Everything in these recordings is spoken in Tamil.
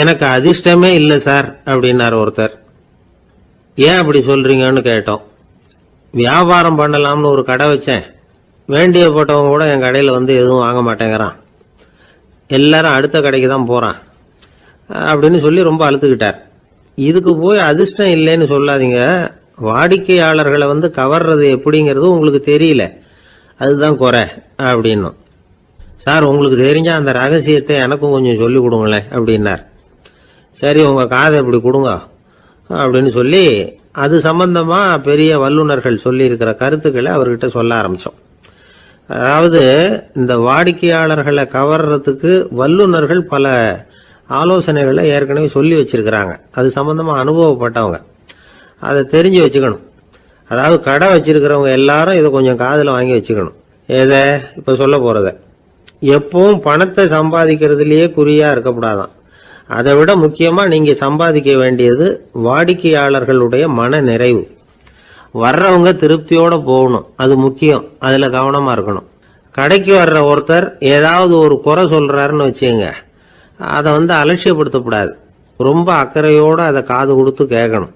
எனக்கு அதிர்ஷ்டமே இல்லை சார் அப்படின்னார் ஒருத்தர். ஏன் அப்படி சொல்றீங்கன்னு கேட்டோம். வியாபாரம் பண்ணலாம்னு ஒரு கடை வச்சேன். வேண்டிய போட்டவங்க கூட என் கடையில் வந்து எதுவும் வாங்க மாட்டேங்கிறான். எல்லாரும் அடுத்த கடைக்கு தான் போறான் அப்படின்னு சொல்லி ரொம்ப அழுத்துக்கிட்டார். இதுக்கு போய் அதிர்ஷ்டம் இல்லைன்னு சொல்லாதீங்க. வாடிக்கையாளர்களை வந்து கவர்றது எப்படிங்கிறது உங்களுக்கு தெரியல, அதுதான் குறை அப்படின்னும். சார் உங்களுக்கு தெரிஞ்ச அந்த ரகசியத்தை எனக்கும் கொஞ்சம் சொல்லி கொடுங்களேன் அப்படின்னார். சரி உங்க காதை இப்படி கொடுங்க அப்படின்னு சொல்லி அது சம்பந்தமா பெரிய வல்லுநர்கள் சொல்லி இருக்கிற கருத்துக்களை அவர்கிட்ட சொல்ல ஆரம்பிச்சோம். அதாவது இந்த வாடிக்கையாளர்களை கவர்றதுக்கு வல்லுநர்கள் பல ஆலோசனைகளை ஏற்கனவே சொல்லி வச்சிருக்கிறாங்க. அது சம்பந்தமா அனுபவப்பட்டவங்க, அதை தெரிஞ்சு வச்சுக்கணும். அதாவது கடை வச்சிருக்கிறவங்க எல்லாரும் இதை கொஞ்சம் காதில் வாங்கி வச்சுக்கணும். எதை இப்ப சொல்ல போறத எப்பவும் பணத்தை சம்பாதிக்கிறதுலயே குறியா இருக்கக்கூடாதான். அதை விட முக்கியமா நீங்க சம்பாதிக்க வேண்டியது வாடிக்கையாளர்களுடைய மன நிறைவு. வர்றவங்க திருப்தியோட போகணும், அது முக்கியம். அதுல கவனமா இருக்கணும். கடைக்கு வர்ற ஒருத்தர் ஏதாவது ஒரு குறை சொல்றாருன்னு வச்சுங்க, அதை வந்து அலட்சியப்படுத்தக்கூடாது. ரொம்ப அக்கறையோட அதை காது கொடுத்து கேட்கணும்.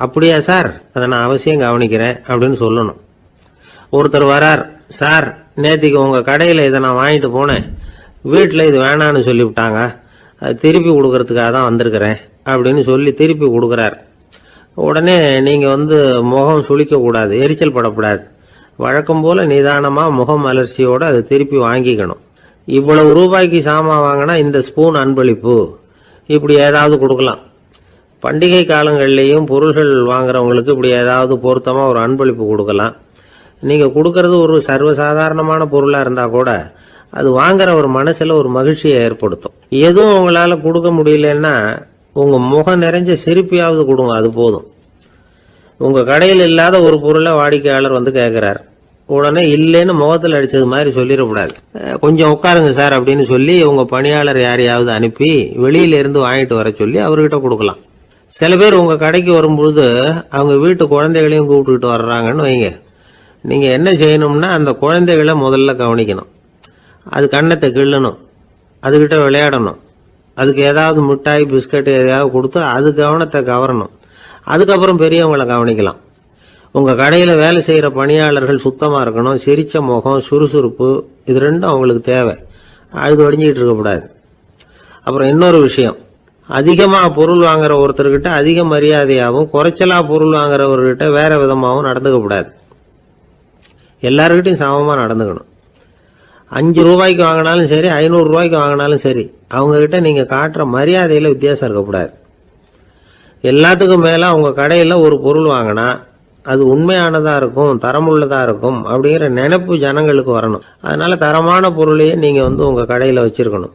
அப்படியா சார், அதை நான் அவசியம் கவனிக்கிறேன் அப்படின்னு சொல்லணும். ஒருத்தர் வரார், சார் நேத்திக்கு உங்க கடையில இதை நான் வாங்கிட்டு போனேன், வீட்டில் இது வேணான்னு சொல்லிவிட்டாங்க, அது திருப்பி கொடுக்கறதுக்காக தான் வந்திருக்கிறேன் அப்படின்னு சொல்லி திருப்பி கொடுக்குறார். உடனே நீங்க வந்து முகம் சுளிக்க கூடாது, எரிச்சல் படக்கூடாது. வழக்கம் போல நிதானமா முகம் அலர்ச்சியோட அதை திருப்பி வாங்கிக்கணும். இவ்வளவு ரூபாய்க்கு சாமான் வாங்கினா இந்த ஸ்பூன் அன்பளிப்பு, இப்படி ஏதாவது கொடுக்கலாம். பண்டிகை காலங்கள்லேயும் பொருள்கள் வாங்குறவங்களுக்கு இப்படி ஏதாவது பொருத்தமா ஒரு அன்பளிப்பு கொடுக்கலாம். நீங்க கொடுக்கறது ஒரு சர்வசாதாரணமான பொருளா இருந்தா கூட அது வாங்குற ஒரு மனசுல ஒரு மகிழ்ச்சியை ஏற்படுத்தும். எதுவும் உங்களால கொடுக்க முடியலன்னா உங்க முகம் நிறைஞ்ச சிரிப்பையாவது கொடுங்க, அது போதும். உங்க கடையில் இல்லாத ஒரு பொருளை வாடிக்கையாளர் வந்து கேட்கிறார், உடனே இல்லைன்னு முகத்தில் அடிச்சது மாதிரி சொல்லிடக்கூடாது. கொஞ்சம் உட்காருங்க சார் அப்படின்னு சொல்லி உங்க பணியாளர் யாரையாவது அனுப்பி வெளியில இருந்து வாங்கிட்டு வர சொல்லி அவர்கிட்ட கொடுக்கலாம். சில பேர் உங்க கடைக்கு வரும்பொழுது அவங்க வீட்டு குழந்தைகளையும் கூப்பிட்டுக்கிட்டு வர்றாங்கன்னு வைங்க. நீங்க என்ன செய்யணும்னா அந்த குழந்தைகளை முதல்ல கவனிக்கணும். அது கண்ணத்தை கிள்ளணும், அதுகிட்ட விளையாடணும், அதுக்கு ஏதாவது மிட்டாய் பிஸ்கட் எதையாவது கொடுத்து அது கவனத்தை கவரணும். அதுக்கப்புறம் பெரியவங்களை கவனிக்கலாம். உங்க கடையில வேலை செய்யற பணியாளர்கள் சுத்தமா இருக்கணும். சிரிச்ச முகம், சுறுசுறுப்பு, இது ரெண்டும் அவங்களுக்கு தேவை. அழுது வடிஞ்சிட்டு இருக்கக்கூடாது. அப்புறம் இன்னொரு விஷயம், அதிகமா பொருள் வாங்குற ஒருத்தர்கிட்ட அதிக மரியாதையாகவும் குறைச்சலா பொருள் வாங்குறவர்கிட்ட வேற விதமாகவும் நடந்துக்க கூடாது. எல்லாருக்கிட்டையும் சமமா நடந்துக்கணும். 5 ரூபாய்க்கு வாங்கினாலும் சரி, 500 ரூபாய்க்கு வாங்கினாலும் சரி, அவங்க கிட்ட நீங்க காட்டுற மரியாதையில வித்தியாசம் இருக்கக்கூடாது. எல்லாத்துக்கும் மேல உங்க கடையில ஒரு பொருள் வாங்கினா அது உண்மையானதா இருக்கும், தரமுள்ளதா இருக்கும் அப்படிங்கிற நினைப்பு ஜனங்களுக்கு வரணும். அதனால தரமான பொருளையே நீங்க வந்து உங்க கடையில வச்சிருக்கணும்.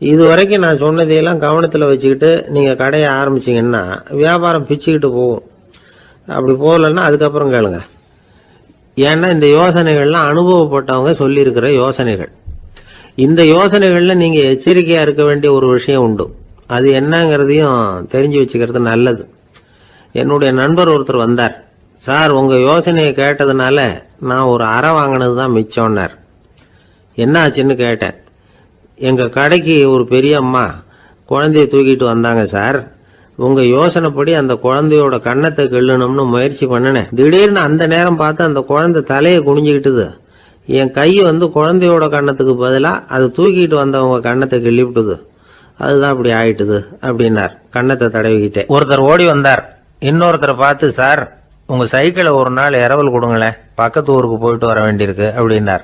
இது வரைக்கும் நான் சொன்னதையெல்லாம் கவனத்துல வச்சுக்கிட்டு நீங்க கடையை ஆரம்பிச்சீங்கன்னா வியாபாரம் பிச்சுக்கிட்டு போகும். அப்படி போகலன்னா அதுக்கப்புறம் கேளுங்க. ஏன்னா இந்த யோசனைகள்லாம் அனுபவப்பட்டவங்க சொல்லி இருக்கிற யோசனைகள். இந்த யோசனைகள்ல நீங்க எச்சரிக்கையா இருக்க வேண்டிய ஒரு விஷயம் உண்டு. அது என்னங்கிறதையும் தெரிஞ்சு வச்சுக்கிறது நல்லது. என்னுடைய நண்பர் ஒருத்தர் வந்தார். சார் உங்க யோசனையை கேட்டதுனால நான் ஒரு அறை வாங்கினது தான் மிச்சம்னார். என்ன ஆச்சுன்னு கேட்டேன். எங்க கடைக்கு ஒரு பெரிய அம்மா குழந்தைய தூக்கிட்டு வந்தாங்க சார். உங்க யோசனைப்படி அந்த குழந்தையோட கண்ணத்தை கிள்ளணும்னு முயற்சி பண்ணினேன். திடீர்னு அந்த நேரம் பார்த்து அந்த குழந்தை தலையை குனிஞ்சுக்கிட்டுது. என் கை வந்து குழந்தையோட கண்ணத்துக்கு பதிலா அது தூக்கிட்டு வந்தவங்க கண்ணத்தை கிள்ளி விட்டுது. அதுதான் அப்படி ஆயிட்டுது அப்படின்னார் கண்ணத்தை தடவிக்கிட்டே. ஒருத்தர் ஓடி வந்தார். இன்னொருத்தரை பார்த்து, சார் உங்க சைக்கிளை ஒரு நாள் இரவல் கொடுங்களேன், பக்கத்து ஊருக்கு போயிட்டு வர வேண்டியிருக்கு அப்படின்னார்.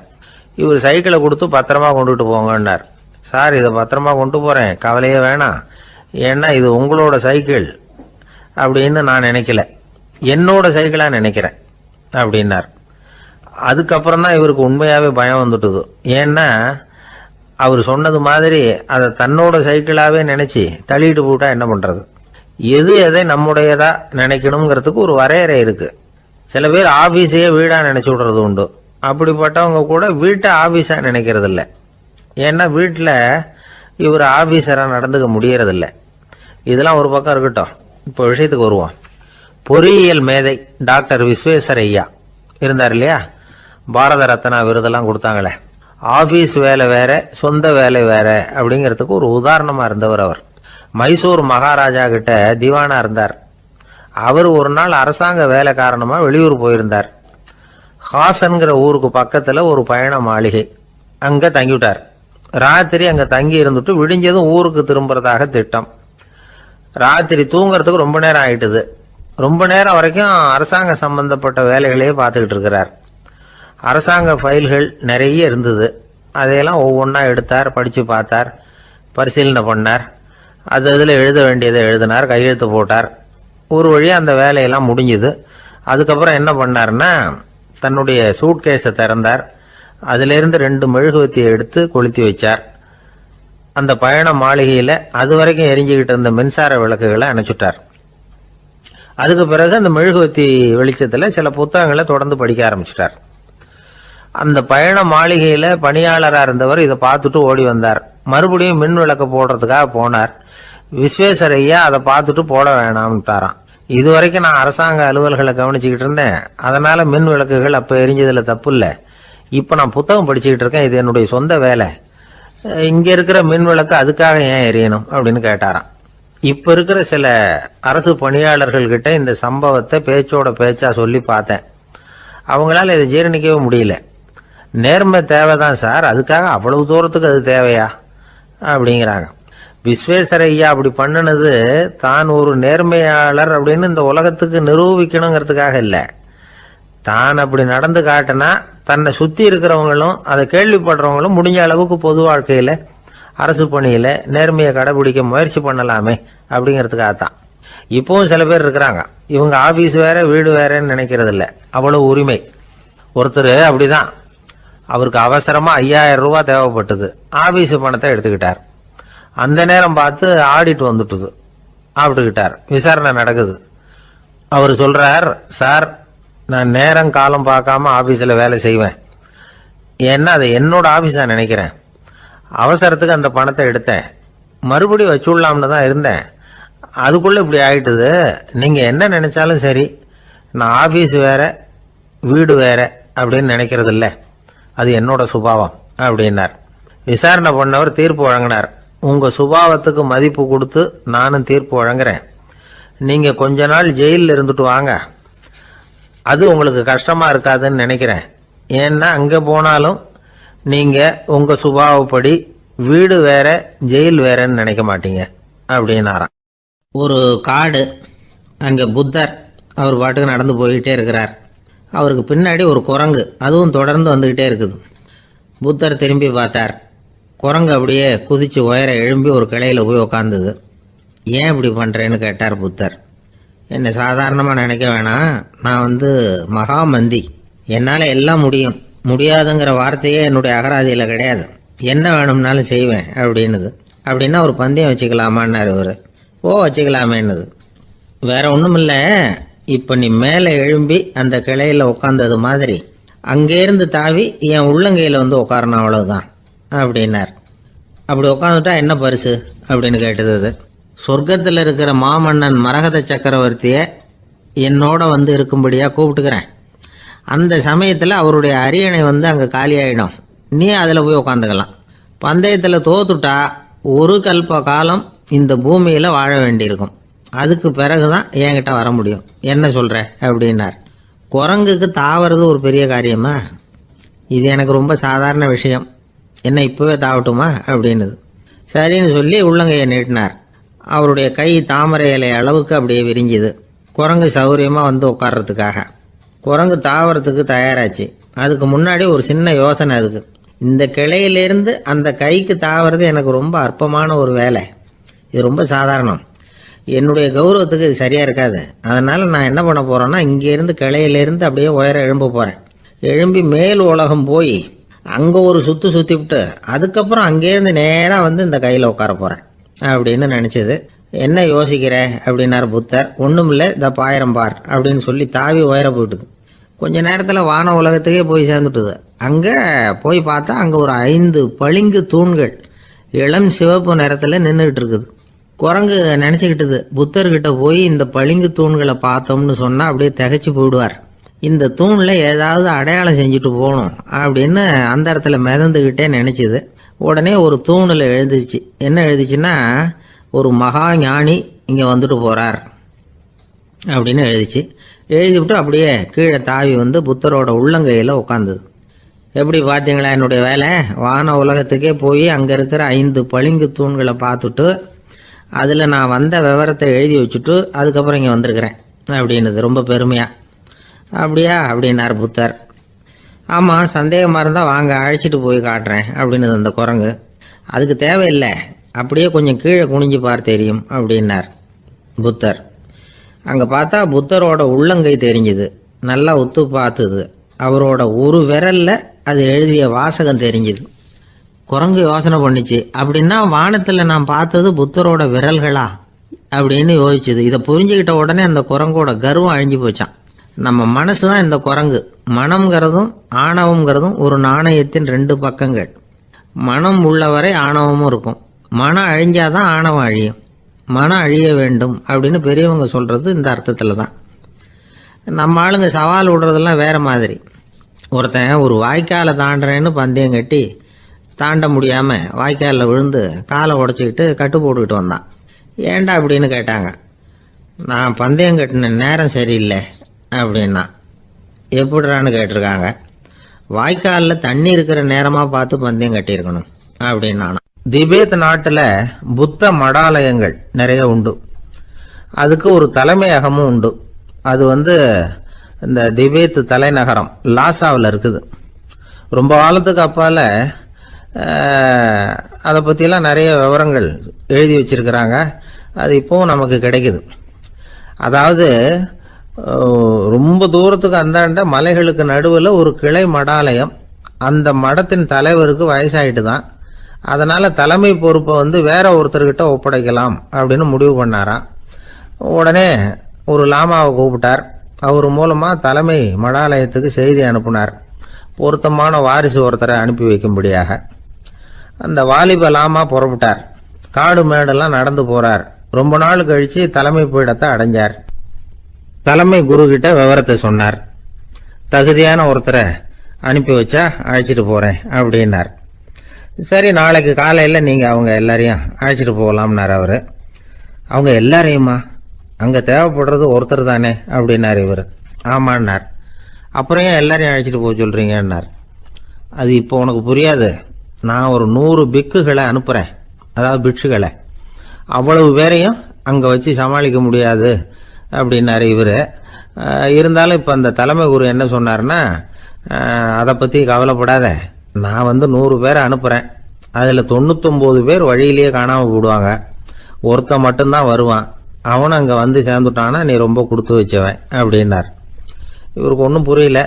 இவர் சைக்கிளை கொடுத்து பத்திரமா கொண்டுட்டு போங்கன்னார். சார் இதை பத்திரமா கொண்டு போறேன், கவலையே வேணாம், ஏன்னா இது உங்களோட சைக்கிள் அப்படின்னு நான் நினைக்கல, என்னோட சைக்கிளா நினைக்கிறேன் அப்படின்னார். அதுக்கப்புறம் தான் இவருக்கு உண்மையாவே பயம் வந்துட்டுது. ஏன்னா அவர் சொன்னது மாதிரி அதை தன்னோட சைக்கிளாவே நினைச்சு தள்ளிட்டு போட்டா என்ன பண்றது? எது எதை நம்முடையதா நினைக்கணுங்கிறதுக்கு ஒரு வரையறை இருக்கு. சில பேர் ஆபீஸையே வீடா நினைச்சு விடுறது உண்டு. அப்படிப்பட்டவங்க கூட வீட்டை ஆபீஸா நினைக்கிறது இல்லை. ஏன்னா வீட்டில் இவர் ஆபீஸரா நடந்துக்க முடியறதில்லை. இதெல்லாம் ஒரு பக்கம் இருக்கட்டும். இப்போ விஷயத்துக்கு வருவோம். பொறியியல் மேதை டாக்டர் விஸ்வேஸ்வரய்யா இருந்தார் இல்லையா, பாரத ரத்னா விருதெல்லாம் கொடுத்தாங்களே. ஆபீஸ் வேலை வேற, சொந்த வேலை வேற அப்படிங்கிறதுக்கு ஒரு உதாரணமா இருந்தவர் அவர். மைசூர் மகாராஜா கிட்ட திவானா இருந்தார். அவர் ஒரு நாள் அரசாங்க வேலை காரணமா வெளியூர் போயிருந்தார். ஹாசன்கிற ஊருக்கு பக்கத்துல ஒரு பயண மாளிகை, அங்க தங்கிவிட்டார். ராத்திரி அங்க தங்கி இருந்துட்டு விடிஞ்சதும் ஊருக்கு திரும்புறதாக திட்டம். ராத்திரி தூங்குறதுக்கு ரொம்ப நேரம் ஆயிட்டுது. ரொம்ப நேரம் வரைக்கும் அரசாங்க சம்பந்தப்பட்ட வேலைகளையே பார்த்துக்கிட்டு இருக்கிறார். அரசாங்க ஃபைல்கள் நிறைய இருந்தது. அதையெல்லாம் ஒவ்வொன்றா எடுத்தார், படித்து பார்த்தார், பரிசீலனை பண்ணார். அதில் எழுத வேண்டியதை எழுதினார், கையெழுத்து போட்டார். ஒரு வழியாக அந்த வேலையெல்லாம் முடிஞ்சுது. அதுக்கப்புறம் என்ன பண்ணார்னா, தன்னுடைய சூட்கேஸை திறந்தார். அதிலிருந்து 2 மெழுகுவத்தியை எடுத்து கொளுத்தி வச்சார். அந்த பயண மாளிகையில் அது வரைக்கும் எரிஞ்சுக்கிட்டு இருந்த மின்சார விளக்குகளை அணைச்சுட்டார். அதுக்கு பிறகு அந்த மெழுகுவத்தி வெளிச்சத்தில் சில புத்தகங்களை தொடர்ந்து படிக்க ஆரம்பிச்சிட்டார். அந்த பயண மாளிகையில் பணியாளராக இருந்தவர் இதை பார்த்துட்டு ஓடி வந்தார். மறுபடியும் மின் விளக்கு போடுறதுக்காக போனார். விஸ்வேஸ்வரையா அதை பார்த்துட்டு போட வேணாம்ட்டாராம். இது வரைக்கும் நான் அரசாங்க அலுவல்களை கவனிச்சுக்கிட்டு இருந்தேன், அதனால மின் விளக்குகள் அப்போ எரிஞ்சதுல தப்பு இல்லை. இப்போ நான் புத்தகம் படிச்சுக்கிட்டு இருக்கேன், இது என்னுடைய சொந்த வேலை. இங்கே இருக்கிற மின் விளக்கு அதுக்காக ஏன் எரியணும் அப்படின்னு கேட்டாராம். இப்போ இருக்கிற சில அரசு பணியாளர்கள்கிட்ட இந்த சம்பவத்தை பேச்சோட பேச்சா சொல்லி பார்த்தேன். அவங்களால இதை ஜீரணிக்கவே முடியல. நேர்மை தேவைதான் சார், அதுக்காக அவ்வளவு தூரத்துக்கு அது தேவையா அப்படிங்கிறாங்க. விஸ்வேஸ்வரையா அப்படி பண்ணினது தான் ஒரு நேர்மையாளர் அப்படின்னு இந்த உலகத்துக்கு நிரூபிக்கணுங்கிறதுக்காக இல்லை. தான் அப்படி நடந்து காட்டினா தன்னை சுற்றி இருக்கிறவங்களும் அதை கேள்விப்படுறவங்களும் முடிஞ்ச அளவுக்கு பொது வாழ்க்கையில் அரசு பணியில் நேர்மையை கடைபிடிக்க முயற்சி பண்ணலாமே அப்படிங்கிறதுக்காகத்தான். இப்போவும் சில பேர் இருக்கிறாங்க, இவங்க ஆஃபீஸ் வேற வீடு வேறன்னு நினைக்கிறது இல்லை, அவ்வளோ உரிமை. ஒருத்தர் அப்படிதான், அவருக்கு அவசரமாக 5000 ரூபா தேவைப்பட்டது. ஆஃபீஸு பணத்தை எடுத்துக்கிட்டார். அந்த நேரம் பார்த்து ஆடிட் வந்துட்டுது. ஆப்பிட்டுக்கிட்டார். விசாரணை நடக்குது. அவர் சொல்றார், சார் நான் நேரம் காலம் பார்க்காம ஆஃபீஸில் வேலை செய்வேன், ஏன்னா அதை என்னோட ஆஃபீஸாக நினைக்கிறேன். அவசரத்துக்கு அந்த பணத்தை எடுத்தேன், மறுபடியும் வச்சுடலாம்னு தான் இருந்தேன், அதுக்குள்ளே இப்படி ஆயிட்டுது. நீங்கள் என்ன நினைச்சாலும் சரி, நான் ஆஃபீஸ் வேற வீடு வேற அப்படின்னு நினைக்கிறது இல்லை, அது என்னோட சுபாவம் அப்படின்னார். விசாரணை பண்ணவர் தீர்ப்பு வழங்கினார். உங்கள் சுபாவத்துக்கு மதிப்பு கொடுத்து நானும் தீர்ப்பு வழங்குறேன். நீங்கள் கொஞ்ச நாள் ஜெயிலில் இருந்துட்டு வாங்க, அது உங்களுக்கு கஷ்டமாக இருக்காதுன்னு நினைக்கிறேன். ஏன்னா அங்கே போனாலும் நீங்கள் உங்கள் சுபாவப்படி வீடு வேற ஜெயில் வேறன்னு நினைக்க மாட்டீங்க அப்படின்னாராம். ஒரு காடு, அங்கே புத்தர் அவர் பாட்டுக்கு நடந்து போய்கிட்டே இருக்கிறார். அவருக்கு பின்னாடி ஒரு குரங்கு, அதுவும் தொடர்ந்து வந்துக்கிட்டே இருக்குது. புத்தர் திரும்பி பார்த்தார். குரங்கு அப்படியே குதிச்சு உயர எழும்பி ஒரு கிளையில் போய் உக்காந்துது. ஏன் இப்படி பண்ணுறேன்னு கேட்டார் புத்தர். என்னை சாதாரணமாக நினைக்க வேணாம், நான் மகாமந்தி, என்னால் எல்லாம் முடியும், முடியாதுங்கிற வார்த்தையே என்னுடைய அகராதியில் கிடையாது, என்ன வேணும்னாலும் செய்வேன் அப்படின்னுது. அப்படின்னா ஒரு பந்தயம் வச்சுக்கலாமான்னாரு இவர். வச்சுக்கலாமேன்னுது. வேற ஒன்றும் இல்லை, இப்போ நீ மேலே எழும்பி அந்த கிளையில் உட்காந்தது மாதிரி அங்கேருந்து தாவி என் உள்ளங்கையில் உட்காரணும், அவ்வளவுதான் அப்படின்னார். அப்படி உட்காந்துட்டா என்ன பரிசு அப்படின்னு கேட்டது அது. சொர்க்கத்தில் இருக்கிற மாமன்னன் மரகத சக்கரவர்த்தியை என்னோட இருக்கும்படியாக கூப்பிட்டுக்கிறேன். அந்த சமயத்தில் அவருடைய அரியணை அங்கே காலியாயிடும், நீ அதில் போய் உட்காந்துக்கலாம். பந்தயத்தில் தோத்துட்டா ஒரு கல்ப காலம் இந்த பூமியில் வாழ வேண்டியிருக்கும், அதுக்கு பிறகுதான் என்கிட்ட வர முடியும், என்ன சொல்கிற அப்படின்னார். குரங்குக்கு தாவறது ஒரு பெரிய காரியமா? இது எனக்கு ரொம்ப சாதாரண விஷயம், என்ன இப்போவே தாவட்டுமா அப்படின்னுது. சரின்னு சொல்லி உள்ளங்கையை நீட்டினார். அவருடைய கை தாமரை இலை அளவுக்கு அப்படியே விரிஞ்சுது. குரங்கு சௌகரியமாக உட்கார்றதுக்காக. குரங்கு தாவறதுக்கு தயாராச்சு. அதுக்கு முன்னாடி ஒரு சின்ன யோசனை அதுக்கு. இந்த கிளையிலேருந்து அந்த கைக்கு தாவறது எனக்கு ரொம்ப அற்பமான ஒரு வேலை, இது ரொம்ப சாதாரணம், என்னுடைய கௌரவத்துக்கு இது சரியாக இருக்காது. அதனால் நான் என்ன பண்ண போகிறேன்னா, இங்கேருந்து கிளையிலேருந்து அப்படியே உயர எழும்ப போகிறேன். எழும்பி மேல் உலகம் போய் அங்கே ஒரு சுற்றி விட்டு அதுக்கப்புறம் அங்கேருந்து நேராக இந்த கையில் உட்கார போகிறேன் அப்படின்னு நினச்சிது. என்ன யோசிக்கிற அப்படின்னார் புத்தர். ஒன்றும் இல்லை, இந்த பாயிரம் பார் அப்படின்னு சொல்லி தாவி உயர போயிட்டுது. கொஞ்ச நேரத்தில் வான உலகத்துக்கே போய் சேர்ந்துட்டுது. அங்கே போய் பார்த்தா அங்கே ஒரு 5 பளிங்கு தூண்கள் இளம் சிவப்பு நிறத்தில் நின்றுக்கிட்டு இருக்குது. குரங்கு நினச்சிக்கிட்டுது, புத்தர்கிட்ட போய் இந்த பளிங்கு தூண்களை பார்த்தோம்னு சொன்னால் அப்படியே திகைச்சு போயிடுவார், இந்த தூணில் ஏதாவது அடையாளம் செஞ்சுட்டு போகணும் அப்படின்னு அந்த இடத்துல மிதந்துக்கிட்டே நினச்சிது. உடனே ஒரு தூணில் எழுதிச்சு. என்ன எழுதிச்சுன்னா, ஒரு மகா ஞானி இங்கே வந்துட்டு போகிறார் அப்படின்னு எழுதிச்சு. எழுதிவிட்டு அப்படியே கீழே தாவி வந்து புத்தரோட உள்ளங்கையில் உட்காந்துது. எப்படி பார்த்தீங்களா என்னுடைய வேலை? வான உலகத்துக்கே போய் அங்கே இருக்கிற 5 பளிங்கு தூண்களை பார்த்துட்டு அதில் நான் வந்த விவரத்தை எழுதி வச்சுட்டு அதுக்கப்புறம் இங்கே வந்திருக்கிறேன் அப்படின்னுது ரொம்ப பெருமையாக. அப்படியா அப்படின்னார் புத்தர். ஆமாம், சந்தேகமாக இருந்தால் வாங்க அழைச்சிட்டு போய் காட்டுறேன் அப்படின்னுது அந்த குரங்கு. அதுக்கு தேவையில்லை, அப்படியே கொஞ்சம் கீழே குனிஞ்சு பார் தெரியும் அப்படின்னார் புத்தர். அங்கே பார்த்தா புத்தரோட உள்ளங்கை தெரிஞ்சுது. நல்லா உத்து பார்த்துது. அவரோட ஒரு விரல்ல அது எழுதிய வாசகம் தெரிஞ்சுது. குரங்கு யோசனை பண்ணிச்சு, அப்படின்னா வானத்தில் நான் பார்த்தது புத்தரோட விரல்களா அப்படின்னு யோசிச்சுது. இதை புரிஞ்சுக்கிட்ட உடனே அந்த குரங்கோட கர்வம் அழிஞ்சு போச்சான். நம்ம மனசு தான் இந்த குரங்கு. மனம்ங்கிறதும் ஆணவம்ங்கிறதும் ஒரு நாணயத்தின் 2 பக்கங்கள். மனம் உள்ளவரை ஆணவமும் இருக்கும். மனம் அழிஞ்சாதான் ஆணவம் அழியும். மனம் அழிய வேண்டும் அப்படின்னு பெரியவங்க சொல்றது இந்த அர்த்தத்தில் தான். நம்ம ஆளுங்க சவால் விடுறதெல்லாம் வேற மாதிரி. ஒருத்தன் ஒரு வாய்க்காலை தாண்டுறேன்னு பந்தயம் கட்டி தாண்ட முடியாமல் வாய்க்காலில் விழுந்து காலை உடச்சிக்கிட்டு கட்டு போட்டுக்கிட்டு வந்தான். ஏண்டா அப்படின்னு கேட்டாங்க. நான் பந்தயம் கட்டின நேரம் சரியில்லை அப்படின்னா. எப்படிறான்னு கேட்டிருக்காங்க. வாய்க்காலில் தண்ணி இருக்கிற நேரமாக பார்த்து பந்தயம் கட்டியிருக்கணும் அப்படின்னா. திபேத் நாட்டில் புத்த மடாலயங்கள் நிறைய உண்டு. அதுக்கு ஒரு தலைமையகமும் உண்டு. அது இந்த திபேத் தலைநகரம் லாசாவில் இருக்குது. ரொம்ப காலத்துக்கு அப்பால் அதை பற்றிலாம் நிறைய விவரங்கள் எழுதி வச்சிருக்கிறாங்க. அது இப்போவும் நமக்கு கிடைக்குது. அதாவது ரொம்ப தூரத்துக்கு அந்தாண்ட மலைகளுக்கு நடுவில் ஒரு கிளை மடாலயம். அந்த மடத்தின் தலைவருக்கு வயசாயிட்டு தான். அதனால் தலைமை பொறுப்பை வேற ஒருத்தர்கிட்ட ஒப்படைக்கலாம் அப்படின்னு முடிவு பண்ணாராம். உடனே ஒரு லாமாவை கூப்பிட்டார். அவர் மூலமாக தலைமை மடாலயத்துக்கு செய்தி அனுப்புனார், பொருத்தமான வாரிசு ஒருத்தரை அனுப்பி வைக்கும்படியாக. அந்த வாலிப லாமா புறப்பட்டார். காடு மேடெல்லாம் நடந்து போறார். ரொம்ப நாள் கழிச்சு தலைமை பீடத்தை அடைஞ்சார். தலைமை குரு கிட்ட விவரத்தை சொன்னார். தகுதியான ஒருத்தரை அனுப்பி வச்சா அழைச்சிட்டு போறேன் அப்படின்னார். சரி, நாளைக்கு காலையில் நீங்கள் அவங்க எல்லாரையும் அழைச்சிட்டு போகலாம்னார் அவர். அவங்க எல்லாரையுமா? அங்கே தேவைப்படுறது ஒருத்தர் தானே அப்படின்னார் இவர். ஆமான்னார். அப்புறம் ஏன் எல்லாரையும் அழைச்சிட்டு போக சொல்கிறீங்கன்னார். அது இப்போ உனக்கு புரியாது. நான் ஒரு 100 பிக்குகளை அனுப்புகிறேன், அதாவது பிட்சுகளை. அவ்வளவு பேரையும் அங்கே வச்சு சமாளிக்க முடியாது அப்படின்னாரு இவர். இருந்தாலும் இப்போ அந்த தலைமை குரு என்ன சொன்னார்னா, அதை பற்றி கவலைப்படாத, நான் 100 பேரை அனுப்புகிறேன். அதில் 99 பேர் வழியிலேயே காணாமல் போடுவாங்க. ஒருத்தன் மட்டும்தான் வருவான். அவனும் அங்கே சேர்ந்துட்டானா நீ ரொம்ப கொடுத்து வச்சவன் அப்படின்னார். இவருக்கு ஒன்றும் புரியல.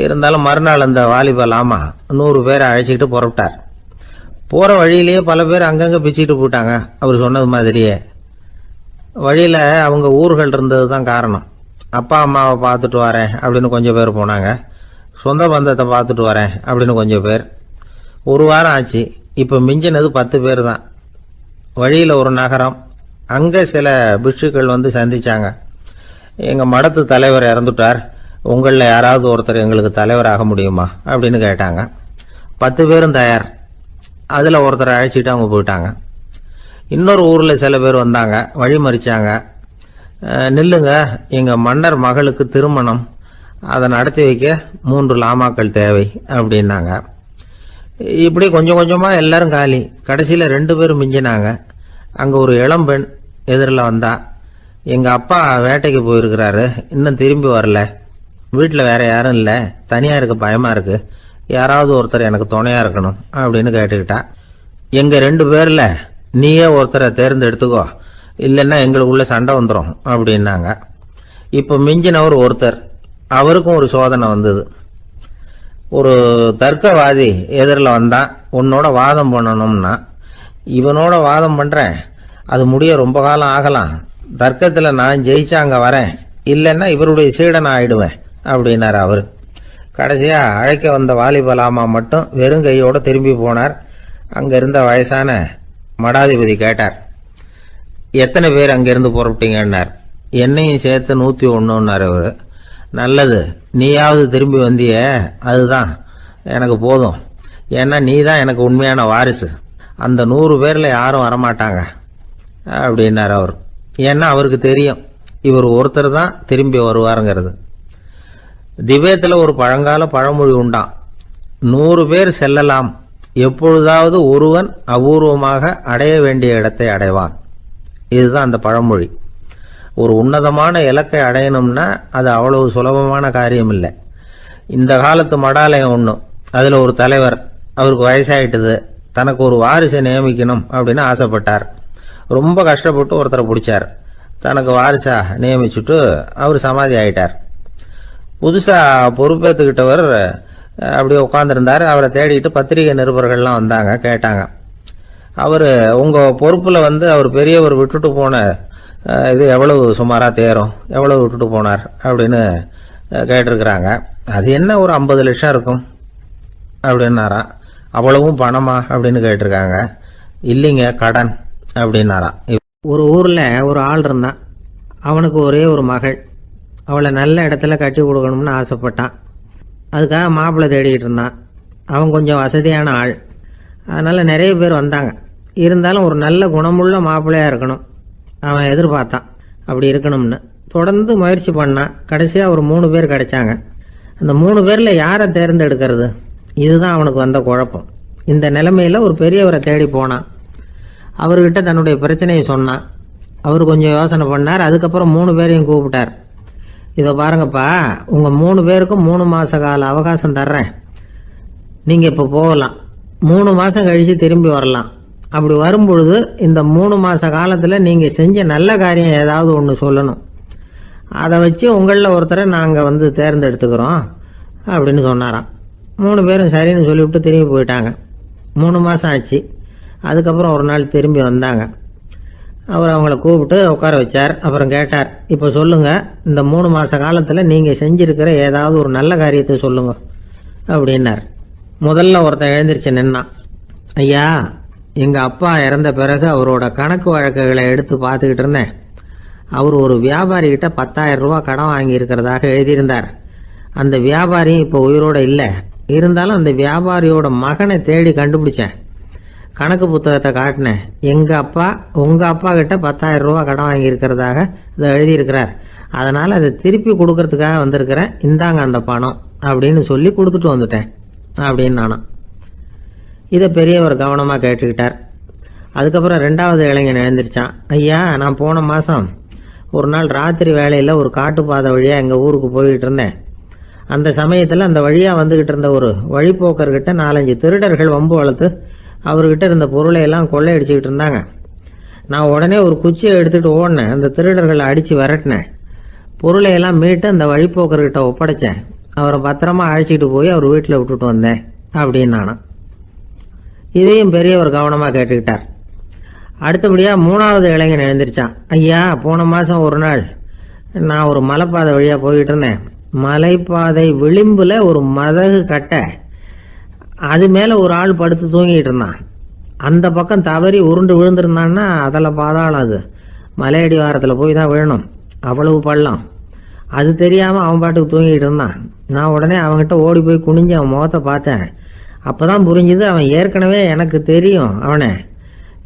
இருந்தாலும் மறுநாள் அந்த வாலிப லாமா 100 பேரை அழைச்சிக்கிட்டு புறப்பட்டார். போகிற வழியிலேயே பல பேர் அங்கங்கே பிச்சுக்கிட்டு போட்டாங்க. அவர் சொன்னது மாதிரியே. வழியில் அவங்க ஊர்கள் இருந்தது தான் காரணம். அப்பா அம்மாவை பார்த்துட்டு வரேன் அப்படின்னு கொஞ்சம் பேர் போனாங்க. சொந்த பந்தத்தை பார்த்துட்டு வரேன் அப்படின்னு கொஞ்சம் பேர். ஒரு வாரம் ஆச்சு. இப்போ மிஞ்சினது 10 பேர் தான். வழியில் ஒரு நகரம். அங்கே சில பிட்சுக்கள் சந்திச்சாங்க. எங்கள் மடத்து தலைவர் இறந்துட்டார், உங்களில் யாராவது ஒருத்தர் எங்களுக்கு தலைவராக முடியுமா அப்படின்னு கேட்டாங்க. 10 பேரும் தயார். அதில் ஒருத்தரை அழைச்சிட்டு அவங்க போயிட்டாங்க. இன்னொரு ஊரில் சில பேர் வந்தாங்க, வழி மறிச்சாங்க. நில்லுங்க, எங்கள் மன்னர் மகளுக்கு திருமணம், அதை நடத்தி வைக்க 3 லாமாக்கள் தேவை அப்படின்னாங்க. இப்படி கொஞ்சம் கொஞ்சமாக எல்லாரும் காலி. கடைசியில் 2 பேரும் மிஞ்சினாங்க. அங்கே ஒரு இளம்பெண் எதிரில் வந்தா. எங்கள் அப்பா வேட்டைக்கு போயிருக்கிறாரு, இன்னும் திரும்பி வரல. வீட்டில் வேற யாரும் இல்லை, தனியாக இருக்க பயமாக இருக்கு, யாராவது ஒருத்தர் எனக்கு துணையாக இருக்கணும் அப்படின்னு கேட்டுக்கிட்டா. எங்கள் 2 பேரில் நீயே ஒருத்தரை தேர்ந்தெடுத்துக்கோ, இல்லைன்னா எங்களுக்குள்ள சண்டை வந்துடும் அப்படின்னாங்க. இப்போ மிஞ்சினவர் ஒருத்தர். அவருக்கும் ஒரு சோதனை வந்தது. ஒரு தர்க்கவாதி எதிரில் வந்தான். உன்னோட வாதம் பண்ணணும்னா. இவனோட வாதம் பண்ணுறேன், அது முடிய ரொம்ப காலம் ஆகலாம். தர்க்கத்தில் நான் ஜெயிச்சா அங்கே வரேன், இல்லைன்னா இவருடைய சீடன் ஆயிடுவேன் அப்படின்னார் அவர். கடைசியாக அழைக்க வந்த வாலிபலாமா மட்டும் வெறும் கையோடு திரும்பி போனார். அங்கே இருந்த வயசான மடாதிபதி கேட்டார், எத்தனை பேர் அங்கேருந்து புறப்பட்டீங்கன்னார். என்னையும் சேர்த்து 101ன்னார் அவர். நல்லது, நீயாவது திரும்பி வந்திய, அதுதான் எனக்கு போதும். ஏன்னா நீ தான் எனக்கு உண்மையான வாரிசு. அந்த 100 பேரில் யாரும் வரமாட்டாங்க. அப்படின்னார் அவர். ஏன்னா அவருக்கு தெரியும் இவர் ஒருத்தர் தான் திரும்பி வருவாருங்கிறது. திபேத்தில் ஒரு பழங்கால பழமொழி உண்டாம், 100 பேர் செல்லலாம், எப்பொழுதாவது ஒருவன் அபூர்வமாக அடைய வேண்டிய இடத்தை அடைவான். இதுதான் அந்த பழமொழி. ஒரு உன்னதமான இலக்கை அடையணும்னா அது அவ்வளவு சுலபமான காரியம் இல்லை. இந்த காலத்து மடாலயம் ஒன்று, அதில் ஒரு தலைவர், அவருக்கு வயசாயிட்டுது, தனக்கு ஒரு வாரிசை நியமிக்கணும் அப்படின்னு ஆசைப்பட்டார். ரொம்ப கஷ்டப்பட்டு ஒருத்தரை பிடிச்சார், தனக்கு வாரிசா நியமிச்சுட்டு அவர் சமாதி ஆயிட்டார். புதுசாக பொறுப்பேற்றுக்கிட்டவர் அப்படியே உட்காந்துருந்தார். அவரை தேடிட்டு பத்திரிகை நிருபர்கள்லாம் வந்தாங்க, கேட்டாங்க. அவர் உங்கள் பொறுப்பில் அவர் பெரியவர் விட்டுட்டு போன இது எவ்வளவு சுமாராக தேரும், எவ்வளவு விட்டுட்டு போனார் அப்படின்னு கேட்டிருக்கிறாங்க. அது என்ன ஒரு 50 லட்சம் இருக்கும் அப்படின்னாராம். அவ்வளவும் பணமா அப்படின்னு கேட்டிருக்காங்க. இல்லைங்க, கடன் அப்படின்னாராம். ஒரு ஊரில் ஒரு ஆள் இருந்தான். அவனுக்கு ஒரே ஒரு மகள். அவளை நல்ல இடத்துல கட்டி கொடுக்கணும்னு ஆசைப்பட்டான். அதுக்காக மாப்பிள்ளை தேடிக்கிட்டு இருந்தான். அவன் கொஞ்சம் வசதியான ஆள், அதனால் நிறைய பேர் வந்தாங்க. இருந்தாலும் ஒரு நல்ல குணமுள்ள மாப்பிள்ளையாக இருக்கணும் அவன் எதிர்பார்த்தான். அப்படி இருக்கணும்னு தொடர்ந்து முயற்சி பண்ணான். கடைசியாக ஒரு 3 பேர் கிடைச்சாங்க. அந்த 3 பேரில் யாரை தேர்ந்தெடுக்கிறது, இதுதான் அவனுக்கு வந்த குழப்பம். இந்த நிலைமையில் ஒரு பெரியவரை தேடி போனான். அவர்கிட்ட தன்னுடைய பிரச்சனையை சொன்னான். அவர் கொஞ்சம் யோசனை பண்ணார். அதுக்கப்புறம் 3 பேரையும் கூப்பிட்டார். இதை பாருங்கப்பா, உங்கள் 3 பேருக்கும் 3 மாத கால அவகாசம் தர்றேன். நீங்கள் இப்போ போகலாம், 3 மாதம் கழித்து திரும்பி வரலாம். அப்படி வரும்பொழுது இந்த 3 மாத காலத்தில் நீங்கள் செஞ்ச நல்ல காரியம் ஏதாவது ஒன்று சொல்லணும். அதை வச்சு உங்களில் ஒருத்தரை நாங்கள் தேர்ந்தெடுத்துக்கிறோம் அப்படின்னு சொன்னாராம். 3 பேரும் சரின்னு சொல்லிவிட்டு திரும்பி போயிட்டாங்க. 3 மாதம் ஆச்சு. அதுக்கப்புறம் ஒரு நாள் திரும்பி வந்தாங்க. அவர் அவங்கள கூப்பிட்டு உட்கார வச்சார். அப்புறம் கேட்டார், இப்போ சொல்லுங்கள், இந்த 3 மாத காலத்தில் நீங்கள் செஞ்சுருக்கிற ஏதாவது ஒரு நல்ல காரியத்தை சொல்லுங்க அப்படின்னார். முதல்ல ஒருத்தன் எழுந்திரிச்சு நின்னான். ஐயா, எங்கள் அப்பா இறந்த பிறகு அவரோட கணக்கு வழக்குகளை எடுத்து பார்த்துக்கிட்டு இருந்தேன். அவர் ஒரு வியாபாரிகிட்ட 10,000 ரூபா கடன் வாங்கியிருக்கிறதாக எழுதியிருந்தார். அந்த வியாபாரியும் இப்போ உயிரோடு இல்லை. இருந்தாலும் அந்த வியாபாரியோட மகனை தேடி கண்டுபிடிச்சேன். கணக்கு புத்தகத்தை காட்டினேன். எங்கள் அப்பா உங்கள் அப்பா கிட்ட 10,000 ரூபா கடன் வாங்கியிருக்கிறதாக இதை எழுதியிருக்கிறார். அதனால் அதை திருப்பி கொடுக்கறதுக்காக வந்திருக்கிறேன், இந்தாங்க அந்த பணம் அப்படின்னு சொல்லி கொடுத்துட்டு வந்துட்டேன் அப்படின்னு நானும். இதை பெரியவர் கவனமாக கேட்டுக்கிட்டார். அதுக்கப்புறம் 2வது இளைஞன் எழுந்திரிச்சான். ஐயா, நான் போன மாதம் ஒரு நாள் ராத்திரி வேளையில் ஒரு காட்டுப்பாதை வழியாக எங்கள் ஊருக்கு போய்கிட்டு இருந்தேன். அந்த சமயத்தில் அந்த வழியாக வந்துக்கிட்டு இருந்த ஒரு வழிப்போக்கர்கிட்ட 4-5 திருடர்கள் வம்பு வளர்த்து அவர்கிட்ட இருந்த பொருளை எல்லாம் கொள்ளையடிச்சிக்கிட்டு இருந்தாங்க. நான் உடனே ஒரு குச்சியை எடுத்துகிட்டு ஓடினேன். அந்த திருடர்களை அடித்து விரட்டினேன். பொருளையெல்லாம் மீட்டு அந்த வழிப்போக்கர்கிட்ட ஒப்படைச்சேன். அவரை பத்திரமா அழைச்சிட்டு போய் அவர் வீட்டில் விட்டுட்டு வந்தேன் அப்படின்னு நானும். இதையும் பெரியவர் கவனமாக கேட்டுக்கிட்டார். அடுத்தபடியாக 3வது இளைஞன் எழுந்திரிச்சான். ஐயா, போன மாதம் ஒரு நாள் நான் ஒரு மலைப்பாதை வழியாக போய்கிட்டு இருந்தேன். மலைப்பாதை விளிம்பில் ஒரு மதகு கட்டை, அது மேலே ஒரு ஆள் படுத்து தூங்கிட்டு இருந்தான். அந்த பக்கம் தவறி உருண்டு விழுந்திருந்தான்னா அதில் பாதாளம். அது மலையடி வாரத்தில் போய் தான் விழணும், அவ்வளவு பள்ளம். அது தெரியாமல் அவன் பாட்டுக்கு தூங்கிட்டு இருந்தான். நான் உடனே அவன்கிட்ட ஓடி போய் குனிஞ்சு அவன் முகத்தை பார்த்தேன். அப்போ தான் புரிஞ்சுது, அவன் ஏற்கனவே எனக்கு தெரியும். அவனை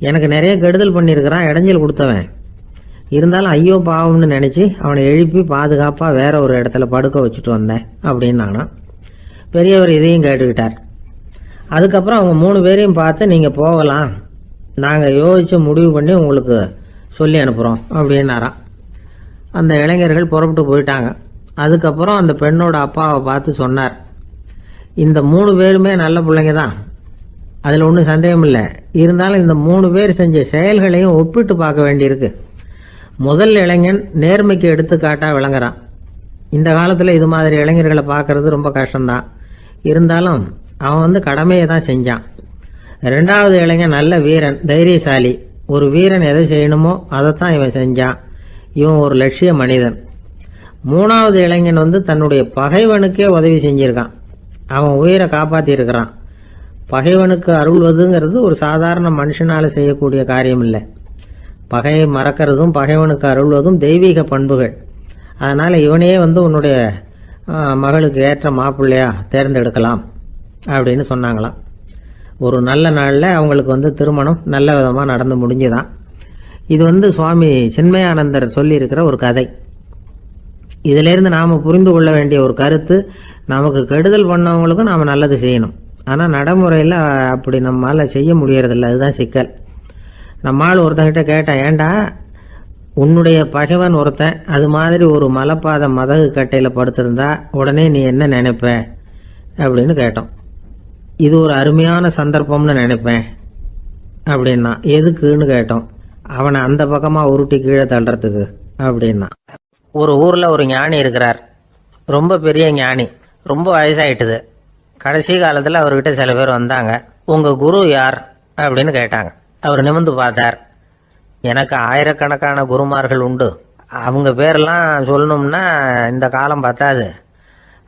எனக்கு நிறைய கெடுதல் பண்ணியிருக்கிறான், இடைஞ்சல் கொடுத்தவன். இருந்தாலும் ஐயோ பாவம்னு நினச்சி அவனை எழுப்பி பாதுகாப்பாக வேற ஒரு இடத்துல படுக்க வச்சுட்டு வந்தேன் அப்படின்னு நானும். பெரியவர் இதையும் கேட்டுக்கிட்டார். அதுக்கப்புறம் அவங்க 3 பேரையும் பார்த்து, நீங்கள் போகலாம், நாங்கள் யோசித்து முடிவு பண்ணி உங்களுக்கு சொல்லி அனுப்புகிறோம் அப்படின்னாராம். அந்த இளைஞர்கள் புறப்பட்டு போயிட்டாங்க. அதுக்கப்புறம் அந்த பெண்ணோட அப்பாவை பார்த்து சொன்னார், இந்த 3 பேருமே நல்ல பிள்ளைங்க தான், அதில் ஒன்றும் சந்தேகம் இல்லை. இருந்தாலும் இந்த 3 பேர் செஞ்ச செயல்களையும் ஒப்பிட்டு பார்க்க வேண்டியிருக்கு. முதல் இளைஞன் நேர்மைக்கு எடுத்துக்காட்டாக விளங்குறான். இந்த காலத்தில் இது மாதிரி இளைஞர்களை பார்க்கறது ரொம்ப கஷ்டம்தான். இருந்தாலும் அவன் கடமையை தான் செஞ்சான். 2வது இளைஞன் நல்ல வீரன், தைரியசாலி. ஒரு வீரன் எதை செய்யணுமோ அதைத்தான் இவன் செஞ்சான். இவன் ஒரு லட்சிய மனிதன். 3வது இளைஞன் தன்னுடைய பகைவனுக்கே உதவி செஞ்சிருக்கான். அவன் உயிரை காப்பாற்றி இருக்கிறான். பகைவனுக்கு அருள்வதுங்கிறது ஒரு சாதாரண மனுஷனால் செய்யக்கூடிய காரியம் இல்லை. பகையை மறக்கிறதும் பகைவனுக்கு அருள்வதும் தெய்வீக பண்புகள். அதனால் இவனையே உன்னுடைய மகளுக்கு ஏற்ற மாப்பிள்ளையா தேர்ந்தெடுக்கலாம் அப்படின்னு சொன்னாங்களாம். ஒரு நல்ல நாளில் அவங்களுக்கு திருமணம் நல்ல விதமாக நடந்து முடிஞ்சுதான். இது சுவாமி சின்மயானந்தர் சொல்லியிருக்கிற ஒரு கதை. இதிலிருந்து நாம் புரிந்து கொள்ள வேண்டிய ஒரு கருத்து, நமக்கு கெடுதல் பண்ணவங்களுக்கும் நாம் நல்லது செய்யணும். ஆனால் நடைமுறையில் அப்படி நம்மளால் செய்ய முடியறதில்ல. அதுதான் சிக்கல். நம்மால் ஒருத்தங்கிட்ட கேட்டேன், ஏண்டா உன்னுடைய பகைவன் ஒருத்தன் அது மாதிரி ஒரு மலைப்பாத மதகு கட்டையில் படுத்திருந்தா உடனே நீ என்ன நினைப்ப அப்படின்னு கேட்டோம். இது ஒரு அருமையான சந்தர்ப்பம்னு நினைப்பேன் அப்படின்னா. எதுக்குன்னு கேட்டோம். அவனை அந்த பக்கமாக உருட்டி கீழே தள்ளுறதுக்கு அப்படின்னா. ஒரு ஊரில் ஒரு ஞானி இருக்கிறார், ரொம்ப பெரிய ஞானி, ரொம்ப வயசாயிட்டுது. கடைசி காலத்தில் அவர்கிட்ட சில பேர் வந்தாங்க. உங்கள் குரு யார் அப்படின்னு கேட்டாங்க. அவர் நிமிர்ந்து பார்த்தார். எனக்கு ஆயிரக்கணக்கான குருமார்கள் உண்டு, அவங்க பேரெல்லாம் சொல்லணும்னா இந்த காலம் பத்தாது.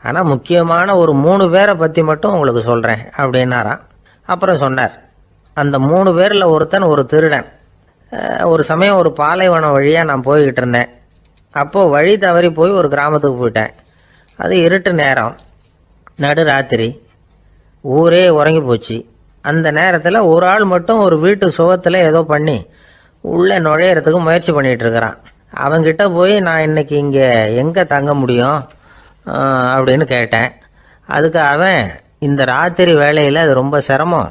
ஆனால் முக்கியமான ஒரு 3 பேரை பற்றி மட்டும் உங்களுக்கு சொல்கிறேன் அப்படின்னாராம். அப்புறம் சொன்னார், அந்த 3 பேரில் ஒருத்தன் ஒரு திருடன். ஒரு சமயம் ஒரு பாலைவனம் வழியாக நான் போய்கிட்டு இருந்தேன். அப்போது வழி தவறி போய் ஒரு கிராமத்துக்கு போயிட்டேன். அது இருட்டு நேரம், நடு ராத்திரி, ஊரே உறங்கி போச்சு. அந்த நேரத்தில் ஒரு ஆள் மட்டும் ஒரு வீட்டு சுவத்தில் ஏதோ பண்ணி உள்ளே நுழையிறதுக்கு முயற்சி பண்ணிகிட்டு இருக்கிறான். அவங்கிட்ட போய் நான் இன்னைக்கு இங்கே எங்கே தங்க முடியும் அப்படின்னு கேட்டேன். அதுக்கு அவன், இந்த ராத்திரி வேளையில் அது ரொம்ப சிரமம்,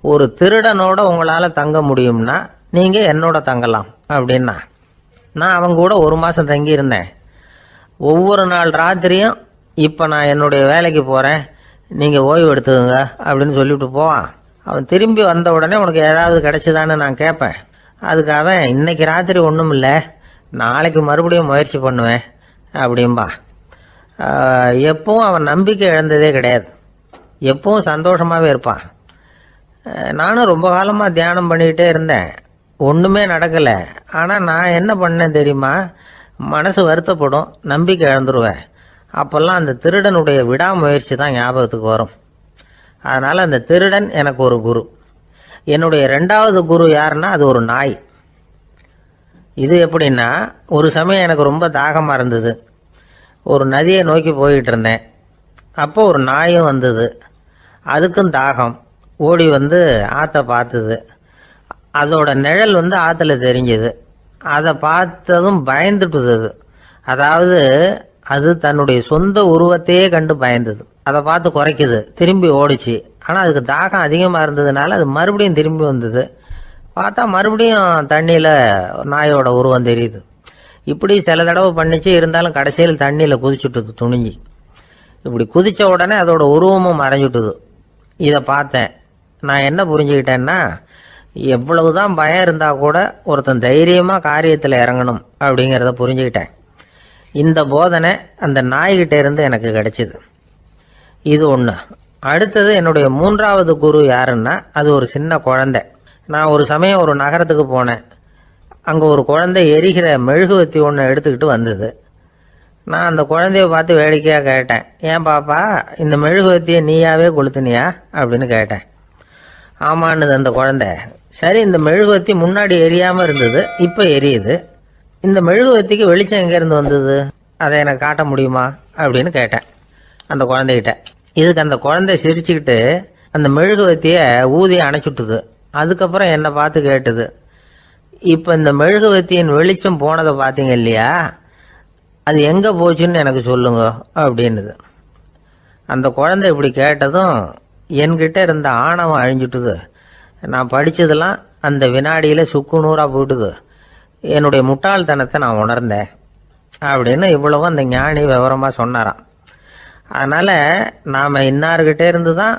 ஒரு திருடனோட உங்களால் தங்க முடியும்னா நீங்கள் என்னோட தங்கலாம் அப்படின்னா. நான் அவங்க கூட 1 மாதம் தங்கியிருந்தேன். ஒவ்வொரு நாள் ராத்திரியும் இப்போ நான் என்னுடைய வேலைக்கு போகிறேன், நீங்கள் ஓய்வு எடுத்துக்கோங்க அப்படின்னு சொல்லிவிட்டு போவான். அவன் திரும்பி வந்த உடனே உனக்கு ஏதாவது கிடைச்சிதான்னு நான் கேட்பேன். அதுக்கு அவன், இன்னைக்கு ராத்திரி ஒன்றும் இல்லை, நாளைக்கு மறுபடியும் முயற்சி பண்ணுவேன் அப்படின்பா. எப்பவும் அவன் நம்பிக்கை இழந்ததே கிடையாது, எப்பவும் சந்தோஷமாகவே இருப்பான். நானும் ரொம்ப காலமாக தியானம் பண்ணிக்கிட்டே இருந்தேன், ஒன்றுமே நடக்கலை. ஆனால் நான் என்ன பண்ணேன் தெரியுமா, மனசு வருத்தப்படும், நம்பிக்கை இழந்துருவேன். அப்போல்லாம் அந்த திருடனுடைய விடாமுயற்சி தான் ஞாபகத்துக்கு வரும். அதனால் அந்த திருடன் எனக்கு ஒரு குரு. என்னுடைய 2வது குரு யாருன்னா அது ஒரு நாய். இது எப்படின்னா, ஒரு சமயம் எனக்கு ரொம்ப தாகமாக இருந்தது. ஒரு நதியை நோக்கி போய்கிட்டு இருந்தேன். அப்போ ஒரு நாயும் வந்தது. அதுக்கும் தாகம். ஓடி வந்து ஆற்றை பார்த்தது. அதோட நிழல் ஆற்றுல தெரிஞ்சது. அதை பார்த்ததும் பயந்துட்டுது. அது அதாவது அது தன்னுடைய சொந்த உருவத்தையே கண்டு பயந்தது. அதை பார்த்து குறைக்குது, திரும்பி ஓடிச்சு. ஆனால் அதுக்கு தாகம் அதிகமாக இருந்ததுனால அது மறுபடியும் திரும்பி வந்தது. பார்த்தா மறுபடியும் தண்ணியில் நாயோட உருவம் தெரியுது. இப்படி சில தடவை பண்ணிச்சு. இருந்தாலும் கடைசியில் தண்ணியில் குதிச்சுட்டுது துணிஞ்சி. இப்படி குதித்த உடனே அதோட உருவமும் மறைஞ்சுட்டுது. இதை பார்த்தேன். நான் என்ன புரிஞ்சுக்கிட்டேன்னா, எவ்வளவுதான் பயம் இருந்தால் கூட ஒருத்தன் தைரியமாக காரியத்தில் இறங்கணும் அப்படிங்கிறத புரிஞ்சுக்கிட்டேன். இந்த போதனை அந்த நாய்கிட்ட இருந்து எனக்கு கிடைச்சிது. இது ஒன்று. அடுத்தது, என்னுடைய 3வது குரு யாருன்னா அது ஒரு சின்ன குழந்தை. நான் ஒரு சமயம் ஒரு நகரத்துக்கு போனேன். அங்கே ஒரு குழந்தை எரிகிற மெழுகுவத்தி ஒன்று எடுத்துக்கிட்டு வந்தது. நான் அந்த குழந்தைய பார்த்து வேடிக்கையாக கேட்டேன், ஏன் பாப்பா இந்த மெழுகுவத்தியை நீயாவே கொளுத்துனியா அப்படின்னு கேட்டேன். ஆமான்னுது அந்த குழந்தை. சரி, இந்த மெழுகுவத்தி முன்னாடி எரியாமல் இருந்தது, இப்போ எரியுது. இந்த மெழுகுவத்திக்கு வெளிச்சம் எங்கேருந்து வந்தது, அதை எனக்கு காட்ட முடியுமா அப்படின்னு கேட்டேன் அந்த குழந்தைகிட்ட. இதுக்கு அந்த குழந்தை சிரிச்சுக்கிட்டு அந்த மெழுகுவத்தியை ஊதி அணைச்சுட்டுது. அதுக்கப்புறம் என்னை பார்த்து கேட்டுது, இப்போ இந்த மெழுகுவத்தியின் வெளிச்சம் போனதை பார்த்தீங்க இல்லையா, அது எங்கே போச்சுன்னு எனக்கு சொல்லுங்க அப்படின்னுது. அந்த குழந்தை இப்படி கேட்டதும் என்கிட்ட இருந்த ஆணவம் அழிஞ்சுட்டுது. நான் படித்ததெல்லாம் அந்த வினாடியில் சுக்கு நூறாக போயிட்டுது. என்னுடைய முட்டாள்தனத்தை நான் உணர்ந்தேன் அப்படின்னு இவ்வளவும் அந்த ஞானி விவரமாக சொன்னாராம். அதனால் நாம் இன்னார்கிட்ட இருந்து தான்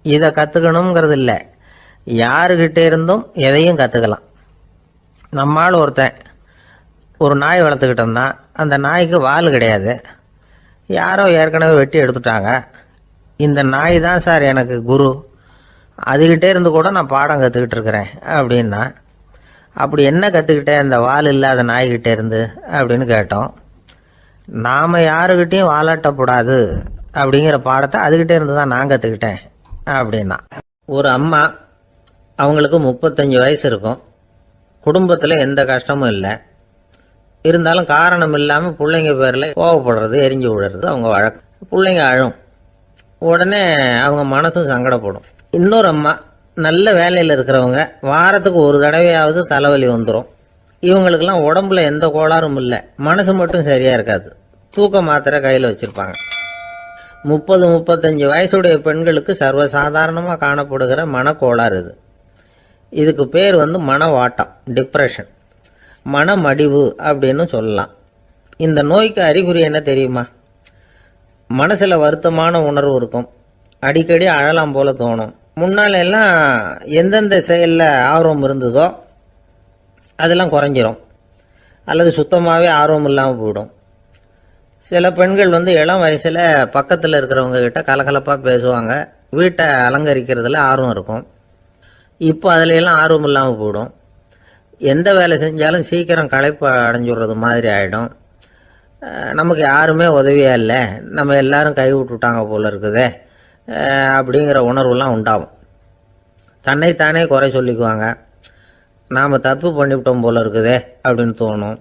இதை கற்றுக்கணுங்கிறது இல்லை, யாருக்கிட்ட இருந்தும் எதையும் கற்றுக்கலாம். நம்மால் ஒருத்தன் ஒரு நாய் வளர்த்துக்கிட்டு இருந்தான். அந்த நாய்க்கு வால் கிடையாது, யாரோ ஏற்கனவே வெட்டி எடுத்துட்டாங்க. இந்த நாய் தான் சார் எனக்கு குரு, அதுகிட்டே இருந்து கூட நான் பாடம் கற்றுக்கிட்டு இருக்கிறேன் அப்படின்னா. அப்படி என்ன கற்றுக்கிட்டேன் அந்த வால் இல்லாத நாய்கிட்டே இருந்து அப்படின்னு கேட்டோம். நாம் யாருக்கிட்டையும் வாலாட்டக்கூடாது அப்படிங்கிற பாடத்தை அதுகிட்டே இருந்து தான் நான் கற்றுக்கிட்டேன் அப்படின்னா. ஒரு அம்மா, அவங்களுக்கு 35 வயசு இருக்கும். குடும்பத்தில் எந்த கஷ்டமும் இல்லை. இருந்தாலும் காரணம் இல்லாமல் பிள்ளைங்க பேரில் கோவப்படுறது, எரிஞ்சு விடுறது அவங்க வழக்கம். பிள்ளைங்க அழும், உடனே அவங்க மனசும் சங்கடப்படும். இன்னொரு அம்மா, நல்ல வேலையில் இருக்கிறவங்க, வாரத்துக்கு ஒரு தடவையாவது தலைவலி வந்துடும். இவங்களுக்கெல்லாம் உடம்புல எந்த கோளாறும் இல்லை, மனசு மட்டும் சரியா இருக்காது. தூக்க மாத்திரை கையில் வச்சிருப்பாங்க. 30-35 வயசுடைய பெண்களுக்கு சர்வசாதாரணமாக காணப்படுகிற மனக்கோளாறு இது. இதுக்கு பேர் மனவாட்டம், டிப்ரெஷன், மனமடிவு அப்படின்னு சொல்லலாம். இந்த நோய்க்கு அறிகுறி என்ன தெரியுமா? மனசுல வருத்தமான உணர்வு இருக்கும், அடிக்கடி அழலாம் போல தோணும். முன்னால எல்லாம் எந்தெந்த செயல்ல ஆர்வம் இருந்ததோ அதெல்லாம் குறைஞ்சிரும், அல்லது சுத்தமாகவே ஆர்வம் இல்லாமல் போயிடும். சில பெண்கள் இளம் வயசுல பக்கத்தில் இருக்கிறவங்க கிட்ட கலகலப்பாக பேசுவாங்க, வீட்டை அலங்கரிக்கிறதுல ஆர்வம் இருக்கும். இப்போ அதுல எல்லாம் ஆர்வம் இல்லாமல் போயிடும். எந்த வேலை செஞ்சாலும் சீக்கிரம் களைப்பு அடைஞ்சுடுறது மாதிரி ஆகிடும். நமக்கு யாருமே உதவியா இல்லை, நம்ம எல்லாரும் கை விட்டுட்டாங்க போல இருக்குதே அப்படிங்கிற உணர்வுலாம் உண்டாகும். தன்னைத்தானே குறை சொல்லிக்குவாங்க, நாம் தப்பு பண்ணிவிட்டோம் போல இருக்குதே அப்படின்னு தோணும்.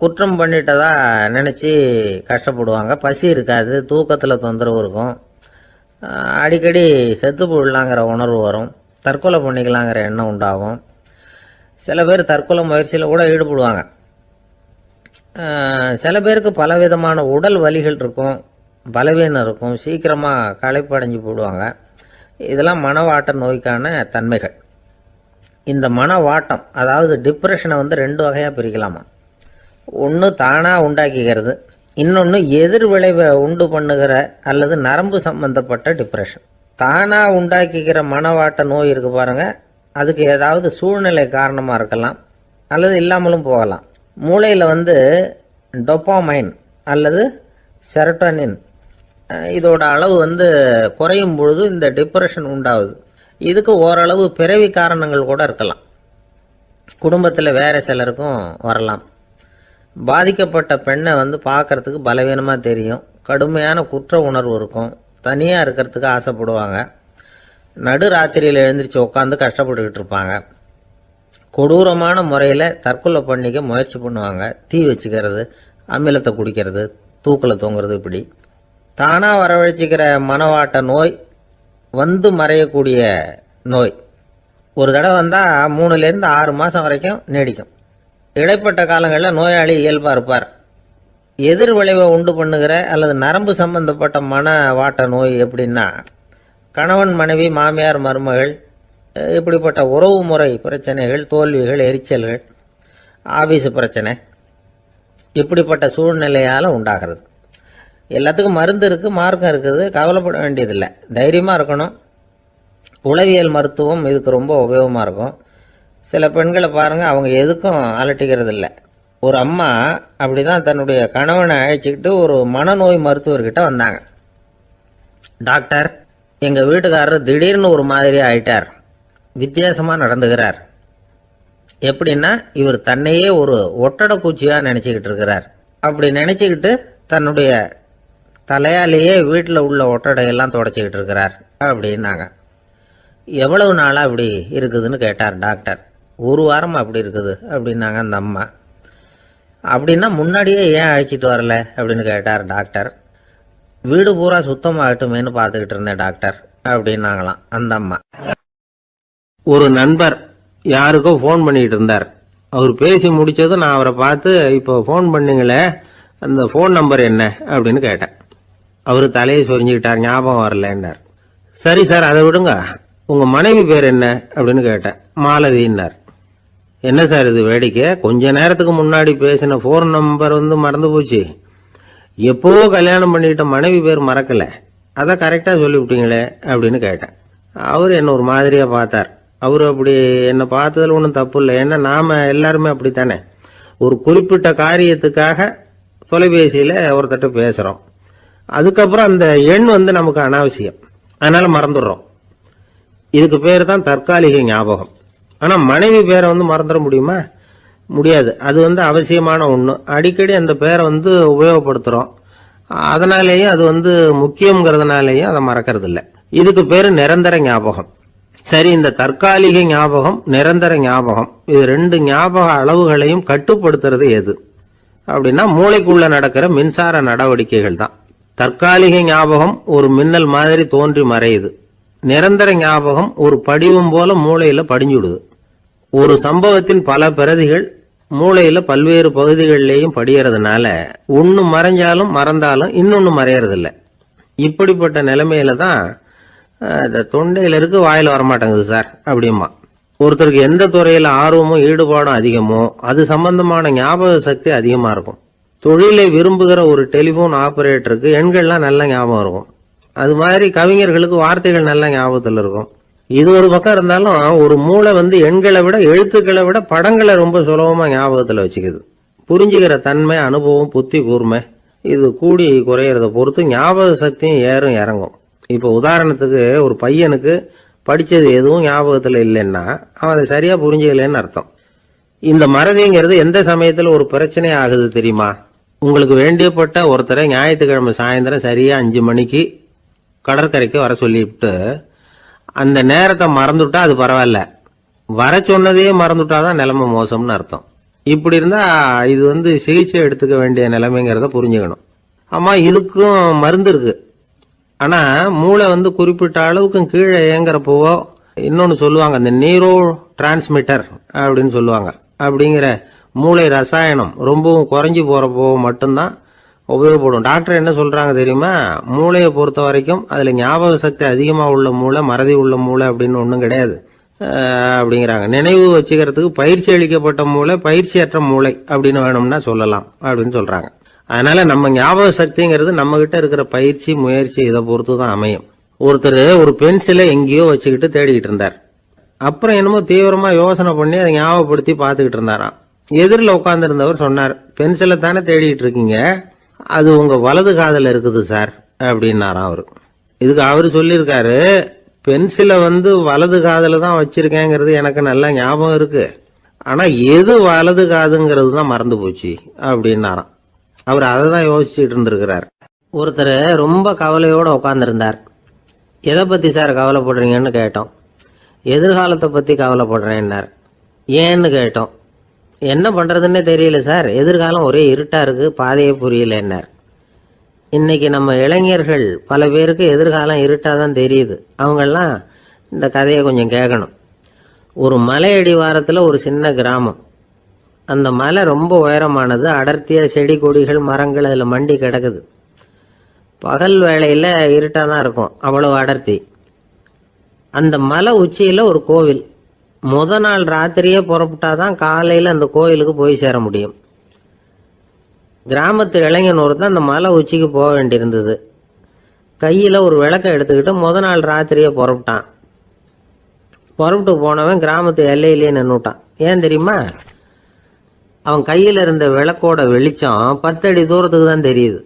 குற்றம் பண்ணிட்டதா நினச்சி கஷ்டப்படுவாங்க. பசி இருக்காது, தூக்கத்தில் தொந்தரவு இருக்கும், அடிக்கடி செத்து போடலாங்கிற உணர்வு வரும், தற்கொலை பண்ணிக்கலாங்கிற எண்ணம் உண்டாகும். சில பேர் தற்கொலை முயற்சியில் கூட ஈடுபடுவாங்க. சில பேருக்கு பலவிதமான உடல் வலிகள் இருக்கும், பலவீனம் இருக்கும், சீக்கிரமாக களைப்படைஞ்சு போடுவாங்க. இதெல்லாம் மனவாட்ட நோய்க்கான தன்மைகள். இந்த மனவாட்டம், அதாவது டிப்ரெஷனை 2 வகையாக பிரிக்கலாமா. ஒன்று தானாக உண்டாக்கிக்கிறது, இன்னொன்று எதிர் விளைவை உண்டு பண்ணுகிற அல்லது நரம்பு சம்பந்தப்பட்ட டிப்ரெஷன். தானாக உண்டாக்கிக்கிற மனவாட்ட நோய் இருக்கு பாருங்க, அதுக்கு ஏதாவது சூழ்நிலை காரணமாக இருக்கலாம் அல்லது இல்லாமலும் போகலாம். மூளையில் டொப்பாமைன் அல்லது செரட்டோனின் இதோட அளவு குறையும் பொழுது இந்த டிப்ரெஷன் உண்டாகுது. இதுக்கு ஓரளவு பிறவி காரணங்கள் கூட இருக்கலாம், குடும்பத்தில் வேற சிலருக்கும் வரலாம். பாதிக்கப்பட்ட பெண்ணை பார்க்கறதுக்கு பலவீனமாக தெரியும், கடுமையான குற்ற உணர்வு இருக்கும், தனியாக இருக்கிறதுக்கு ஆசைப்படுவாங்க, நடு ராத்திரியில் எழுந்திரிச்சு உட்காந்து கஷ்டப்பட்டுக்கிட்டு இருப்பாங்க, கொடூரமான முறையில் தற்கொலை பண்ணிக்க முயற்சி பண்ணுவாங்க, தீ வச்சுக்கிறது, அமிலத்தை குடிக்கிறது, தூக்கில் தொங்குறது. இப்படி தானாக வரவழைச்சிக்கிற மனவாட்ட நோய் மறையக்கூடிய நோய். ஒரு தடவை வந்தால் 3லேருந்து 6 மாதம் வரைக்கும் நீடிக்கும். இடைப்பட்ட காலங்களில் நோயாளி இயல்பாக இருப்பார். எதிர் விளைவை உண்டு பண்ணுகிற அல்லது நரம்பு சம்பந்தப்பட்ட மனவாட்ட நோய் எப்படின்னா, கணவன் மனைவி, மாமியார் மருமகள், இப்படிப்பட்ட உறவு முறை பிரச்சனைகள், தோல்விகள், எரிச்சல்கள், ஆபீஸ் பிரச்சனை, இப்படிப்பட்ட சூழ்நிலையால் உண்டாகிறது. எல்லாத்துக்கும் மருந்து இருக்குது, மார்க்கம் இருக்குது, கவலைப்பட வேண்டியதில்லை, தைரியமாக இருக்கணும். உளவியல் மருத்துவம் இதுக்கு ரொம்ப உபயோகமாக இருக்கும். சில பெண்களை பாருங்கள், அவங்க எதுக்கும் அலட்டிக்கிறது இல்லை. ஒரு அம்மா அப்படிதான் தன்னுடைய கணவனை அழைச்சிக்கிட்டு ஒரு மனநோய் மருத்துவர்கிட்ட வந்தாங்க. டாக்டர், எங்கள் வீட்டுக்காரர் திடீர்னு ஒரு மாதிரி ஆயிட்டார், வித்தியாசமாக நடந்துகிறார். எப்படின்னா, இவர் தன்னையே ஒரு ஒட்டடை பூச்சியாக நினச்சிக்கிட்டு இருக்கிறார். அப்படி நினச்சிக்கிட்டு தன்னுடைய தலையாலேயே வீட்டில் உள்ள ஒட்டடையெல்லாம் தொடச்சிக்கிட்டு இருக்கிறார் அப்படின்னாங்க. எவ்வளவு நாளாக அப்படி இருக்குதுன்னு கேட்டார் டாக்டர். 1 வாரம் அப்படி இருக்குது அப்படின்னாங்க அந்த அம்மா. அப்படின்னா முன்னாடியே ஏன் அழைச்சிட்டு வரல அப்படின்னு கேட்டார் டாக்டர். வீடு பூரா சுத்தமாகட்டுமேனு பார்த்துக்கிட்டு இருந்தேன் டாக்டர் அப்படின்னாங்களாம் அந்த அம்மா. ஒரு நண்பர் யாருக்கோ ஃபோன் பண்ணிட்டு இருந்தார். அவர் பேசி முடிச்சதும் நான் அவரை பார்த்து, இப்போ ஃபோன் பண்ணீங்களே, அந்த ஃபோன் நம்பர் என்ன அப்படின்னு கேட்டேன். அவர் தலையை சொரிஞ்சுக்கிட்டார், ஞாபகம் வரலன்னார். சரி சார், அதை விடுங்க, உங்க மனைவி பேர் என்ன அப்படின்னு கேட்டேன். மாலதின்னார். என்ன சார் இது வேடிக்கை, கொஞ்ச நேரத்துக்கு முன்னாடி பேசின ஃபோன் நம்பர் மறந்து போச்சு, எப்போவோ கல்யாணம் பண்ணிட்ட மனைவி பேர் மறக்கல, அதை கரெக்டா சொல்லிவிட்டீங்களே அப்படின்னு கேட்டேன். அவர் என்ன ஒரு மாதிரியா பார்த்தார். அவரு அப்படி என்ன பார்த்ததுல ஒன்றும் தப்பு இல்லை, ஏன்னா நாம எல்லாருமே அப்படித்தானே, ஒரு குறிப்பிட்ட காரியத்துக்காக தொலைபேசியில ஒருத்தட்ட பேசுறோம், அதுக்கப்புறம் அந்த எண் நமக்கு அனாவசியம், அதனால மறந்துடுறோம். இதுக்கு பேர் தான் தற்காலிக ஞாபகம். ஆனா மனைவி பேரை மறந்துட முடியுமா? முடியாது. அது அவசியமான ஒண்ணு. அடிக்கடி அந்த பேரை உபயோகப்படுத்துறோம், அதனாலேயும் அது முக்கியங்கிறதுனாலேயும் அதை மறக்கிறது இல்லை. இதுக்கு பேரு நிரந்தர ஞாபகம். சரி, இந்த தற்காலிக ஞாபகம், நிரந்தர ஞாபகம், இது 2 ஞாபக அளவுகளையும் கட்டுப்படுத்துறது எது அப்படின்னா, மூளைக்குள்ள நடக்கிற மின்சார நடவடிக்கைகள் தான். தற்காலிக ஞாபகம் ஒரு மின்னல் மாதிரி தோன்றி மறையுது. நிரந்தர ஞாபகம் ஒரு படிவம் போல மூளையில படிஞ்சுடுது. ஒரு சம்பவத்தின் பல பிரதிகள் மூளையில பல்வேறு பகுதிகளிலேயும் படியறதுனால ஒன்னு மறைஞ்சாலும் மறந்தாலும் இன்னொன்னு மறையறதில்ல. இப்படிப்பட்ட நிலைமையில தான் தொண்டையில இருக்கு வாயில வரமாட்டேங்குது சார் அப்படிமா. ஒருத்தருக்கு எந்த துறையில ஆர்வமும் ஈடுபாடும் அதிகமோ அது சம்பந்தமான ஞாபக சக்தி அதிகமா இருக்கும். தொழிலை விரும்புகிற ஒரு டெலிபோன் ஆபரேட்டருக்கு எண்கள்லாம் நல்ல ஞாபகம் இருக்கும். அது மாதிரி கவிஞர்களுக்கு வார்த்தைகள் நல்ல ஞாபகத்தில் இருக்கும். இது ஒரு பக்கம் இருந்தாலும் ஒரு மூளை எண்களை விட எழுத்துக்களை விட படங்களை ரொம்ப சுலபமா ஞாபகத்தில் வச்சுக்குது. புரிஞ்சுக்கிற தன்மை, அனுபவம், புத்தி கூர்மை இது கூடி குறையறத பொறுத்து ஞாபக சக்தியும் ஏறும் இறங்கும். இப்போ உதாரணத்துக்கு ஒரு பையனுக்கு படிச்சது எதுவும் ஞாபகத்தில் இல்லைன்னா அவன் அதை சரியா புரிஞ்சுக்கலன்னு அர்த்தம். இந்த மறதிங்கிறது எந்த சமயத்துல ஒரு பிரச்சனை ஆகுது தெரியுமா? உங்களுக்கு வேண்டியப்பட்ட ஒருத்தரை ஞாயிற்றுக்கிழமை சாயந்தரம் சரியா 5 மணிக்கு கடற்கரைக்கு வர சொல்லிவிட்டு அந்த நேரத்தை மறந்துட்டா அது பரவாயில்ல, வர சொன்னதையே மறந்துட்டாதான் நிலைமை மோசம்னு அர்த்தம். இப்படி இருந்தா இது சிகிச்சை எடுத்துக்க வேண்டிய நிலைமைங்கிறத புரிஞ்சுக்கணும். ஆமா, இதுக்கும் மருந்து இருக்கு. ஆனா மூளை குறிப்பிட்ட அளவுக்கு கீழே இயங்குறப்போ இன்னொன்னு சொல்லுவாங்க, இந்த நியூரோ டிரான்ஸ்மிட்டர் அப்படின்னு சொல்லுவாங்க. அப்படிங்கிற மூளை ரசாயனம் ரொம்பவும் குறைஞ்சி போறப்போ மட்டும்தான் உபயோகப்படும். டாக்டர் என்ன சொல்றாங்க தெரியுமா? மூளையை பொறுத்த வரைக்கும் அதுல ஞாபக சக்தி அதிகமா உள்ள மூளை, மறதி உள்ள மூளை அப்படின்னு ஒன்றும் கிடையாது அப்படிங்கிறாங்க. நினைவு வச்சுக்கிறதுக்கு பயிற்சி அளிக்கப்பட்ட மூளை, பயிற்சியற்ற மூளை அப்படின்னு வேணும்னா சொல்லலாம் அப்படின்னு சொல்றாங்க. அதனால நம்ம ஞாபக சக்திங்கிறது நம்ம கிட்ட இருக்கிற பயிற்சி, முயற்சி இதை பொறுத்து தான் அமையும். ஒருத்தர் ஒரு பென்சிலை எங்கேயோ வச்சுக்கிட்டு தேடிக்கிட்டு இருந்தார். அப்புறம் என்னமோ தீவிரமா யோசனை பண்ணி அதை ஞாபகப்படுத்தி பார்த்துக்கிட்டு இருந்தாராம். எதிரில் உட்கார்ந்து இருந்தவர் சொன்னார், பென்சிலை தானே தேடிட்டு இருக்கீங்க, அது உங்க வலது காதுல இருக்குது சார் அப்படின்னாராம் அவரு. இதுக்கு அவரு சொல்லியிருக்காரு, பென்சிலை வலது காதுல தான் வச்சிருக்கேங்கிறது எனக்கு நல்லா ஞாபகம் இருக்கு, ஆனா எது வலது காதுங்கிறது தான் மறந்து போச்சு அப்படின்னாராம். அவர் அதை தான் யோசிச்சுட்டு இருந்திருக்கிறார். ஒருத்தர் ரொம்ப கவலையோட உட்கார்ந்துருந்தார். எதை பத்தி சார் கவலைப்படுறீங்கன்னு கேட்டோம். எதிர்காலத்தை பத்தி கவலைப்படுறேன்னார். ஏன்னு கேட்டோம். என்ன பண்றதுன்னே தெரியல சார், எதிர்காலம் ஒரே இருட்டா இருக்கு, பாதையே புரியலன்னார். இன்னைக்கு நம்ம இளைஞர்கள் பல பேருக்கு எதிர்காலம் இருட்டா தான் தெரியுது. அவங்கெல்லாம் இந்த கதையை கொஞ்சம் கேட்கணும். ஒரு மலை அடிவாரத்தில் ஒரு சின்ன கிராமம். அந்த மலை ரொம்ப உயரமானது. அடர்த்தியா செடி கொடிகள் மரங்கள் அதில் மண்டி கிடக்குது. பகல் வேளையில் இருட்டாக தான் இருக்கும், அவ்வளவு அடர்த்தி. அந்த மலை உச்சியில் ஒரு கோவில். முத நாள் ராத்திரியே புறப்பட்டாதான் காலையில் அந்த கோயிலுக்கு போய் சேர முடியும். கிராமத்து இளைஞன் ஒருத்தன் அந்த மலை உச்சிக்கு போக வேண்டியிருந்தது. கையில் ஒரு விளக்கை எடுத்துக்கிட்டு முத நாள் ராத்திரியே புறப்பட்டான். புறப்பட்டு போனவன் கிராமத்து எல்லையிலேயே நின்றுட்டான். ஏன் தெரியுமா? அவன் கையில் இருந்த விளக்கோட வெளிச்சம் 10 அடி தூரத்துக்கு தான் தெரியுது.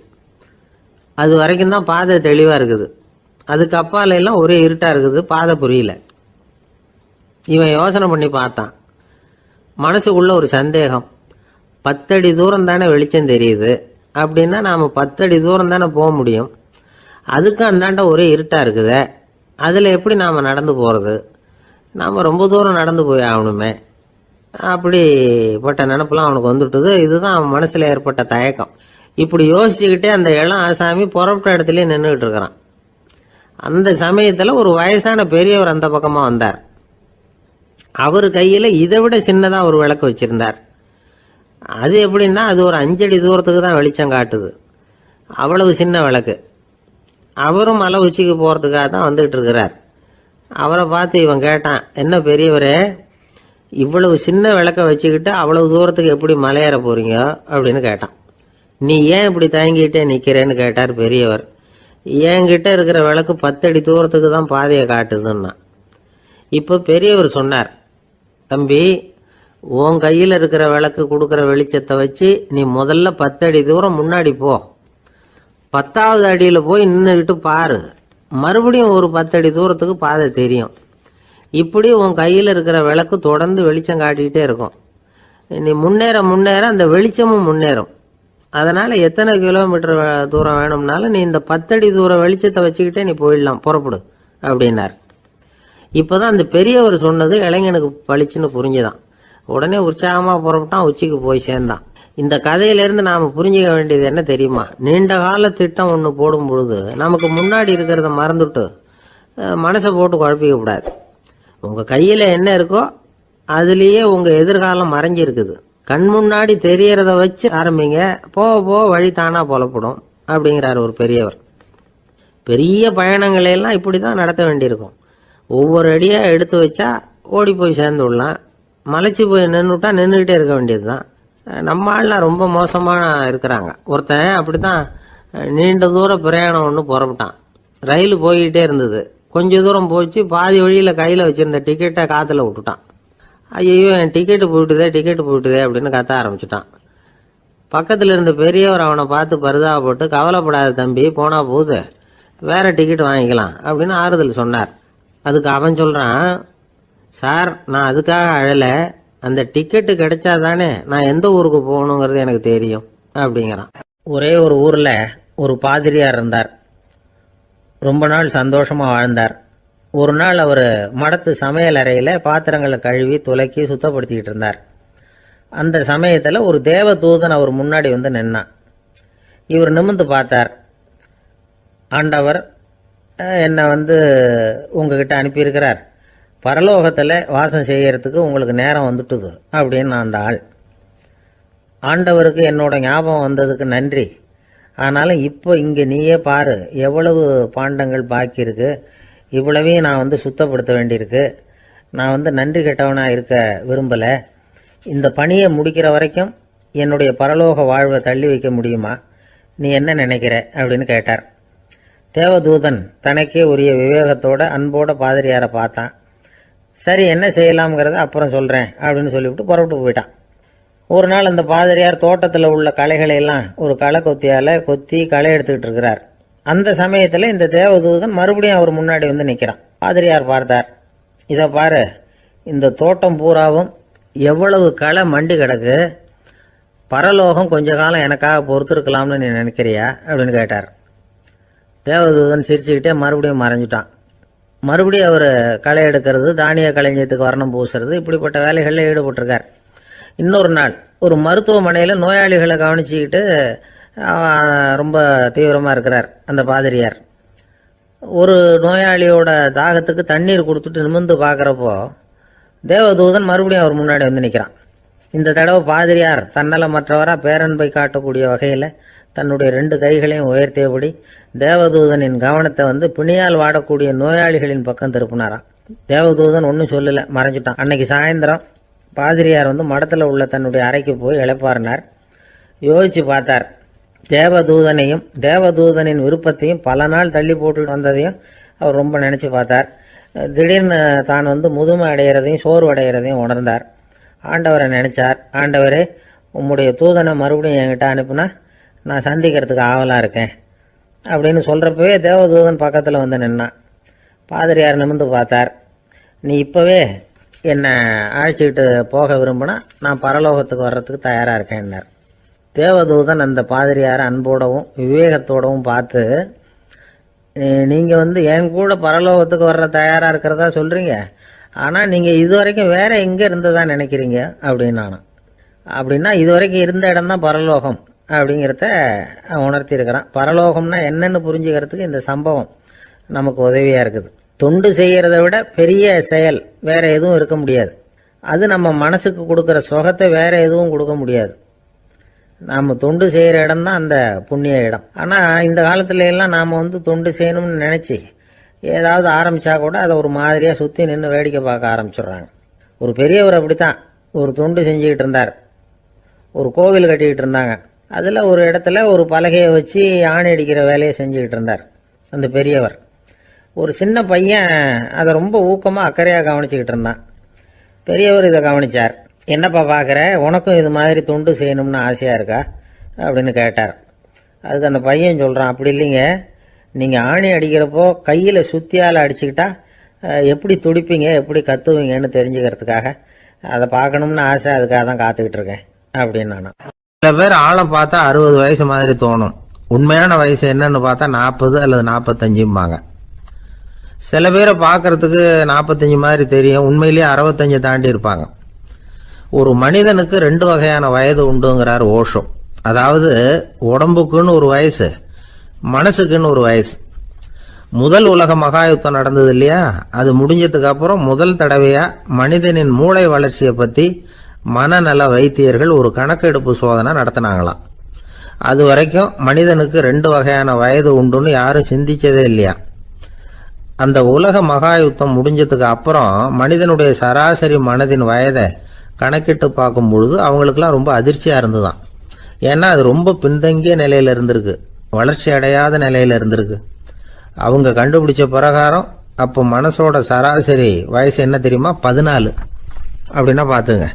அது வரைக்கும் தான் பாதை தெளிவாக இருக்குது. அதுக்கு அப்பால எல்லாம் ஒரே இருட்டாக இருக்குது, பாதை புரியல. இவன் யோசனை பண்ணி பார்த்தான். மனசுக்குள்ள ஒரு சந்தேகம். 10 அடி தூரம் தானே வெளிச்சம் தெரியுது, அப்படின்னா நாம் 10 அடி தூரம் தானே போக முடியும். அதுக்கு அந்தாண்ட ஒரே இருட்டாக இருக்குதே, அதில் எப்படி நாம் நடந்து போகிறது? நாம் ரொம்ப தூரம் நடந்து போய் ஆகணுமே. அப்படிப்பட்ட நினப்பெல்லாம் அவனுக்கு வந்துட்டுது. இதுதான் அவன் மனசில் ஏற்பட்ட தயக்கம். இப்படி யோசிச்சுக்கிட்டே அந்த இளம் ஆசாமி புறப்பட்ட இடத்துலயே நின்றுகிட்டு இருக்கிறான். அந்த சமயத்தில் ஒரு வயசான பெரியவர் அந்த பக்கமாக வந்தார். அவர் கையில் இதை விட சின்னதாக ஒரு விளக்கு வச்சிருந்தார். அது எப்படின்னா அது ஒரு 5 அடி தூரத்துக்கு தான் வெளிச்சம் காட்டுது. அவ்வளவு சின்ன விளக்கு. அவரும் மலை உச்சிக்கு போகிறதுக்காக தான் வந்துட்டு இருக்கிறார். அவரை பார்த்து இவன் கேட்டான், என்ன பெரியவரே, இவ்வளவு சின்ன விளக்க வச்சுக்கிட்டு அவ்வளவு தூரத்துக்கு எப்படி மலையேற போறீங்க அப்படின்னு கேட்டான். நீ ஏன் இப்படி தயங்கிட்டே நிக்கிறேன்னு கேட்டார் பெரியவர். என்கிட்ட இருக்கிற விளக்கு 10 அடி தூரத்துக்கு தான் பாதையை காட்டுதுன்னா. இப்ப பெரியவர் சொன்னார், தம்பி, உன் கையில் இருக்கிற விளக்கு கொடுக்குற வெளிச்சத்தை வச்சு நீ முதல்ல 10 அடி தூரம் முன்னாடி போ. 10வது அடியில போய் நின்றுக்கிட்டு பாரு, மறுபடியும் ஒரு 10 அடி தூரத்துக்கு பாதை தெரியும். இப்படி உன் கையில் இருக்கிற விளக்கு தொடர்ந்து வெளிச்சம் காட்டிக்கிட்டே இருக்கும். நீ முன்னேற முன்னேற அந்த வெளிச்சமும் முன்னேறும். அதனால எத்தனை கிலோமீட்டர் தூரம் வேணும்னாலும் நீ இந்த 10 அடி தூரம் வெளிச்சத்தை வச்சுக்கிட்டே நீ போயிடலாம், புறப்படு அப்படின்னார். இப்பதான் அந்த பெரியவர் சொன்னது இளைஞனுக்கு பளிச்சுன்னு புரிஞ்சுதான். உடனே உற்சாகமா புறப்பட்டான், உச்சிக்கு போய் சேர்ந்தான். இந்த கதையிலிருந்து நாம புரிஞ்சுக்க வேண்டியது என்ன தெரியுமா? நீண்ட கால திட்டம் ஒன்று போடும் பொழுது நமக்கு முன்னாடி இருக்கிறத மறந்துட்டு மனசை போட்டு குழப்பிக்க கூடாது. உங்க கையில என்ன இருக்கோ அதுலேயே உங்க எதிர்காலம் மறைஞ்சிருக்குது. கண் முன்னாடி தெரியறத வச்சு ஆரம்பிங்க, போக போக வழி தானா புலப்படும் அப்படிங்கிறார் ஒரு பெரியவர். பெரிய பயணங்களை எல்லாம் இப்படிதான் நடத்த வேண்டியிருக்கும். ஒவ்வொரு அடியா எடுத்து வச்சா ஓடி போய் சேர்ந்து விடலாம். மலைச்சு போய் நின்றுட்டா நின்றுகிட்டே இருக்க வேண்டியதுதான். நம்ம ஆள்லாம் ரொம்ப மோசமா இருக்கிறாங்க. ஒருத்தன் அப்படித்தான் நீண்ட தூர பிரயாணம் ஒன்று புறப்பட்டான். ரயில் போய்கிட்டே இருந்தது. கொஞ்ச தூரம் போச்சு, பாதி வழியில கையில வச்சிருந்த டிக்கெட்டை காத்துல விட்டுட்டான். ஐயோ, என் டிக்கெட்டு போயிட்டுதே அப்படின்னு கத்த ஆரம்பிச்சுட்டான். பக்கத்துல இருந்த பெரியவர் அவனை பார்த்து பரிதாபப்பட்டு, கவலைப்படாத தம்பி, போனா போகுது, வேற டிக்கெட் வாங்கிக்கலாம் அப்படின்னு ஆறுதல் சொன்னார். அதுக்கு அவன் சொல்றான், சார், நான் அதுக்காக அழல, அந்த டிக்கெட்டு கிடைச்சா தானே நான் எந்த ஊருக்கு போகணுங்கிறது எனக்கு தெரியும் அப்படிங்கிறான். ஒரே ஒரு ஊர்ல ஒரு பாதிரியார் இருந்தார். ரொம்ப நாள் சந்தோஷமா வாழ்ந்தார். ஒரு நாள் அவர் மடத்து சமையல் அறையில பாத்திரங்களை கழுவி துலக்கி சுத்தப்படுத்திக்கிட்டு இருந்தார். அந்த சமயத்துல ஒரு தேவ தூதன் அவர் முன்னாடி வந்து நின்னான். இவர் நிமிர்ந்து பார்த்தார். ஆண்டவர் என்னை உங்ககிட்ட அனுப்பியிருக்கிறார், பரலோகத்துல வாசம் செய்யறதுக்கு உங்களுக்கு நேரம் வந்துட்டுது அப்படின்னு அந்த ஆள். ஆண்டவருக்கு என்னோட ஞாபகம் வந்ததுக்கு நன்றி. ஆனாலும் இப்போ இங்கே நீயே பாரு, எவ்வளவு பாண்டங்கள் பாக்கி இருக்கு, இவ்வளவையும் நான் சுத்தப்படுத்த வேண்டியிருக்கு. நான் நன்றி கெட்டவனா இருக்க விரும்பலை. இந்த பணியை முடிக்கிற வரைக்கும் என்னுடைய பரலோக வாழ்வை தள்ளி வைக்க முடியுமா? நீ என்ன நினைக்கிற அப்படின்னு கேட்டார். தேவதூதன் தனக்கே உரிய விவேகத்தோட அன்போட பாதிரியாரை பார்த்தான். சரி, என்ன செய்யலாம்ங்கிறத அப்புறம் சொல்றேன் அப்படின்னு சொல்லிவிட்டு புறப்பட்டு போயிட்டான். ஒரு நாள் அந்த பாதிரியார் தோட்டத்தில் உள்ள களைகளை எல்லாம் ஒரு களை கொத்தியால கொத்தி களை எடுத்துக்கிட்டு இருக்கிறார். அந்த சமயத்தில் இந்த தேவதூதன் மறுபடியும் அவர் முன்னாடி நிற்கிறான். பாதிரியார் பார்த்தார். இதை பாரு, இந்த தோட்டம் பூராவும் எவ்வளவு களை மண்டி கிடக்கு, பரலோகம் கொஞ்ச காலம் எனக்காக பொறுத்திருக்கலாம்னு நீ நினைக்கிறியா அப்படின்னு கேட்டார். தேவதூதன் சிரிச்சுக்கிட்டே மறுபடியும் மறைஞ்சிட்டான். மறுபடியும் அவர் களை எடுக்கிறது, தானிய களஞ்சியத்துக்கு வர்ணம் பூசுறது, இப்படிப்பட்ட வேலைகளில் ஈடுபட்டிருக்கார். இன்னொரு நாள் ஒரு மருத்துவமனையில் நோயாளிகளை கவனிச்சுக்கிட்டு ரொம்ப தீவிரமாக இருக்கிறார் அந்த பாதிரியார். ஒரு நோயாளியோட தாகத்துக்கு தண்ணீர் கொடுத்துட்டு நிமிர்ந்து பார்க்குறப்போ தேவதூதன் மறுபடியும் அவர் முன்னாடி நிற்கிறான். இந்த தடவை பாதிரியார் தன்னலமற்றவராக பேரன்பை காட்டக்கூடிய வகையில் தன்னுடைய 2 கைகளையும் உயர்த்தியபடி தேவதூதனின் கவனத்தை பிணியால் வாடக்கூடிய நோயாளிகளின் பக்கம் திருப்பினாராம். தேவதூதன் ஒன்றும் சொல்லலை, மறைஞ்சிட்டான். அன்னைக்கு சாயந்தரம் பாதிரியார் மடத்தில் உள்ள தன்னுடைய அறைக்கு போய் இளைப்பாறினார். யோசிச்சு பார்த்தார். தேவதூதனையும் தேவதூதனின் விருப்பத்தையும் பல நாள் தள்ளி போட்டு வந்ததையும் அவர் ரொம்ப நினைச்சு பார்த்தார். திடீர்னு தான் முதுமை அடைகிறதையும் சோர்வு அடைகிறதையும் உணர்ந்தார். ஆண்டவரை நினைச்சார். ஆண்டவரே, உம்முடைய தூதனை மறுபடியும் என்கிட்ட அனுப்புனா நான் சந்திக்கிறதுக்கு ஆவலா இருக்கேன் அப்படின்னு சொல்றப்பவே தேவதூதன் பக்கத்தில் நின்னான். பாதிரியார் நிமிர்ந்து பார்த்தார். நீ இப்பவே என்னை அழைச்சிக்கிட்டு போக விரும்பினா நான் பரலோகத்துக்கு வர்றதுக்கு தயாராக இருக்கேன்னார். தேவதூதன் அந்த பாதிரியாரை அன்போடவும் விவேகத்தோடவும் பார்த்து, நீங்கள் என் கூட பரலோகத்துக்கு வர்ற தயாராக இருக்கிறதா சொல்கிறீங்க, ஆனால் நீங்கள் இதுவரைக்கும் வேற எங்கே இருந்ததா நினைக்கிறீங்க அப்படின்னு. அப்படின்னா இதுவரைக்கும் இருந்த இடம் தான் பரலோகம் அப்படிங்கிறத உணர்த்தி இருக்கிறான். பரலோகம்னா என்னன்னு புரிஞ்சுக்கிறதுக்கு இந்த சம்பவம் நமக்கு உதவியாக இருக்குது. தொண்டு செய்யறதை விட பெரிய செயல் வேற எதுவும் இருக்க முடியாது. அது நம்ம மனசுக்கு கொடுக்குற சுகத்தை வேற எதுவும் கொடுக்க முடியாது. நாம தொண்டு செய்யற இடம் தான் அந்த புண்ணிய இடம். ஆனா இந்த காலத்துல எல்லாம் நாம தொண்டு செய்யணும்னு நினைச்சு ஏதாவது ஆரம்பிச்சா கூட அதை ஒரு மாதிரியா சுத்தி நின்று வேடிக்கை பார்க்க ஆரம்பிச்சிடுறாங்க. ஒரு பெரியவர் அப்படித்தான் ஒரு தொண்டு செஞ்சுக்கிட்டு இருந்தார். ஒரு கோவில் கட்டிக்கிட்டு இருந்தாங்க. அதுல ஒரு இடத்துல ஒரு பலகையை வச்சு ஆணி அடிக்கிற வேலையை செஞ்சுக்கிட்டு இருந்தார் அந்த பெரியவர். ஒரு சின்ன பையன் அதை ரொம்ப ஊக்கமாக அக்கறையாக கவனிச்சுக்கிட்டு இருந்தான். பெரியவர் இதை கவனிச்சார். என்னப்பா பார்க்குற, உனக்கும் இது மாதிரி தொண்டு செய்யணும்னு ஆசையாக இருக்கா அப்படின்னு கேட்டார். அதுக்கு அந்த பையன் சொல்கிறான், அப்படி இல்லைங்க, நீங்கள் ஆணி அடிக்கிறப்போ கையில் சுத்தியால் அடிச்சுக்கிட்டா எப்படி துடிப்பீங்க, எப்படி கத்துவீங்கன்னு தெரிஞ்சுக்கிறதுக்காக அதை பார்க்கணும்னு ஆசை, அதுக்காக தான் காத்துக்கிட்டு இருக்கேன் அப்படின்னு நானும். சில பேர் ஆளை பார்த்தா 60 வயசு மாதிரி தோணும். உண்மையான வயசு என்னன்னு பார்த்தா 40 அல்லது 45 சில பேரை பார்க்கறதுக்கு 45 மாதிரி தெரியும், உண்மையிலேயே 65 தாண்டி இருப்பாங்க. ஒரு மனிதனுக்கு 2 வகையான வயது உண்டுங்கிறார் ஓஷோ. அதாவது உடம்புக்குன்னு ஒரு வயசு, மனசுக்குன்னு ஒரு வயசு. முதல் உலக மகாயுத்தம் நடந்தது இல்லையா, அது முடிஞ்சதுக்கு அப்புறம் முதல் தடவையா மனிதனின் மூளை வளர்ச்சியை பத்தி மனநல வைத்தியர்கள் ஒரு கணக்கெடுப்பு சோதனை நடத்தினாங்களாம். அது வரைக்கும் மனிதனுக்கு 2 வகையான வயது உண்டுன்னு யாரும் சிந்திச்சதே இல்லையா. அந்த உலக மகா யுத்தம் முடிஞ்சதுக்கு அப்புறம் மனிதனுடைய சராசரி மனதின் வயதை கணக்கிட்டு பார்க்கும் பொழுது அவங்களுக்குலாம் ரொம்ப அதிர்ச்சியாக இருந்துதான். ஏன்னா அது ரொம்ப பின்தங்கிய நிலையில் இருந்திருக்கு, வளர்ச்சி அடையாத நிலையில் இருந்திருக்கு. அவங்க கண்டுபிடிச்ச பிரகாரம் அப்போ மனசோட சராசரி வயசு என்ன தெரியுமா? 14. அப்படின்னா பார்த்துங்க,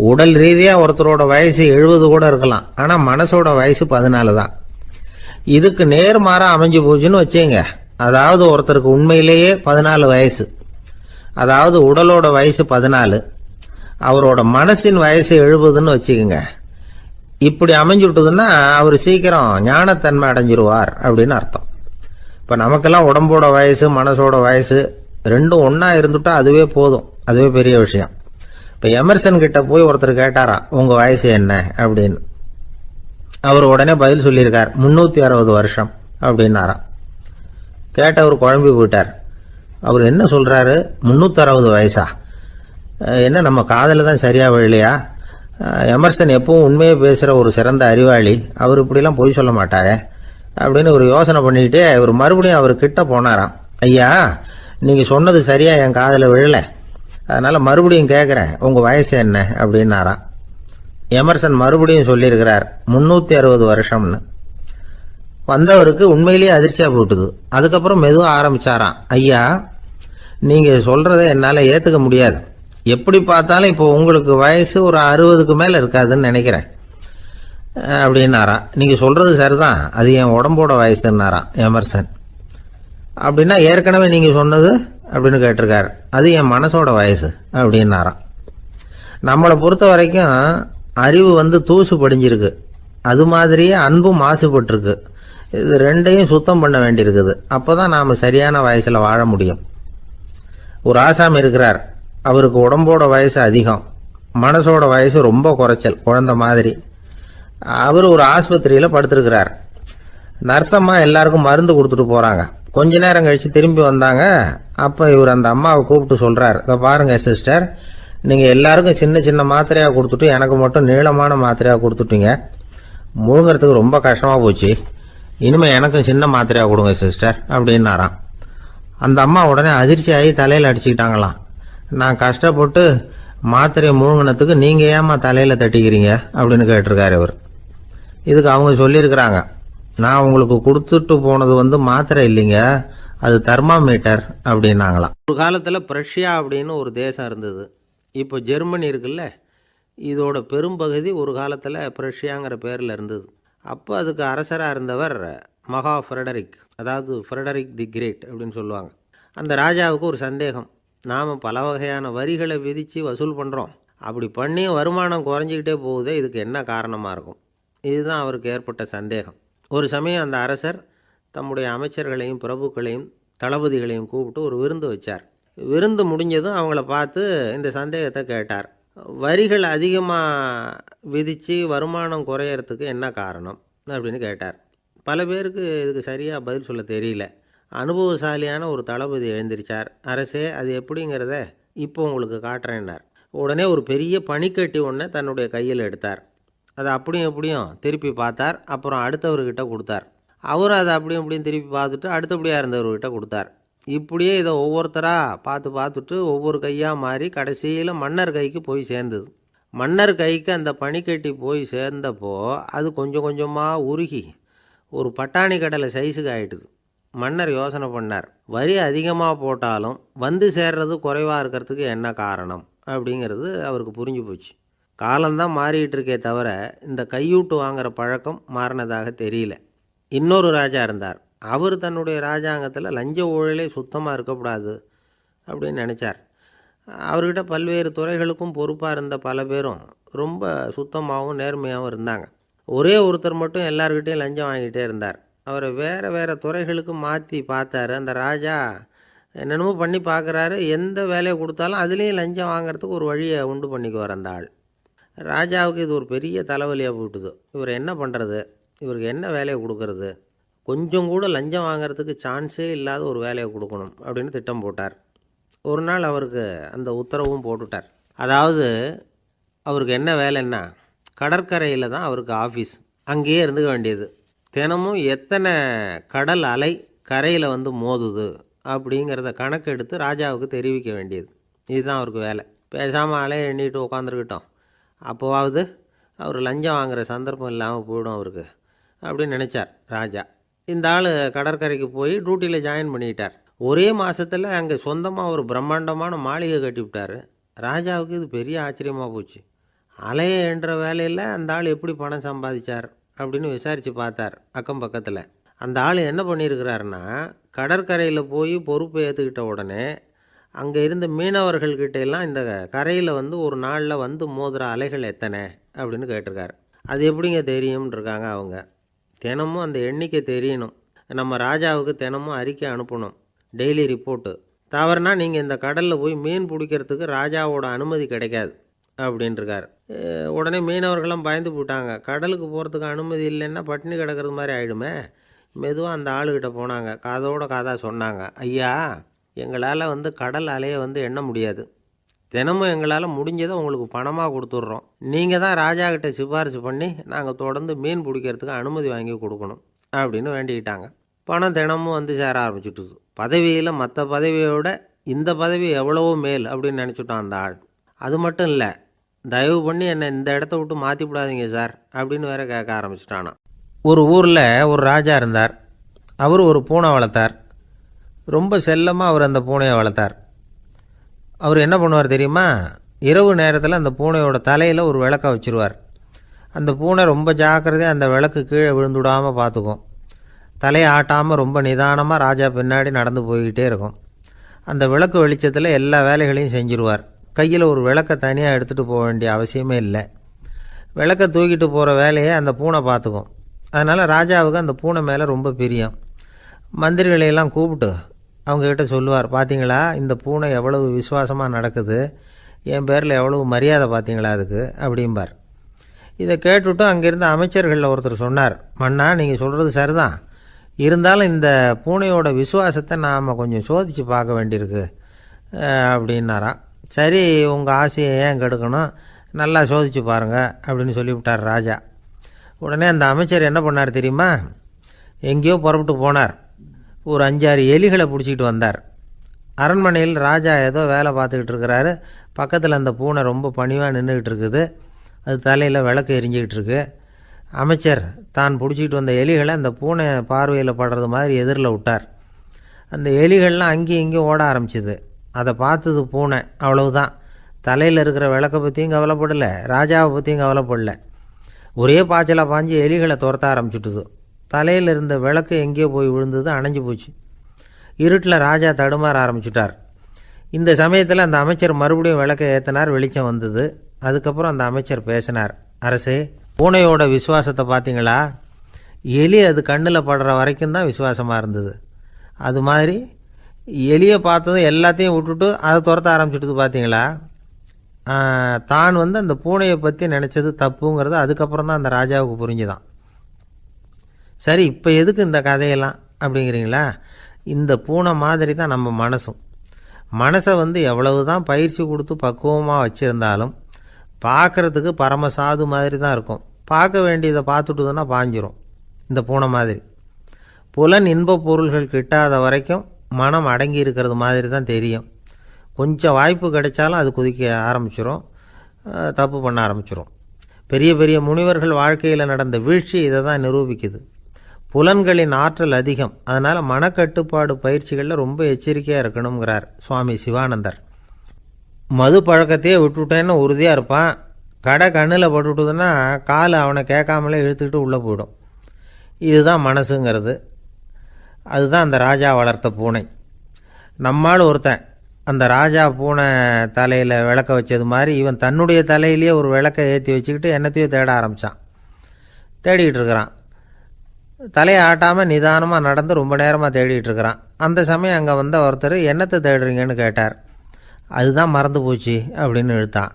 உடல் ரீதியாக ஒருத்தரோட வயசு 70 கூட இருக்கலாம், ஆனால் மனசோட வயசு 14 தான். இதுக்கு நேர்மாறாக அமைஞ்சு போச்சுன்னு வச்சுங்க. அதாவது ஒருத்தருக்கு உண்மையிலேயே 14 வயசு, அதாவது உடலோட வயசு 14, அவரோட மனசின் வயசு 70ன்னு வச்சுக்கோங்க. இப்படி அமைஞ்சுட்டுதுன்னா அவர் சீக்கிரம் ஞானத்தன்மை அடைஞ்சிருவார் அப்படின்னு அர்த்தம். இப்போ நமக்கெல்லாம் உடம்போட வயசு மனசோட வயசு ரெண்டும் ஒன்றா இருந்துட்டா அதுவே போதும், அதுவே பெரிய விஷயம். இப்போ எமர்சன் கிட்ட போய் ஒருத்தர் கேட்டாரா உங்கள் வயசு என்ன அப்படின்னு. அவர் உடனே பதில் சொல்லியிருக்கார் 360 வருஷம் அப்படின்னாராம். கேட்டவர் குழம்பி போயிட்டார். அவர் என்ன சொல்கிறாரு, 360 வயசா? என்ன நம்ம காதில் தான் சரியாக விழலையா? எமர்சன் எப்பவும் உண்மையை பேசுகிற ஒரு சிறந்த அறிவாளி, அவர் இப்படிலாம் பொய் சொல்ல மாட்டாரே அப்படின்னு ஒரு யோசனை பண்ணிக்கிட்டே இவர் மறுபடியும் அவர் கிட்ட போனாராம். ஐயா, நீங்கள் சொன்னது சரியாக என் காதில் விழலை, அதனால் மறுபடியும் கேட்குறேன் உங்கள் வயசு என்ன அப்படின்னாராம். எமர்சன் மறுபடியும் சொல்லியிருக்கிறார் 360 வருஷம்னு. வந்தவருக்கு உண்மையிலேயே அதிர்ச்சியாக போட்டுது. அதுக்கப்புறம் மெதுவாக ஆரம்பிச்சாராம். ஐயா, நீங்கள் சொல்கிறத என்னால் ஏற்றுக்க முடியாது. எப்படி பார்த்தாலும் இப்போ உங்களுக்கு வயசு ஒரு 60க்கு மேலே இருக்காதுன்னு நினைக்கிறேன் அப்படின்னாராம். நீங்கள் சொல்கிறது சரிதான், அது என் உடம்போட வயசுன்னாராம் எமர்சன். அப்படின்னா ஏற்கனவே நீங்கள் சொன்னது அப்படின்னு கேட்டிருக்காரு, அது என் மனசோட வயசு அப்படின்னாராம். நம்மளை பொறுத்த வரைக்கும் அறிவு தூசு படிஞ்சிருக்கு, அது மாதிரியே அன்பும் மாசுபட்டிருக்கு. இது ரெண்டையும் சுத்தம் பண்ண வேண்டியிருக்குது. அப்போ தான் நாம் சரியான வயசில் வாழ முடியும். ஒரு ஆசாமி இருக்கிறார், அவருக்கு உடம்போட வயசு அதிகம், மனசோட வயசு ரொம்ப குறைச்சல், குழந்தை மாதிரி. அவர் ஒரு ஆஸ்பத்திரியில் படுத்திருக்கிறார். நர்சம்மா எல்லாருக்கும் மருந்து கொடுத்துட்டு போகிறாங்க. கொஞ்ச நேரம் கழித்து திரும்பி வந்தாங்க. அப்போ இவர் அந்த அம்மாவை கூப்பிட்டு சொல்கிறார், இதை பாருங்க சிஸ்டர், நீங்கள் எல்லாருக்கும் சின்ன சின்ன மாத்திரையாக கொடுத்துட்டு எனக்கு மட்டும் நீளமான மாத்திரையாக கொடுத்துட்டீங்க. முழுங்கிறதுக்கு ரொம்ப கஷ்டமாக போச்சு. இனிமேல் எனக்கும் சின்ன மாத்திரையாக கொடுங்க சிஸ்டர் அப்படின்னாராம். அந்த அம்மா உடனே அதிர்ச்சியாகி தலையில் அடிச்சுக்கிட்டாங்களாம். நான் கஷ்டப்பட்டு மாத்திரையை முழுங்கினத்துக்கு நீங்கள் ஏமா தலையில் தட்டிக்கிறீங்க அப்படின்னு கேட்டிருக்காரு இவர். இதுக்கு அவங்க சொல்லியிருக்கிறாங்க, நான் உங்களுக்கு கொடுத்துட்டு போனது மாத்திரை இல்லைங்க, அது தெர்மாமீட்டர் அப்படின்னாங்களாம். ஒரு காலத்தில் பிரஷ்யா அப்படின்னு ஒரு தேசம் இருந்தது. இப்போ ஜெர்மனி இருக்குல்ல, இதோட பெரும்பகுதி ஒரு காலத்தில் பிரஷ்யாங்கிற பேரில் இருந்தது. அப்போ அதுக்கு அரசராக இருந்தவர் மகா ஃப்ரெடரிக், அதாவது ஃப்ரெடரிக் தி கிரேட் அப்படின்னு சொல்லுவாங்க. அந்த ராஜாவுக்கு ஒரு சந்தேகம், நாம் பல வகையான வரிகளை விதித்து வசூல் பண்ணுறோம், அப்படி பண்ணி வருமானம் குறைஞ்சிக்கிட்டே போகுதே, இதுக்கு என்ன காரணமாக இருக்கும்? இதுதான் அவருக்கு ஏற்பட்ட சந்தேகம். ஒரு சமயம் அந்த அரசர் தம்முடைய அமைச்சர்களையும் பிரபுக்களையும் தளபதிகளையும் கூப்பிட்டு ஒரு விருந்து வச்சார். விருந்து முடிஞ்சதும் அவங்கள பார்த்து இந்த சந்தேகத்தை கேட்டார். வரிகள் அதிகமாக விதித்து வருமானம் குறையறதுக்கு என்ன காரணம் அப்படின்னு கேட்டார். பல பேருக்கு இதுக்கு சரியாக பதில் சொல்ல தெரியல. அனுபவசாலியான ஒரு தளபதி எழுந்திரிச்சார். அரசே, அது எப்படிங்கிறத இப்போ உங்களுக்கு காட்டுறேன்னார். உடனே ஒரு பெரிய பனிக்கட்டி ஒன்றை தன்னுடைய கையில் எடுத்தார். அதை அப்படியும் எப்படியும் திருப்பி பார்த்தார். அப்புறம் அடுத்தவர்கிட்ட கொடுத்தார். அவர் அதை அப்படியும் இப்படியும் திருப்பி பார்த்துட்டு அடுத்தபடியாக இருந்தவர்கிட்ட கொடுத்தார். இப்படியே இதை ஒவ்வொருத்தராக பார்த்துட்டு ஒவ்வொரு கையாக மாறி கடைசியில் மன்னர் கைக்கு போய் சேர்ந்தது. மன்னர் கைக்கு அந்த பனிக்கட்டி போய் சேர்ந்தப்போ அது கொஞ்சம் கொஞ்சமாக உருகி ஒரு பட்டாணி கடலை சைஸுக்கு ஆகிட்டுது. மன்னர் யோசனை பண்ணார், வரி அதிகமாக போட்டாலும் சேர்றது குறைவாக இருக்கிறதுக்கு என்ன காரணம் அப்படிங்கிறது அவருக்கு புரிஞ்சு போச்சு. காலம்தான் மாறிட்டு இருக்கே தவிர இந்த கையூட்டு வாங்குகிற பழக்கம் மாறினதாக தெரியல. இன்னொரு ராஜா இருந்தார். அவர் தன்னுடைய ராஜாங்கத்தில் லஞ்ச ஊழலே சுத்தமாக இருக்கக்கூடாது அப்படின்னு நினச்சார். அவர்கிட்ட பல்வேறு துறைகளுக்கும் பொறுப்பாக இருந்த பல பேரும் ரொம்ப சுத்தமாகவும் நேர்மையாகவும் இருந்தாங்க. ஒரே ஒருத்தர் மட்டும் எல்லார்கிட்டையும் லஞ்சம் வாங்கிட்டே இருந்தார். அவரை வேறு வேறு துறைகளுக்கு மாற்றி பார்த்தாரு. அந்த ராஜா என்னென்னமோ பண்ணி பார்க்குறாரு. எந்த வேலையை கொடுத்தாலும் அதுலேயும் லஞ்சம் வாங்கிறதுக்கு ஒரு வழியை உண்டு பண்ணிக்குவார் அந்த ஆள். ராஜாவுக்கு இது ஒரு பெரிய தலைவலியாக போட்டுது. இவர் என்ன பண்ணுறது, இவருக்கு என்ன வேலையை கொடுக்கறது, கொஞ்சம் கூட லஞ்சம் வாங்கிறதுக்கு சான்ஸே இல்லாத ஒரு வேலையை கொடுக்கணும் அப்படின்னு திட்டம் போட்டார். ஒரு நாள் அவருக்கு அந்த உத்தரவும் போட்டுட்டார். அதாவது அவருக்கு என்ன வேலைன்னா கடற்கரையில் தான் அவருக்கு ஆஃபீஸ். அங்கேயே இருந்துக்க வேண்டியது. தினமும் எத்தனை கடல் அலை கரையில் வந்து மோதுது அப்படிங்கிறத கணக்கெடுத்து ராஜாவுக்கு தெரிவிக்க வேண்டியது. இதுதான் அவருக்கு வேலை. பேசாமல் அலையை எண்ணிட்டு உட்காந்துருக்கிட்டோம், அப்போவாவது அவர் லஞ்சம் வாங்குகிற சந்தர்ப்பம் இல்லாமல் போயிடும் அவருக்கு அப்படின்னு நினச்சார் ராஜா. இந்த ஆள் கடற்கரைக்கு போய் டியூட்டியில் ஜாயின் பண்ணிக்கிட்டார். ஒரே மாதத்தில் அங்கே சொந்தமாக ஒரு பிரம்மாண்டமான மாளிகை கட்டிவிட்டார். ராஜாவுக்கு இது பெரிய ஆச்சரியமாக போச்சு. அலையை என்ற வேலையில் அந்த ஆள் எப்படி பணம் சம்பாதிச்சார் அப்படின்னு விசாரித்து பார்த்தார் அக்கம் பக்கத்தில். அந்த ஆள் என்ன பண்ணியிருக்கிறாருன்னா, கடற்கரையில் போய் பொறுப்பை ஏற்றுக்கிட்ட உடனே அங்கே இருந்த மீனவர்கள்கிட்ட எல்லாம் இந்த கரையில் வந்து ஒரு நாளில் வந்து மோதுகிற அலைகள் எத்தனை அப்படின்னு கேட்டிருக்காரு. அது எப்படிங்க தெரியும்னு இருக்காங்க அவங்க. தினமும் அந்த எண்ணிக்கை தெரியணும். நம்ம ராஜாவுக்கு தினமும் அறிக்கை அனுப்பணும், டெய்லி ரிப்போர்ட்டு. தவறுனா நீங்கள் இந்த கடலில் போய் மீன் பிடிக்கிறதுக்கு ராஜாவோட அனுமதி கிடைக்காது அப்படின்ட்டுருக்காரு. உடனே மீனவர்களும் பயந்து போட்டாங்க. கடலுக்கு போகிறதுக்கு அனுமதி இல்லைன்னா பட்டினி கிடக்கிறது மாதிரி ஆகிடுமே. மெதுவாக அந்த ஆளுகிட்ட போனாங்க, காதோட காதாக சொன்னாங்க, ஐயா, எங்களால் வந்து கடல் அலையை வந்து எண்ண முடியாது. தினமும் எங்களால் முடிஞ்சதை உங்களுக்கு பணமாக கொடுத்துட்றோம். நீங்கள் தான் ராஜா கிட்ட சிபாரிசு பண்ணி நாங்கள் தொடர்ந்து மீன் பிடிக்கிறதுக்கு அனுமதி வாங்கி கொடுக்கணும் அப்படின்னு வேண்டிக்கிட்டாங்க. பணம் தினமும் வந்து சேர ஆரம்பிச்சுட்டுது. பதவியில் மற்ற பதவியோட இந்த பதவி எவ்வளவோ மேல் அப்படின்னு நினச்சிட்டோம் அந்த ஆள். அது மட்டும் இல்லை, தயவு பண்ணி என்னை இந்த இடத்த விட்டு மாற்றி விடாதீங்க சார் அப்படின்னு வேற கேட்க ஆரம்பிச்சிட்டானா. ஒரு ஊரில் ஒரு ராஜா இருந்தார். அவர் ஒரு பூனை வளர்த்தார். ரொம்ப செல்லமாக அவர் அந்த பூனையை வளர்த்தார். அவர் என்ன பண்ணுவார் தெரியுமா? இரவு நேரத்தில் அந்த பூனையோட தலையில் ஒரு விளக்கை வச்சுருவார். அந்த பூனை ரொம்ப ஜாக்கிரதையாக அந்த விளக்கு கீழே விழுந்துடாமல் பார்த்துக்கும். தலையை ஆட்டாமல் ரொம்ப நிதானமாக ராஜா பின்னாடி நடந்து போய்கிட்டே இருக்கும். அந்த விளக்கு வெளிச்சத்தில் எல்லா வேலைகளையும் செஞ்சுருவார். கையில் ஒரு விளக்கை தனியாக எடுத்துகிட்டு போக வேண்டிய அவசியமே இல்லை. விளக்கை தூக்கிட்டு போகிற வேலையை அந்த பூனை பார்த்துக்கும். அதனால் ராஜாவுக்கு அந்த பூனை மேலே ரொம்ப பிரியம். மந்திரிகளையெல்லாம் கூப்பிட்டு அவங்கக்கிட்ட சொல்லுவார், பார்த்தீங்களா இந்த பூனை எவ்வளவு விசுவாசமாக நடக்குது, என் பேரில் எவ்வளவு மரியாதை பார்த்தீங்களா அதுக்கு அப்படிம்பார். இதை கேட்டுவிட்டு அங்கேருந்த அமைச்சர்களில் ஒருத்தர் சொன்னார், மன்னா நீங்கள் சொல்கிறது சரிதான், இருந்தாலும் இந்த பூனையோட விசுவாசத்தை நாம் கொஞ்சம் சோதித்து பார்க்க வேண்டியிருக்கு அப்படின்னாராம். சரி, உங்கள் ஆசையை ஏன் கெடுக்கணும், நல்லா சோதித்து பாருங்கள் அப்படின்னு சொல்லிவிட்டார் ராஜா. உடனே அந்த அமைச்சர் என்ன பண்ணார் தெரியுமா? எங்கேயோ புறப்பட்டு போனார். ஒரு 5-6 எலிகளை பிடிச்சிக்கிட்டு வந்தார். அரண்மனையில் ராஜா ஏதோ வேலை பார்த்துக்கிட்டு இருக்கிறாரு. பக்கத்தில் அந்த பூனை ரொம்ப பணிவாக நின்றுக்கிட்டு இருக்குது. அது தலையில் விளக்கு எரிஞ்சிக்கிட்டு இருக்கு. அமைச்சர் தான் பிடிச்சிக்கிட்டு வந்த எலிகளை அந்த பூனை பார்வையில் படுறது மாதிரி எதிரில் விட்டார். அந்த எலிகள்லாம் அங்கேயும் இங்கேயும் ஓட ஆரம்பிச்சிது. அதை பார்த்தது பூனை, அவ்வளவுதான். தலையில் இருக்கிற விளக்கை பற்றியும் கவலைப்படலை, ராஜாவை பற்றியும் கவலைப்படலை. ஒரே பாய்ச்சலாக பாஞ்சு எலிகளை துரத்த ஆரம்பிச்சுட்டுது. தலையில் இருந்த விளக்கு எங்கேயோ போய் விழுந்தது, அணைஞ்சு போச்சு. இருட்டில் ராஜா தடுமாற ஆரம்பிச்சுட்டார். இந்த சமயத்தில் அந்த அமைச்சர் மறுபடியும் விளக்கை ஏற்றினார். வெளிச்சம் வந்தது. அதுக்கப்புறம் அந்த அமைச்சர் பேசினார், அரசே, பூனையோட விசுவாசத்தை பார்த்தீங்களா? எலி அது கண்ணில் படுற வரைக்கும் தான் விசுவாசமாக இருந்தது. அது மாதிரி எலியை பார்த்ததும் எல்லாத்தையும் விட்டுட்டு அதை துரத்த ஆரம்பிச்சுட்டு பார்த்தீங்களா? தான் வந்து அந்த பூனையை பற்றி நினச்சது தப்புங்கிறது அதுக்கப்புறம் தான் அந்த ராஜாவுக்கு புரிஞ்சுதான். சரி, இப்போ எதுக்கு இந்த கதையெல்லாம் அப்படிங்கிறீங்களா? இந்த பூனை மாதிரி தான் நம்ம மனசும். மனசை வந்து எவ்வளவு தான் பயிற்சி கொடுத்து பக்குவமாக வச்சுருந்தாலும் பார்க்குறதுக்கு பரமசாது மாதிரி தான் இருக்கும். பார்க்க வேண்டியதை பார்த்துட்டுதுன்னா பாஞ்சிரும். இந்த பூனை மாதிரி புலன் இன்ப பொருள்கள் கிட்டாத வரைக்கும் மனம் அடங்கி இருக்கிறது மாதிரி தான் தெரியும். கொஞ்சம் வாய்ப்பு கிடைச்சாலும் அது குதிக்க ஆரம்பிச்சிரும், தப்பு பண்ண ஆரம்பிச்சிரும். பெரிய பெரிய முனிவர்கள் வாழ்க்கையில் நடந்த வீழ்ச்சி இதை தான் நிரூபிக்குது. புலன்களின் ஆற்றல் அதிகம். அதனால் மனக்கட்டுப்பாடு பயிற்சிகளில் ரொம்ப எச்சரிக்கையாக இருக்கணுங்கிறார் சுவாமி சிவானந்தர். மது பழக்கத்தையே விட்டுவிட்டேன்னு உறுதியாக இருப்பான். கடை கண்ணில் பட்டுவிட்டுதுன்னா கால் அவனை கேட்காமலே இழுத்துக்கிட்டு உள்ளே போயிடும். இதுதான் மனசுங்கிறது. அதுதான் அந்த ராஜா வளர்த்த பூனை. நம்மால் ஒருத்தன் அந்த ராஜா பூனை தலையில் விளக்க வச்சது மாதிரி இவன் தன்னுடைய தலையிலேயே ஒரு விளக்கை ஏற்றி வச்சுக்கிட்டு என்னத்தையோ தேட ஆரம்பித்தான். தேடிக்கிட்டு இருக்கிறான். தலையை ஆட்டாமல் நிதானமாக நடந்து ரொம்ப நேரமாக தேடிகிட்டு இருக்கிறான். அந்த சமயம் அங்கே வந்த ஒருத்தர், என்னத்தை தேடுறீங்கன்னு கேட்டார். அதுதான் மறந்து போச்சு அப்படின்னு இழுத்தான்.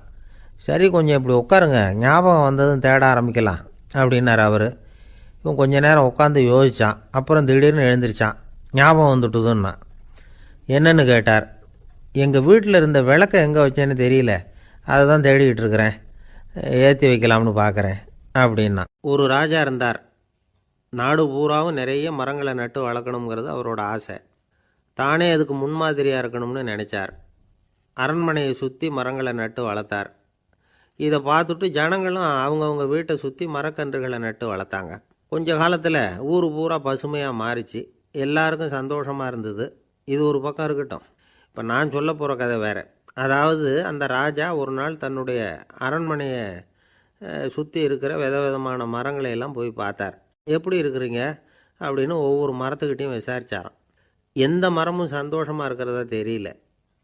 சரி, கொஞ்சம் இப்படி உட்காருங்க, ஞாபகம் வந்ததும் தேட ஆரம்பிக்கலாம் அப்படின்னார் அவர். இவன் கொஞ்ச நேரம் உட்காந்து யோசித்தான். அப்புறம் திடீர்னு எழுந்திரிச்சான். ஞாபகம் வந்துட்டுதுன்னா. என்னன்னு கேட்டார். எங்கள் வீட்டில் இருந்த விளக்கை எங்கே வச்சேன்னு தெரியல, அதை தான் தேடிக்கிட்டு இருக்கிறேன் ஏற்றி வைக்கலாம்னு பார்க்குறேன் அப்படின்னா. ஒரு ராஜா இருந்தார். நாடு பூராவும் நிறைய மரங்களை நட்டு வளர்க்கணுங்கிறது அவரோட ஆசை. தானே அதுக்கு முன்மாதிரியாக இருக்கணும்னு நினச்சார். அரண்மனையை சுற்றி மரங்களை நட்டு வளர்த்தார். இதை பார்த்துட்டு ஜனங்களும் அவங்கவுங்க வீட்டை சுற்றி மரக்கன்றுகளை நட்டு வளர்த்தாங்க. கொஞ்ச காலத்தில் ஊர் பூரா பசுமையாக மாறிச்சு. எல்லாருக்கும் சந்தோஷமாக இருந்தது. இது ஒரு பக்கம் இருக்கட்டும். இப்போ நான் சொல்ல போகிற கதை வேறு. அதாவது அந்த ராஜா ஒரு நாள் தன்னுடைய அரண்மனையை சுற்றி இருக்கிற விதவிதமான மரங்களை எல்லாம் போய் பார்த்தார். எப்படி இருக்கிறீங்க அப்படின்னு ஒவ்வொரு மரத்துக்கிட்டையும் விசாரிச்சாராம். எந்த மரமும் சந்தோஷமாக இருக்கிறதா தெரியல.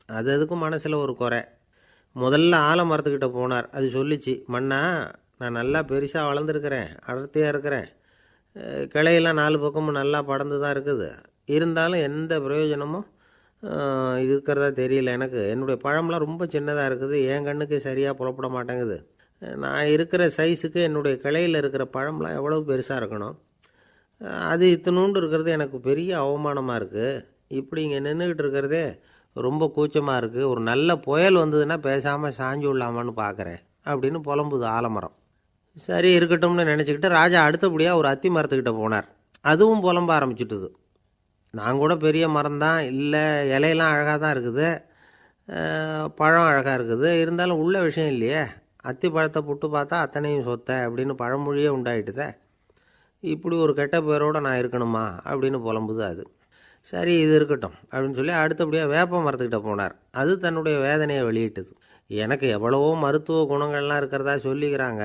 அதுக்கும் மனசில் ஒரு குறை. முதல்ல ஆலமரத்துக்கிட்ட போனார். அது சொல்லிச்சு, மண்ணா நான் நல்லா பெருசாக வளர்ந்துருக்கிறேன், அடர்த்தியாக இருக்கிறேன், கிளையெல்லாம் 4 பக்கமும் நல்லா படர்ந்து தான் இருக்குது, இருந்தாலும் எந்த பிரயோஜனமும் இருக்கிறதா தெரியல எனக்கு. என்னுடைய பழம்லாம் ரொம்ப சின்னதாக இருக்குது, என் கண்ணுக்கு சரியாக புலப்பட மாட்டேங்குது. நான் இருக்கிற சைஸுக்கு என்னுடைய கிளையில் இருக்கிற பழம்லாம் எவ்வளோ பெருசாக இருக்கணும், அது இத்தினூண்டு இருக்கிறது எனக்கு பெரிய அவமானமாக இருக்குது. இப்படி இங்கே நின்றுக்கிட்டு இருக்கிறதே ரொம்ப கூச்சமாக இருக்குது. ஒரு நல்ல புயல் வந்ததுன்னா பேசாமல் சாஞ்சு விடலாமான்னு பார்க்குறேன் அப்படின்னு புலம்புது ஆலமரம். சரி இருக்கட்டும்னு நினச்சிக்கிட்டு ராஜா அடுத்தபடியாக ஒரு அத்தி மரத்துக்கிட்ட போனார். அதுவும் புலம்ப ஆரம்பிச்சுட்டுது. நான் கூட பெரிய மரம் தான், இல்லை இலையெல்லாம் அழகாக தான் இருக்குது, பழம் அழகாக இருக்குது, இருந்தாலும் உள்ள விஷயம் இல்லையே, அத்தி பழத்தை புட்டு பார்த்தா அத்தனையும் சொத்தை அப்படின்னு பழமொழியே உண்டாயிட்டுதே. இப்படி ஒரு கெட்ட பேரோடு நான் இருக்கணுமா அப்படின்னு புலம்புது அது. சரி இது இருக்கட்டும் அப்படின்னு சொல்லி அடுத்தபடியாக வேப்ப மரத்துக்கிட்ட போனார். அது தன்னுடைய வேதனையை வெளியிட்டது. எனக்கு எவ்வளவோ மருத்துவ குணங்கள்லாம் இருக்கிறதா சொல்லிக்கிறாங்க,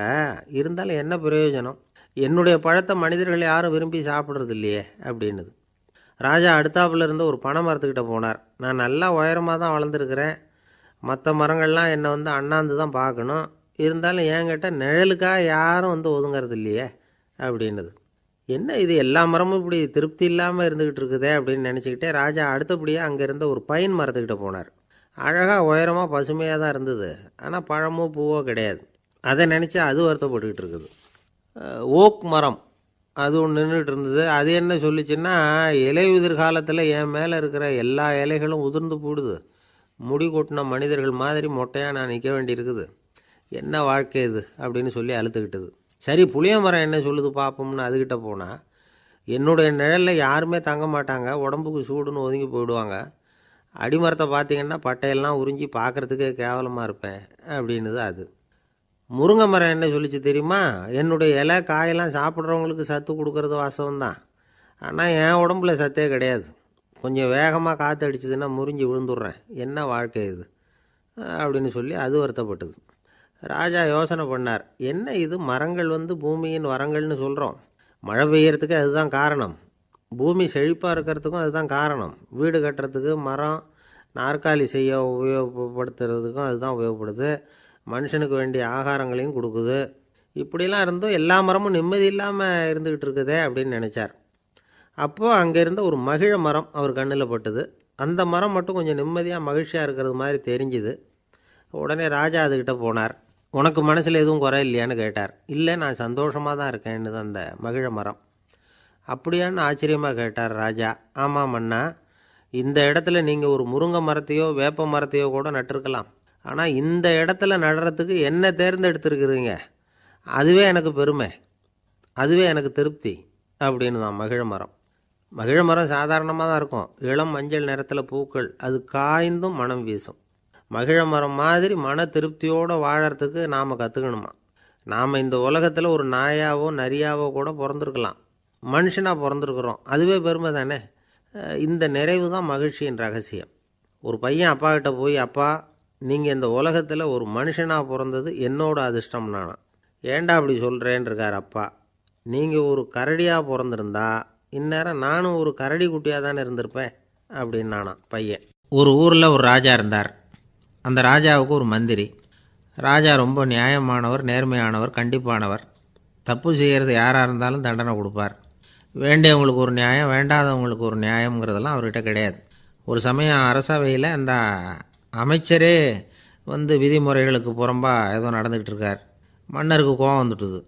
இருந்தாலும் என்ன பிரயோஜனம், என்னுடைய பழத்தை மனிதர்கள் யாரும் விரும்பி சாப்பிட்றது இல்லையே அப்படின்னுது. ராஜா அடுத்தாப்புல இருந்து ஒரு பனை மரத்துக்கிட்ட போனார். நான் நல்லா உயரமாக தான் வளர்ந்துருக்கிறேன், மற்ற மரங்கள்லாம் என்னை அண்ணாந்து தான் பார்க்கணும், இருந்தாலும் என்கிட்ட நிழலுக்காக யாரும் ஒதுங்கிறது இல்லையே அப்படின்னுது. என்ன இது எல்லா மரமும் இப்படி திருப்தி இல்லாமல் இருந்துக்கிட்டு இருக்குதே அப்படின்னு நினச்சிக்கிட்டே ராஜா அடுத்தபடியாக அங்கே இருந்த ஒரு பைன் மரத்துக்கிட்ட போனார். அழகாக உயரமாக பசுமையாக தான் இருந்தது, ஆனால் பழமோ பூவோ கிடையாது. அதை நினச்சி அது வருத்தப்பட்டுக்கிட்டு இருக்குது. ஓக் மரம் அது ஒன்று நின்றுட்டு இருந்தது. அது என்ன சொல்லிச்சுன்னா, இலையுதிர் காலத்தில் என் மேலே இருக்கிற எல்லா இலைகளும் உதிர்ந்து போடுது, முடி கொட்டின மனிதர்கள் மாதிரி மொட்டையாக நான் நிற்க வேண்டியிருக்குது, என்ன வாழ்க்கை இது அப்படின்னு சொல்லி அழுத்துக்கிட்டது. சரி புளிய மரம் என்ன சொல்லுது பார்ப்போம்னு அதுக்கிட்ட போனால், என்னுடைய நிழலில் யாருமே தங்க மாட்டாங்க, உடம்புக்கு சூடுன்னு ஒதுங்கி போயிடுவாங்க, அடிமரத்தை பார்த்தீங்கன்னா பட்டையெல்லாம் உறிஞ்சி பார்க்குறதுக்கே கேவலமாக இருப்பேன் அப்படின்னுது அது. முருங்கை மரம் என்ன சொல்லிச்சு தெரியுமா, என்னுடைய இலை காயெல்லாம் சாப்பிட்றவங்களுக்கு சத்து கொடுக்கறது வாசம்தான், ஆனால் என் உடம்புல சத்தே கிடையாது, கொஞ்சம் வேகமாக காற்று அடிச்சதுன்னா முறிஞ்சி விழுந்துடுறேன், என்ன வாழ்க்கை இது அப்படின்னு சொல்லி அது வருத்தப்பட்டது. ராஜா யோசனை பண்ணார். என்ன இது மரங்கள் பூமியின் வரங்கள்னு சொல்கிறோம், மழை பெய்யறதுக்கு அதுதான் காரணம், பூமி செழிப்பாக இருக்கிறதுக்கும் அதுதான் காரணம், வீடு கட்டுறதுக்கு மரம், நாற்காலி செய்ய உபயோகப்படுத்துறதுக்கும் அதுதான் உபயோகப்படுது, மனுஷனுக்கு வேண்டிய ஆகாரங்களையும் கொடுக்குது, இப்படிலாம் இருந்தும் எல்லா மரமும் நிம்மதி இல்லாமல் இருந்துக்கிட்டு இருக்குதே அப்படின்னு நினச்சார். அப்போது அங்கே இருந்த ஒரு மகிழ மரம் அவர் கண்ணில் பட்டுது. அந்த மரம் மட்டும் கொஞ்சம் நிம்மதியாக மகிழ்ச்சியாக இருக்கிறது மாதிரி தெரிஞ்சுது. உடனே ராஜா அதுக்கிட்ட போனார். உனக்கு மனசில் எதுவும் குறை இல்லையான்னு கேட்டார். இல்லை நான் சந்தோஷமாக தான் இருக்கேன்னு அந்த மகிழ மரம். அப்படியான்னு ஆச்சரியமாக கேட்டார் ராஜா. ஆமாம் மன்னா, இந்த இடத்துல நீங்கள் ஒரு முருங்கை மரத்தையோ வேப்ப மரத்தையோ கூட நட்டிருக்கலாம், ஆனால் இந்த இடத்துல நடுறதுக்கு என்ன தேர்ந்தெடுத்துருக்குறீங்க, அதுவே எனக்கு பெருமை, அதுவே எனக்கு திருப்தி அப்படின்னு தான் மகிழ மரம். மகிழ மரம் சாதாரணமாக தான் இருக்கும், இளம் மஞ்சள் நிறத்தில் பூக்கள், அது காய்ந்தும் மனம் வீசும். மகிழ மரம் மாதிரி மன திருப்தியோடு வாழறதுக்கு நாம் கற்றுக்கணுமா. நாம் இந்த உலகத்தில் ஒரு நாயாவோ நரியாவோ கூட பிறந்திருக்கலாம், மனுஷனாக பிறந்திருக்கிறோம், அதுவே பெருமை தானே. இந்த நிறைவு தான் மகிழ்ச்சியின் ரகசியம். ஒரு பையன் அப்பா கிட்ட போய், அப்பா நீங்கள் இந்த உலகத்தில் ஒரு மனுஷனாக பிறந்தது என்னோட அதிர்ஷ்டம் நானா. ஏண்டா அப்படி சொல்கிறேன்னு இருக்கார் அப்பா. நீங்கள் ஒரு கரடியாக பிறந்திருந்தா இந்நேரம் நானும் ஒரு கரடி குட்டியாக தானே இருந்திருப்பேன் அப்படின்னு நானா பையன். ஒரு ஊரில் ஒரு ராஜா இருந்தார். அந்த ராஜாவுக்கு ஒரு மந்திரி. ராஜா ரொம்ப நியாயமானவர், நேர்மையானவர், கண்டிப்பானவர். தப்பு செய்கிறது யாராக இருந்தாலும் தண்டனை கொடுப்பார். வேண்டியவங்களுக்கு ஒரு நியாயம், வேண்டாதவங்களுக்கு ஒரு நியாயங்கிறதெல்லாம் அவர்கிட்ட கிடையாது. ஒரு சமயம் அரசவையில் அந்த அமைச்சரே விதிமுறைகளுக்கு புறம்பாக ஏதோ நடந்துக்கிட்டு இருக்கார். மன்னருக்கு கோபம் வந்துட்டுது.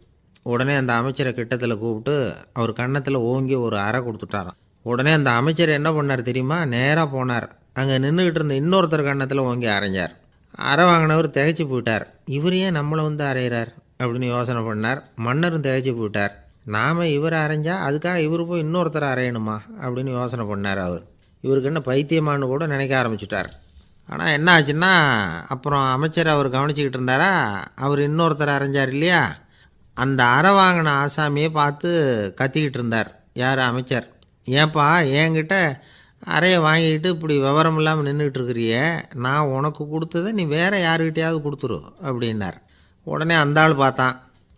உடனே அந்த அமைச்சரை கிட்டத்தில் கூப்பிட்டு அவர் கன்னத்தில் ஓங்கி ஒரு அறை கொடுத்துட்டாராம். உடனே அந்த அமைச்சர் என்ன பண்ணார் தெரியுமா, நேராக போனார், அங்கே நின்றுக்கிட்டு இருந்த இன்னொருத்தர் கன்னத்தில் ஓங்கி அரைஞ்சார். அறை வாங்கினவர் திகைச்சு போயிட்டார். இவர் ஏன் நம்மளை வந்து அறையிறார் அப்படின்னு யோசனை பண்ணார். மன்னரும் திகைச்சு போயிட்டார். நாம் இவரை அரைஞ்சா அதுக்காக இவர் போய் இன்னொருத்தரை அரையணுமா அப்படின்னு யோசனை பண்ணார். இவருக்கு என்ன பைத்தியமானு கூட நினைக்க ஆரம்பிச்சிட்டார். ஆனால் என்ன ஆச்சுன்னா, அப்புறம் அமைச்சர் அவர் கவனிச்சிக்கிட்டு இருந்தாரா, அவர் இன்னொருத்தரை அரைஞ்சார் இல்லையா, அந்த அறை வாங்கின ஆசாமியை பார்த்து கத்திக்கிட்டு இருந்தார். யார்? அமைச்சர். ஏன்பா என்கிட்ட அறையை வாங்கிக்கிட்டு இப்படி விவரம் இல்லாமல் நின்றுக்கிட்டு இருக்கிறியே, நான் உனக்கு கொடுத்ததை நீ வேறு யாருக்கிட்டையாவது கொடுத்துரு அப்படின்னார். உடனே அந்த ஆள் பார்த்தான்,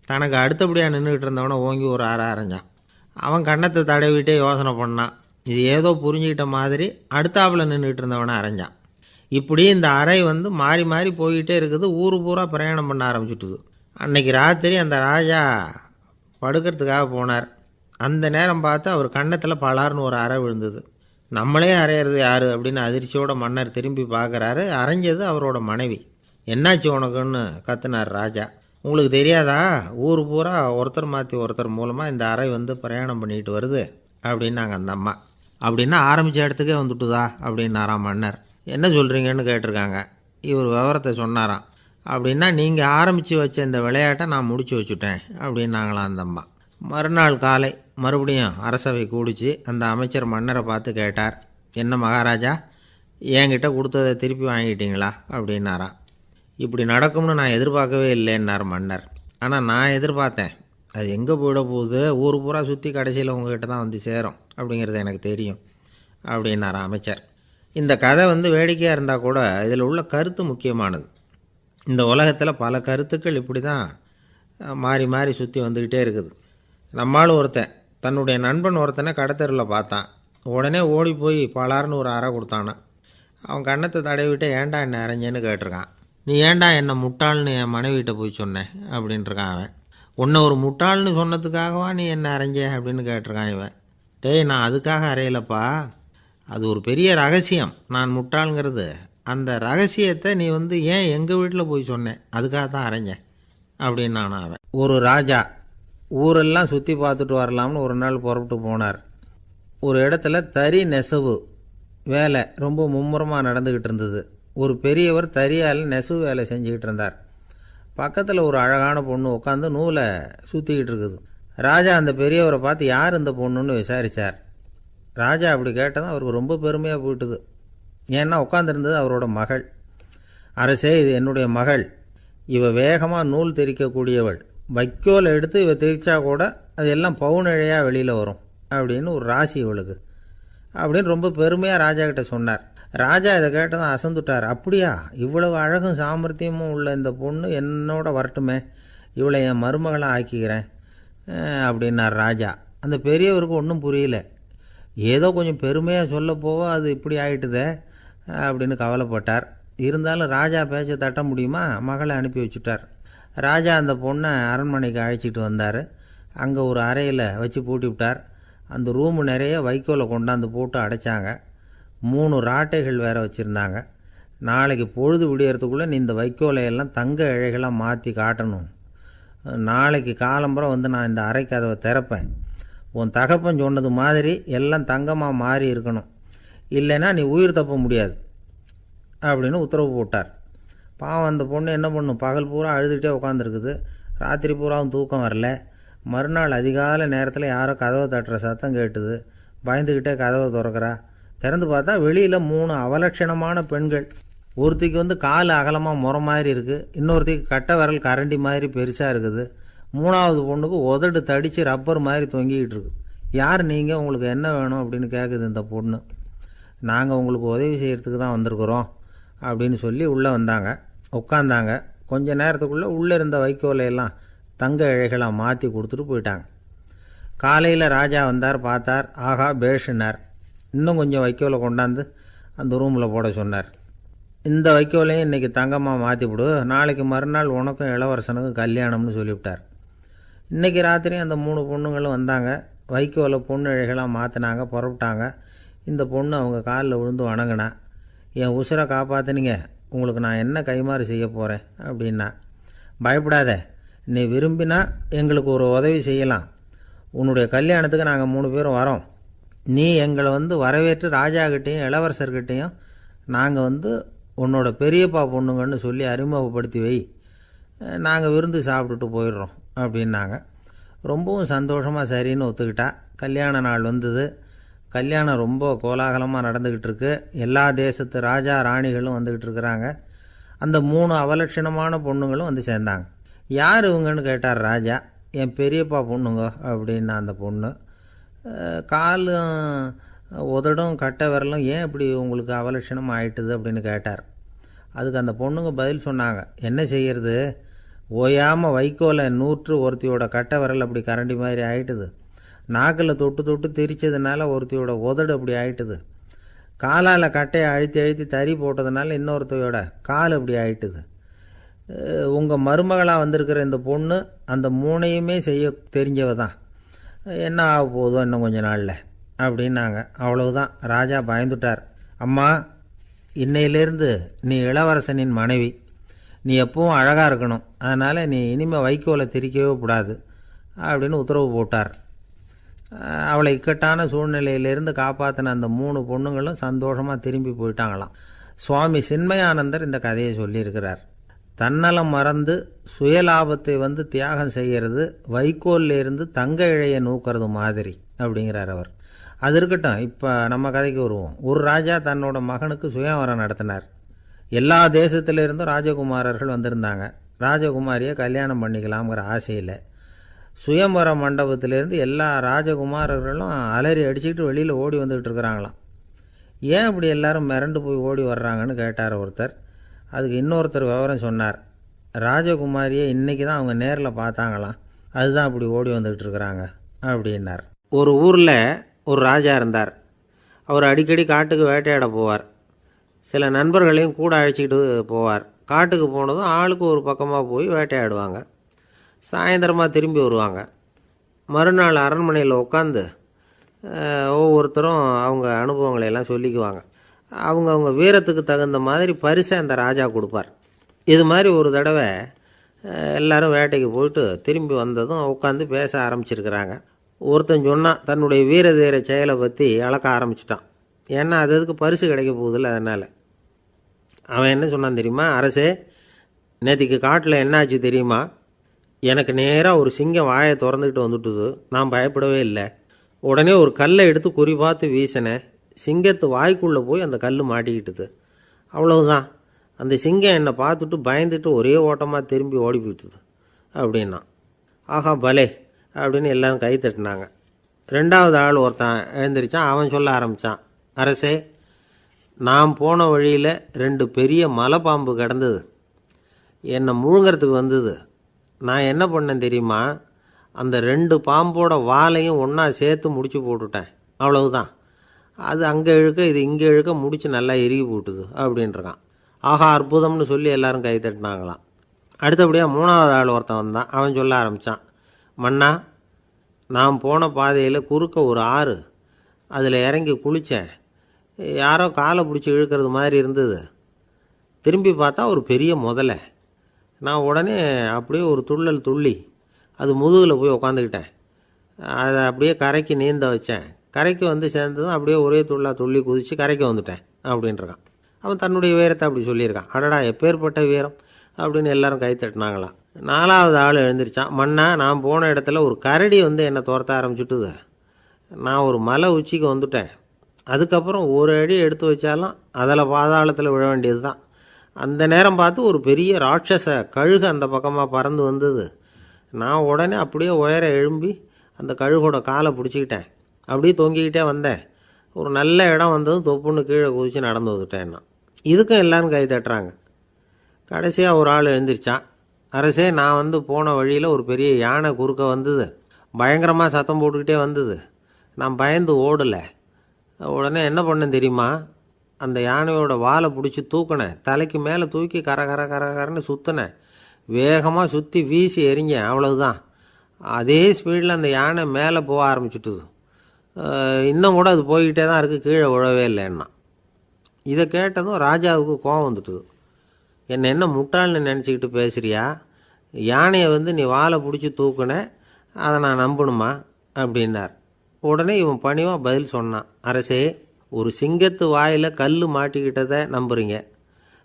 தனக்கு அடுத்தபடியாக நின்றுக்கிட்டு இருந்தவனை ஓங்கி ஒரு அறை அரைஞ்சான். அவன் கன்னத்தை தடவிட்டே யோசனை பண்ணான். இது ஏதோ புரிஞ்சுக்கிட்ட மாதிரி அடுத்தாப்பில் நின்றுக்கிட்டு இருந்தவனை அரைஞ்சான். இப்படி இந்த அறை வந்து மாறி மாறி போய்கிட்டே இருக்குது. ஊர் பூரா பிரயாணம் பண்ண ஆரம்பிச்சுட்டுது. அன்னைக்கு ராத்திரி அந்த ராஜா படுக்கிறதுக்காக போனார். அந்த நேரம் பார்த்து அவர் கன்னத்தில் பலார்னு ஒரு அறை விழுந்தது. நம்மளே அரையிறது யார் அப்படின்னு அதிர்ச்சியோட மன்னர் திரும்பி பார்க்குறாரு. அரைஞ்சது அவரோட மனைவி. என்னாச்சு உனக்குன்னு கத்துனார் ராஜா. உங்களுக்கு தெரியாதா, ஊர் பூரா ஒருத்தர் மாற்றி ஒருத்தர் மூலமாக இந்த அறை வந்து பிரயாணம் பண்ணிட்டு வருது அப்படின்னாங்க அந்த அம்மா. அப்படின்னா ஆரம்பித்த இடத்துக்கே வந்துட்டுதா அப்படின்னாராம் மன்னர். என்ன சொல்கிறீங்கன்னு கேட்டிருக்காங்க. இவர் விவரத்தை சொன்னாராம். அப்படின்னா நீங்கள் ஆரம்பித்து வச்ச இந்த விளையாட்டை நான் முடிச்சு வச்சுட்டேன் அப்படின்னாங்களாம் அந்த அம்மா. மறுநாள் காலை மறுபடியும் அரசவை கூடிச்சு. அந்த அமைச்சர் மன்னரை பார்த்து கேட்டார், என்ன மகாராஜா, என்கிட்ட கொடுத்ததை திருப்பி வாங்கிட்டீங்களா அப்படின்னாராம். இப்படி நடக்கும்னு நான் எதிர்பார்க்கவே இல்லைன்னார் மன்னர். ஆனால் நான் எதிர்பார்த்தேன். அது எங்கே போயிட போகுது, ஊர் பூரா சுற்றி கடைசியில் உங்ககிட்ட தான் வந்து சேரும் அப்படிங்கிறது எனக்கு தெரியும் அப்படின்னாராம் அமைச்சர். இந்த கதை வந்து வேடிக்கையாக இருந்தால் கூட இதில் உள்ள கருத்து முக்கியமானது. இந்த உலகத்தில் பல கருத்துக்கள் இப்படி தான் மாறி மாறி சுற்றி வந்துக்கிட்டே இருக்குது. நம்மால் ஒருத்தன் தன்னுடைய நண்பன் ஒருத்தனை கடத்தெருவில் பார்த்தான். உடனே ஓடி போய் பலார்னு ஒரு அறை கொடுத்தானான். அவன் கன்னத்தை தடவிட்டு ஏன்டா என்னை அரைஞ்சேன்னு கேட்டிருக்கான். நீ ஏன்டா என்னை முட்டாள்னு என் மனைவிட்ட போய் சொன்னேன் அப்படின்ட்டுருக்கான் அவன். உன்னை ஒரு முட்டாள்னு சொன்னதுக்காகவா நீ என்னை அரைஞ்சே அப்படின்னு கேட்டிருக்கான் இவன். டேய், நான் அதுக்காக அறையலப்பா, அது ஒரு பெரிய ரகசியம். நான் முட்டாளுங்கிறது அந்த ரகசியத்தை நீ வந்து ஏன் எங்கள் வீட்டில் போய் சொன்னேன், அதுக்காக தான் அரைஞ்சேன் அப்படின்னு நான் அவன். ஒரு ராஜா ஊரெல்லாம் சுற்றி பார்த்துட்டு வரலாம்னு ஒரு நாள் புறப்பட்டு போனார். ஒரு இடத்துல தறி நெசவு வேலை ரொம்ப மும்முரமாக நடந்துக்கிட்டு இருந்தது. ஒரு பெரியவர் தறியால் நெசவு வேலை செஞ்சுக்கிட்டு இருந்தார். பக்கத்தில் ஒரு அழகான பொண்ணு உட்காந்து நூலை சுற்றிக்கிட்டு இருக்குது. ராஜா அந்த பெரியவரை பார்த்து யார் இந்த பொண்ணுன்னு விசாரித்தார். ராஜா அப்படி கேட்டதும் அவருக்கு ரொம்ப பெருமையாக போயிட்டுது. ஏன்னா உட்காந்துருந்தது அவரோட மகள். அரசே, இது என்னுடைய மகள். இவ வேகமாக நூல் தெரிக்கக்கூடியவள். வைக்கோல் எடுத்து இவ தெரிச்சா கூட அது எல்லாம் பவுனிழையாக வெளியில் வரும் அப்படின்னு ஒரு ராசி இவளுக்கு அப்படின்னு ரொம்ப பெருமையாக ராஜா கிட்ட சொன்னார். ராஜா இதை கேட்டதும் அசந்துட்டார். அப்படியா, இவ்வளவு அழகும் சாமர்த்தியமும் உள்ள இந்த பொண்ணு என்னோட வரட்டுமே, இவளை என் மருமகளாக ஆக்கிக்கிறேன் அப்படின்னார் ராஜா. அந்த பெரியவருக்கு ஒன்றும் புரியல. ஏதோ கொஞ்சம் பெருமையாக சொல்ல போவோ அது இப்படி ஆகிட்டுதே அப்படின்னு கவலைப்பட்டார். இருந்தாலும் ராஜா பேச்ச தட்ட முடியுமா, மகளை அனுப்பி வச்சுட்டார். ராஜா அந்த பொண்ணை அரண்மனைக்கு அழைச்சிட்டு வந்தார். அங்கே ஒரு அறையில் வச்சு பூட்டி விட்டார். அந்த ரூமு நிறைய வைக்கோலை கொண்டாந்து போட்டு அடைச்சாங்க. 3 ராட்டைகள் வேறு வச்சுருந்தாங்க. நாளைக்கு பொழுது விடியறதுக்குள்ளே நீ இந்த வைக்கோலையெல்லாம் தங்க இழைகளாக மாற்றி காட்டணும். நாளைக்கு காலம்பரம் வந்து நான் இந்த அறை கதவை திறப்பேன். உன் தகப்பன் சொன்னது மாதிரி எல்லாம் தங்கமாக மாறி இருக்கணும், இல்லைன்னா நீ உயிர் தப்ப முடியாது அப்படின்னு உத்தரவு போட்டார். பாவம் அந்த பொண்ணு என்ன பண்ணும், பகல் பூரா அழுதுகிட்டே உட்காந்துருக்குது. ராத்திரி பூராவும் தூக்கம் வரல. மறுநாள் அதிகாலை நேரத்தில் யாரோ கதவை தட்டுற சத்தம் கேட்டுது. பயந்துக்கிட்டே கதவை திறக்கிறா. திறந்து பார்த்தா வெளியில் 3 அவலட்சணமான பெண்கள். ஒருத்திக்கு வந்து கால் அகலமாக முறை மாதிரி இருக்குது, இன்னொருத்திக்கு கட்டை விரல் கரண்டி மாதிரி பெருசாக இருக்குது, 3ஆவது பொண்ணுக்கு உதடு தடித்து ரப்பர் மாதிரி தொங்கிக்கிட்டு இருக்கு. யார் நீங்கள், உங்களுக்கு என்ன வேணும் அப்படின்னு கேட்குது இந்த பொண்ணு. நாங்கள் உங்களுக்கு உதவி செய்கிறதுக்கு தான் வந்திருக்கிறோம் அப்படின்னு சொல்லி உள்ளே வந்தாங்க. உட்காந்தாங்க. கொஞ்ச நேரத்துக்குள்ளே உள்ளே இருந்த வைக்கோலையெல்லாம் தங்க இழைகளாக மாற்றி கொடுத்துட்டு போயிட்டாங்க. காலையில் ராஜா வந்தார், பார்த்தார். ஆகா பேஷுனார். இன்னும் கொஞ்சம் வைக்கோலை கொண்டாந்து அந்த ரூமில் போட சொன்னார். இந்த வைக்கோலையும் இன்றைக்கி தங்கமாக மாற்றிவிடு, நாளைக்கு மறுநாள் உனக்கும் இளவரசனுக்கும் கல்யாணம்னு சொல்லிவிட்டார். இன்றைக்கி ராத்திரி அந்த 3 பொண்ணுங்களும் வந்தாங்க. வைக்கோலை பொண்ணு இழைகளாக மாற்றினாங்க, புறப்பட்டாங்க. இந்த பொண்ணு அவங்க காலில் விழுந்து வணங்கினா. என் உசுரை காப்பாற்றினீங்க, உங்களுக்கு நான் என்ன கைமாறு செய்ய போகிறேன் அப்படின்னா. பயப்படாத, நீ விரும்பினா எங்களுக்கு ஒரு உதவி செய்யலாம். உன்னுடைய கல்யாணத்துக்கு நாங்கள் 3 பேரும் வரோம். நீ எங்களை வந்து வரவேற்று ராஜாக்கிட்டேயும் இளவரசர்கிட்டையும் நாங்கள் வந்து உன்னோட பெரியப்பா பொண்ணுங்கன்னு சொல்லி அறிமுகப்படுத்தி வை, நாங்கள் விருந்து சாப்பிட்டுட்டு போயிடுறோம் அப்படின்னாங்க. ரொம்பவும் சந்தோஷமாக சரின்னு ஒத்துக்கிட்டா. கல்யாண நாள் வந்தது. கல்யாணம் ரொம்ப கோலாகலமாக நடந்துக்கிட்டு இருக்கு. எல்லா தேசத்து ராஜா ராணிகளும் வந்துக்கிட்டு இருக்கிறாங்க. அந்த 3 அவலட்சணமான பொண்ணுங்களும் வந்து சேர்ந்தாங்க. யார் இவங்கன்னு கேட்டார் ராஜா. என் பெரியப்பா பொண்ணுங்க அப்படின்னா அந்த பொண்ணு. காலும் உதடும் கட்டை விரலும் ஏன் இப்படி உங்களுக்கு அவலட்சணம் ஆயிட்டுது அப்படின்னு கேட்டார். அதுக்கு அந்த பொண்ணுங்க பதில் சொன்னாங்க. என்ன செய்யறது, ஓயாமல் வைக்கோலை நூற்று ஒருத்தியோட கட்டை விரல் அப்படி கரண்டி மாதிரி ஆயிட்டுது. நாக்கில் தொட்டு தொட்டு திரிச்சதுனால ஒருத்தியோட உதடு அப்படி ஆயிட்டுது. காலால் கட்டையை அழுத்தி அழுத்தி தறி போட்டதுனால இன்னொருத்தையோட கால் அப்படி ஆயிட்டுது. உங்கள் மருமகளாக வந்திருக்கிற இந்த பொண்ணு அந்த 3ஐயுமே செய்ய தெரிஞ்சவ தான். என்ன ஆக போதோ இன்னும் கொஞ்ச நாளில் அப்படின்னாங்க. அவ்வளவுதான். ராஜா பயந்துட்டார். அம்மா, இன்னையிலேருந்து நீ இளவரசனின் மனைவி. நீ எப்பவும் அழகாக இருக்கணும். அதனால் நீ இனிமேல் வைக்கோலை திரிக்கவே கூடாது அப்படின்னு உத்தரவு போட்டார். அவளை இக்கட்டான சூழ்நிலையிலிருந்து காப்பாற்றின அந்த 3 பொண்ணுங்களும் சந்தோஷமாக திரும்பி போயிட்டாங்களாம். சுவாமி சின்மயானந்தர் இந்த கதையை சொல்லியிருக்கிறார். தன்னலம் மறந்து சுயலாபத்தை வந்து தியாகம் செய்கிறது வைக்கோல்ல இருந்து தங்க இழையை நூக்கிறது மாதிரி அப்படிங்கிறார் அவர். அது இருக்கட்டும், இப்போ நம்ம கதைக்கு வருவோம். ஒரு ராஜா தன்னோட மகனுக்கு சுயவரம் நடத்தினார். எல்லா தேசத்திலிருந்தும் ராஜகுமாரர்கள் வந்திருந்தாங்க. ராஜகுமாரியை கல்யாணம் பண்ணிக்கலாம்ங்கிற ஆசையில் சுயம்பர மண்டபத்திலேருந்து எல்லா ராஜகுமாரர்களும் அலறி அடிச்சுக்கிட்டு வெளியில் ஓடி வந்துக்கிட்டு இருக்கிறாங்களாம். ஏன் இப்படி எல்லாரும் மிரண்டு போய் ஓடி வர்றாங்கன்னு கேட்டார் ஒருத்தர். அதுக்கு இன்னொருத்தர் விவரம் சொன்னார். ராஜகுமாரியை இன்றைக்கி தான் அவங்க நேரில் பார்த்தாங்களாம், அதுதான் அப்படி ஓடி வந்துக்கிட்டு இருக்கிறாங்க அப்படின்னார். ஒரு ஊரில் ஒரு ராஜா இருந்தார். அவர் அடிக்கடி காட்டுக்கு வேட்டையாட போவார். சில நண்பர்களையும் கூட அழைச்சிக்கிட்டு போவார். காட்டுக்கு போனதும் ஆளுக்கு ஒரு பக்கமாக போய் வேட்டையாடுவாங்க. சாயந்தரமாக திரும்பி வருவாங்க. மறுநாள் அரண்மனையில் உட்காந்து ஒவ்வொருத்தரும் அவங்க அனுபவங்களை எல்லாம் சொல்லிக்குவாங்க. அவங்க வீரத்துக்கு தகுந்த மாதிரி பரிசை அந்த ராஜா கொடுப்பார். இது மாதிரி ஒரு தடவை எல்லாரும் வேட்டைக்கு போயிட்டு திரும்பி வந்ததும் உட்காந்து பேச ஆரம்பிச்சிருக்கிறாங்க. ஒருத்தன் சொன்னான், தன்னுடைய வீர தீர செயலை பற்றி அளக்க ஆரம்பிச்சிட்டான். ஏன்னா அதுக்கு பரிசு கிடைக்க போகுதில்ல, அதனால். அவன் என்ன சொன்னான் தெரியுமா? அரசே, நேற்றுக்கு காட்டில் என்னாச்சு தெரியுமா? எனக்கு நேராக ஒரு சிங்கம் வாயை திறந்துக்கிட்டு வந்துட்டுது. நான் பயப்படவே இல்லை. உடனே ஒரு கல்லை எடுத்து குறி பார்த்து வீசினேன். சிங்கத்து வாய்க்குள்ளே போய் அந்த கல் மாட்டிக்கிட்டுது. அவ்வளவுதான். அந்த சிங்கம் என்னை பார்த்துட்டு பயந்துட்டு ஒரே ஓட்டமாக திரும்பி ஓடி போயிட்டுது அப்படின்னா. ஆஹா பலே அப்படின்னு எல்லாரும் கை தட்டினாங்க. 2வது ஆள் ஒருத்தன் எழுந்திரிச்சான். அவன் சொல்ல ஆரம்பித்தான். அரசே, நான் போன வழியில் 2 பெரிய மலைப்பாம்பு கிடந்தது. என்னை முழுங்கிறதுக்கு வந்தது. நான் என்ன பண்ணேன் தெரியுமா? அந்த 2 பாம்போட வாலையும் ஒன்றா சேர்த்து முடிச்சு போட்டுட்டேன். அவ்வளவுதான். அது அங்கே இழுக்க இது இங்கே இழுக்க முடிச்சு நல்லா இறுகி போட்டுது அப்படின்றான். ஆஹா அற்புதம்னு சொல்லி எல்லாரும் கை தட்டினாங்களாம். அடுத்தபடியாக 3வது ஆள் ஒருத்தன் வந்தான். அவன் சொல்ல ஆரம்பித்தான். மன்னா, நான் போன பாதையில் குறுக்க ஒரு ஆறு. அதில் இறங்கி குளித்தேன். யாரோ காலை பிடிச்சி இழுக்கிறது மாதிரி இருந்தது. திரும்பி பார்த்தா ஒரு பெரிய முதலை. நான் உடனே அப்படியே ஒரு துள்ளல் துள்ளி அது முதுகில் போய் உக்காந்துக்கிட்டேன். அதை அப்படியே கரைக்கு நீந்த வச்சேன். கரைக்கு வந்து சேர்ந்ததும் அப்படியே ஒரே துள்ளி குதித்து கரைக்கு வந்துட்டேன் அப்படின்றான். அவன் தன்னுடைய வீரத்தை அப்படி சொல்லியிருக்கான். அடடா எப்பேற்பட்ட வீரம் அப்படின்னு எல்லாரும் கை தட்டினாங்களாம். 4வது ஆள் எழுந்திரிச்சான். மன்னா, நான் போன இடத்துல ஒரு கரடி வந்து என்னை துரத்த ஆரம்பிச்சுட்டுது. நான் ஒரு மலை உச்சிக்கு வந்துட்டேன். அதுக்கப்புறம் ஒரு அடி எடுத்து வச்சாலும் அதில் பாதாளத்தில் விழ வேண்டியது தான். அந்த நேரம் பார்த்து ஒரு பெரிய ராட்சச கழுகு அந்த பக்கமாக பறந்து வந்தது. நான் உடனே அப்படியே உயர எழும்பி அந்த கழுகோட காலை பிடிச்சிக்கிட்டேன். அப்படியே தொங்கிக்கிட்டே வந்தேன். ஒரு நல்ல இடம் வந்ததும் தொப்புன்னு கீழே குதித்து நடந்து வந்துட்டேன். இதுக்கும் எல்லாரும் கை தட்டுறாங்க. கடைசியாக ஒரு ஆள் எழுந்திரிச்சான். அரசே, நான் வந்து போன வழியில் ஒரு பெரிய யானை குறுக்க வந்தது. பயங்கரமாக சத்தம் போட்டுக்கிட்டே வந்தது. நான் பயந்து ஓடலை. உடனே என்ன பண்ணேன் தெரியுமா? அந்த யானையோட வாலை பிடிச்சி தூக்கினேன். தலைக்கு மேலே தூக்கி கரன்னு சுற்றினேன். வேகமாக சுற்றி வீசி எறிஞ்சேன். அவ்வளவுதான். அதே ஸ்பீடில் அந்த யானை மேலே போக ஆரம்பிச்சுட்டுது. இன்னும் கூட அது போய்கிட்டே தான் இருக்குது, கீழே விழவே இல்லைன்னா. இதை கேட்டதும் ராஜாவுக்கு கோபம் வந்துட்டுது. என்ன முட்டாள்னு நினச்சிக்கிட்டு பேசுகிறியா? யானையை வந்து நீ வாலை பிடிச்சி தூக்குன, அதை நான் நம்பணுமா அப்படின்னார். உடனே இவன் பணிவாக பதில் சொன்னான். அரசே, ஒரு சிங்கத்து வாயில் கல் மாட்டிக்கிட்டதை நம்புறீங்க.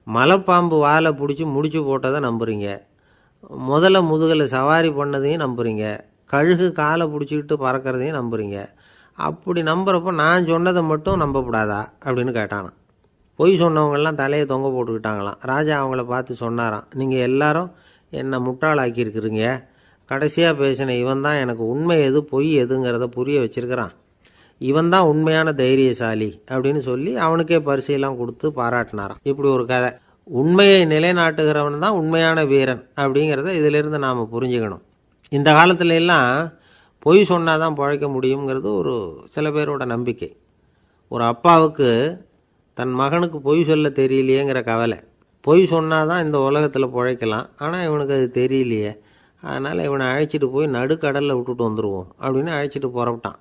மலைப்பாம்பு வாலை பிடிச்சி முடிச்சு போட்டதை நம்புறீங்க, முதல்ல முதுகில் சவாரி பண்ணதையும் நம்புறீங்க, கழுகு காலை பிடிச்சிக்கிட்டு பறக்கிறதையும் நம்புறீங்க. அப்படி நம்புறப்போ நான் சொன்னதை மட்டும் நம்பக்கூடாதா அப்படின்னு கேட்டானான். பொய் சொன்னவங்கெல்லாம் தலையை தொங்க போட்டுக்கிட்டாங்களாம். ராஜா அவங்கள பார்த்து சொன்னாராம், நீங்கள் எல்லாரும் என்னை முட்டாளாக்கியிருக்கிறீங்க. கடைசியாக பேசின இவன் தான் எனக்கு உண்மை எது பொய் எதுங்கிறத புரிய வச்சிருக்கிறான். இவன் தான் உண்மையான தைரியசாலி அப்படின்னு சொல்லி அவனுக்கே பரிசையெல்லாம் கொடுத்து பாராட்டினாராம். இப்படி ஒரு கதை. உண்மையை நிலைநாட்டுகிறவன் தான் உண்மையான வீரன் அப்படிங்கிறத இதிலிருந்து நாம் புரிஞ்சுக்கணும். இந்த காலத்துல எல்லாம் பொய் சொன்னால் தான் பிழைக்க முடியுங்கிறது ஒரு சில பேரோட நம்பிக்கை. ஒரு அப்பாவுக்கு தன் மகனுக்கு பொய் சொல்ல தெரியலையேங்கிற கவலை. பொய் சொன்னால் தான் இந்த உலகத்தில் பிழைக்கலாம், ஆனால் இவனுக்கு அது தெரியலையே, அதனால் இவனை அழைச்சிட்டு போய் நடுக்கடலில் விட்டுட்டு வந்துடுவோம் அப்படின்னு அழைச்சிட்டு புறப்பட்டான்.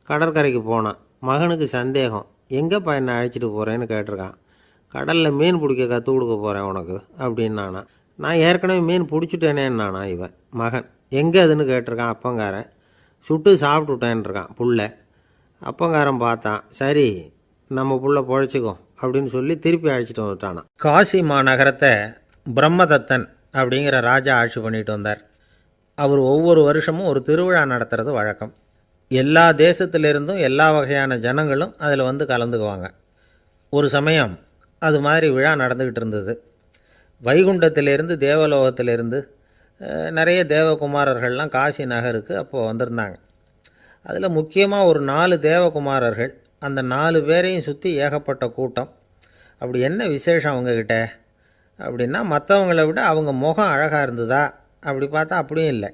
கடற்கரைக்கு போனான். மகனுக்கு சந்தேகம், எங்கேப்பா என்னை அழைச்சிட்டு போகிறேன்னு கேட்டிருக்கான். கடலில் மீன் பிடிக்க கற்றுக் கொடுக்க போகிறேன் உனக்கு அப்படின்னானா. நான் ஏற்கனவே மீன் பிடிச்சிட்டேனேன்னானா இவன் மகன். எங்கே அதுன்னு கேட்டிருக்கான் அப்பங்காரன். சுட்டு சாப்பிட்டுட்டேன்ருக்கான் புள்ள. அப்பங்காரன் பார்த்தான், சரி நம்ம புள்ள பொழைச்சிக்கோ அப்படின்னு சொல்லி திருப்பி அழைச்சிட்டு வந்துட்டானான். காசி மாநகரத்தை பிரம்மதத்தன் அப்படிங்கிற ராஜா ஆட்சி பண்ணிட்டு வந்தார். அவர் ஒவ்வொரு வருஷமும் ஒரு திருவிழா நடத்துறது வழக்கம். எல்லா தேசத்திலிருந்தும் எல்லா வகையான ஜனங்களும் அதில் வந்து கலந்துக்குவாங்க. ஒரு சமயம் அது மாதிரி விழா நடந்துக்கிட்டு இருந்தது. வைகுண்டத்திலிருந்து தேவலோகத்திலிருந்து நிறைய தேவகுமாரர்கள்லாம் காசி நகருக்கு அப்போது வந்திருந்தாங்க. அதில் முக்கியமாக ஒரு 4 தேவகுமாரர்கள். அந்த 4 பேரையும் சுற்றி ஏகப்பட்ட கூட்டம். அப்படி என்ன விசேஷம் அவங்கக்கிட்ட அப்படின்னா, மற்றவங்களை விட அவங்க முகம் அழகாக இருந்ததா அப்படி பார்த்தா அப்படியும் இல்லை.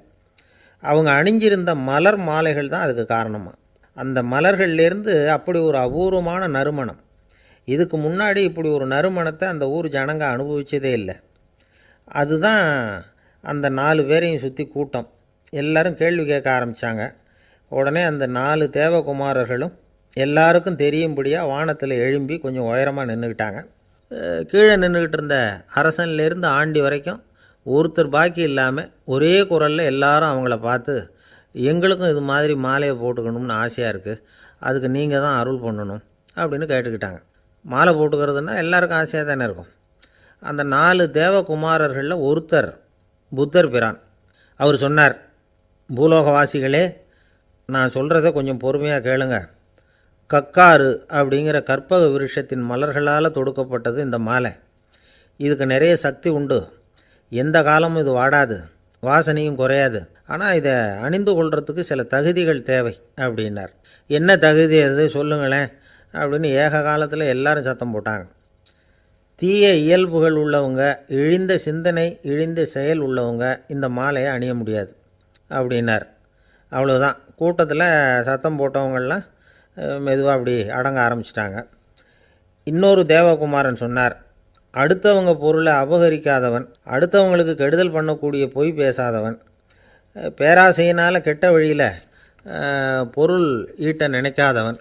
அவங்க அணிஞ்சிருந்த மலர் மாலைகள் தான் அதுக்கு காரணமாக. அந்த மலர்கள்லேருந்து அப்படி ஒரு அபூர்வமான நறுமணம். இதுக்கு முன்னாடி இப்படி ஒரு நறுமணத்தை அந்த ஊர் ஜனங்க அனுபவிச்சதே இல்லை. அதுதான் அந்த 4 பேரையும் சுற்றி கூட்டம். எல்லாரும் கேள்வி கேட்க ஆரம்பித்தாங்க. உடனே அந்த 4 தேவகுமாரர்களும் எல்லாருக்கும் தெரியும்படியாக வானத்தில் எழும்பி கொஞ்சம் உயரமாக நின்றுக்கிட்டாங்க. கீழே நின்றுக்கிட்டு இருந்த அரசன்லேருந்து ஆண்டி வரைக்கும் ஒருத்தர் பாக்கி இல்லாமல் ஒரே குரலில் எல்லாரும் அவங்கள பார்த்து, எங்களுக்கும் இது மாதிரி மாலையை போட்டுக்கணும்னு ஆசையாக இருக்குது, அதுக்கு நீங்கள் தான் அருள் பண்ணணும் அப்படின்னு கேட்டுக்கிட்டாங்க. மாலை போட்டுக்கிறதுனா எல்லாருக்கும் ஆசையாக தானே இருக்கும். அந்த 4 தேவகுமாரர்களில் ஒருத்தர் புத்தர் பிரான். அவர் சொன்னார், பூலோகவாசிகளே, நான் சொல்கிறத கொஞ்சம் பொறுமையாக கேளுங்க. கக்காரு அப்படிங்கிற கற்பக விருஷத்தின் மலர்களால் தொடுக்கப்பட்டது இந்த மாலை. இதுக்கு நிறைய சக்தி உண்டு. எந்த காலமும் இது வாடாது, வாசனையும் குறையாது. ஆனால் இதை அணிந்து கொள்கிறதுக்கு சில தகுதிகள் தேவை அப்படின்னார். என்ன தகுதி அது சொல்லுங்களேன் அப்படின்னு ஏக காலத்தில் எல்லாரும் சத்தம் போட்டாங்க. தீய இயல்புகள் உள்ளவங்க, இழிந்த சிந்தனை இழிந்த செயல் உள்ளவங்க இந்த மாலையை அணிய முடியாது அப்படின்னார். அவ்வளோதான். கூட்டத்தில் சத்தம் போட்டவங்கள்லாம் மெதுவாக அப்படி அடங்க ஆரம்பிச்சிட்டாங்க. இன்னொரு தேவகுமாரன் சொன்னார், அடுத்தவங்க பொருளை அபகரிக்காதவன், அடுத்தவங்களுக்கு கெடுதல் பண்ணக்கூடிய பொய் பேசாதவன், பேராசையினால் கெட்ட வழியில் பொருள் ஈட்ட நினைக்காதவன்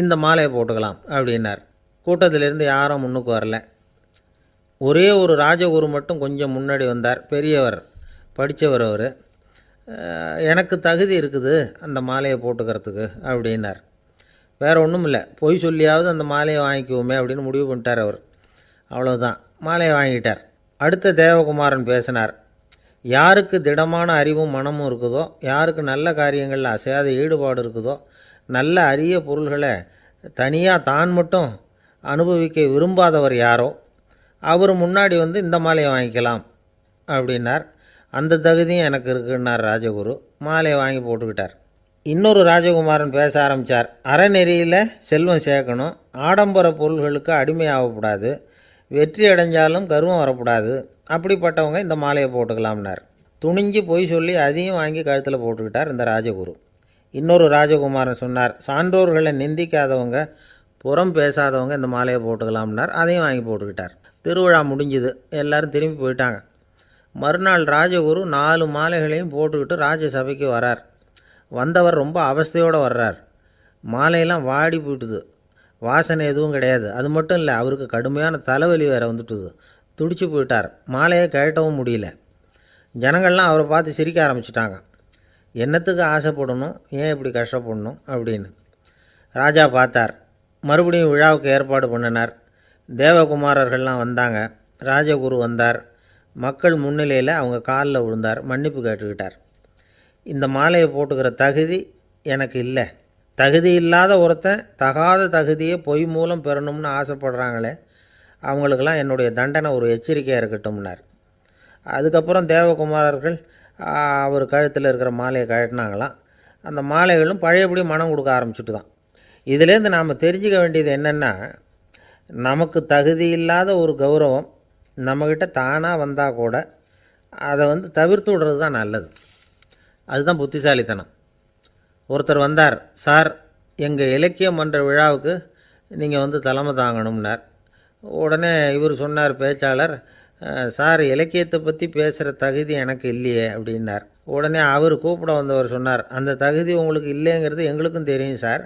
இந்த மாலையை போட்டுக்கலாம் அப்படின்னார். கூட்டத்திலிருந்து யாரும் முன்னுக்கு வரல. ஒரே ஒரு ராஜகுரு மட்டும் கொஞ்சம் முன்னாடி வந்தார். பெரியவர், படித்தவர். அவர், எனக்கு தகுதி இருக்குது அந்த மாலையை போட்டுக்கிறதுக்கு அப்படின்னார். வேறு ஒன்றும் இல்லை, பொய் சொல்லியாவது அந்த மாலையை வாங்கிக்குவோமே அப்படின்னு முடிவு பண்ணிட்டார் அவர். அவ்வளோதான், மாலையை வாங்கிட்டார். அடுத்த தேவகுமாரன் பேசினார். யாருக்கு திடமான அறிவும் மனமும் இருக்குதோ, யாருக்கு நல்ல காரியங்களில் அசையாத ஈடுபாடு இருக்குதோ, நல்ல அரிய பொருள்களை தனியாக தான் மட்டும் அனுபவிக்க விரும்பாதவர் யாரோ அவர் முன்னாடி வந்து இந்த மாலையை வாங்கிக்கலாம் அப்படின்னார். அந்த தகுதியும் எனக்கு இருக்குன்னார் ராஜகுரு. மாலையை வாங்கி போட்டுக்கிட்டார். இன்னொரு ராஜகுமாரன் பேச ஆரம்பித்தார். அறநெறியில் செல்வம் சேர்க்கணும், ஆடம்பர பொருள்களுக்கு அடிமையாகக்கூடாது, வெற்றி அடைஞ்சாலும் கர்வம் வரக்கூடாது, அப்படிப்பட்டவங்க இந்த மாலையை போட்டுக்கலாம்னார். துணிஞ்சு பொய் சொல்லி அதையும் வாங்கி கழுத்தில் போட்டுக்கிட்டார் இந்த ராஜகுரு. இன்னொரு ராஜகுமாரன் சொன்னார், சான்றோர்களை நிந்திக்காதவங்க, புறம் பேசாதவங்க இந்த மாலையை போட்டுக்கலாம்னார். அதையும் வாங்கி போட்டுக்கிட்டார். திருவிழா முடிஞ்சுது, எல்லோரும் திரும்பி போயிட்டாங்க. மறுநாள் ராஜகுரு 4 மாலைகளையும் போட்டுக்கிட்டு ராஜசபைக்கு வரார். வந்தவர் ரொம்ப அவஸ்தையோடு வர்றார். மாலையெல்லாம் வாடி போயிட்டுது, வாசனை எதுவும் கிடையாது. அது மட்டும் இல்லை, அவருக்கு கடுமையான தலைவலி வேறு வந்துட்டுது. துடிச்சு போயிட்டார். மாலையை கழட்டவும் முடியல. ஜனங்கள்லாம் அவரை பார்த்து சிரிக்க ஆரம்பிச்சிட்டாங்க. என்னத்துக்கு ஆசைப்படணும், ஏன் இப்படி கஷ்டப்படணும் அப்படின்னு. ராஜா பார்த்தார். மறுபடியும் விழாவுக்கு ஏற்பாடு பண்ணினார். தேவகுமாரர்கள்லாம் வந்தாங்க. ராஜகுரு வந்தார். மக்கள் முன்னிலையில் அவங்க காலில் விழுந்தார், மன்னிப்பு கேட்டுக்கிட்டார். இந்த மாலையை போட்டுக்கிற தகுதி எனக்கு இல்லை. தகுதி இல்லாத ஒருத்தன் தகாத தகுதியை பொய் மூலம் பெறணும்னு ஆசைப்படுறாங்களே, அவங்களுக்கெல்லாம் என்னுடைய தண்டனை ஒரு எச்சரிக்கையாக இருக்கட்டும்னார். அதுக்கப்புறம் தேவகுமாரர்கள் அவர் கழுத்தில் இருக்கிற மாலையை கழட்டினாங்களாம். அந்த மாலைகளும் பழையபடி மனம் கொடுக்க ஆரம்பிச்சுட்டு தான். இதுலேருந்து நாம் தெரிஞ்சுக்க வேண்டியது என்னென்னா, நமக்கு தகுதி இல்லாத ஒரு கௌரவம் நம்மக்கிட்ட தானாக வந்தால் கூட அதை தவிர்த்து விடுறது தான் நல்லது. அதுதான் புத்திசாலித்தனம். ஒருத்தர் வந்தார், சார் எங்கள் இலக்கிய மன்ற விழாவுக்கு நீங்கள் தலைமை தாங்கணும்னார். உடனே இவர் சொன்னார், பேச்சாளர், சார் இலக்கியத்தை பற்றி பேசுகிற தகுதி எனக்கு இல்லையே அப்படின்னார். உடனே அவர் கூப்பிட வந்தவர் சொன்னார், அந்த தகுதி உங்களுக்கு இல்லைங்கிறது எங்களுக்கும் தெரியும் சார்,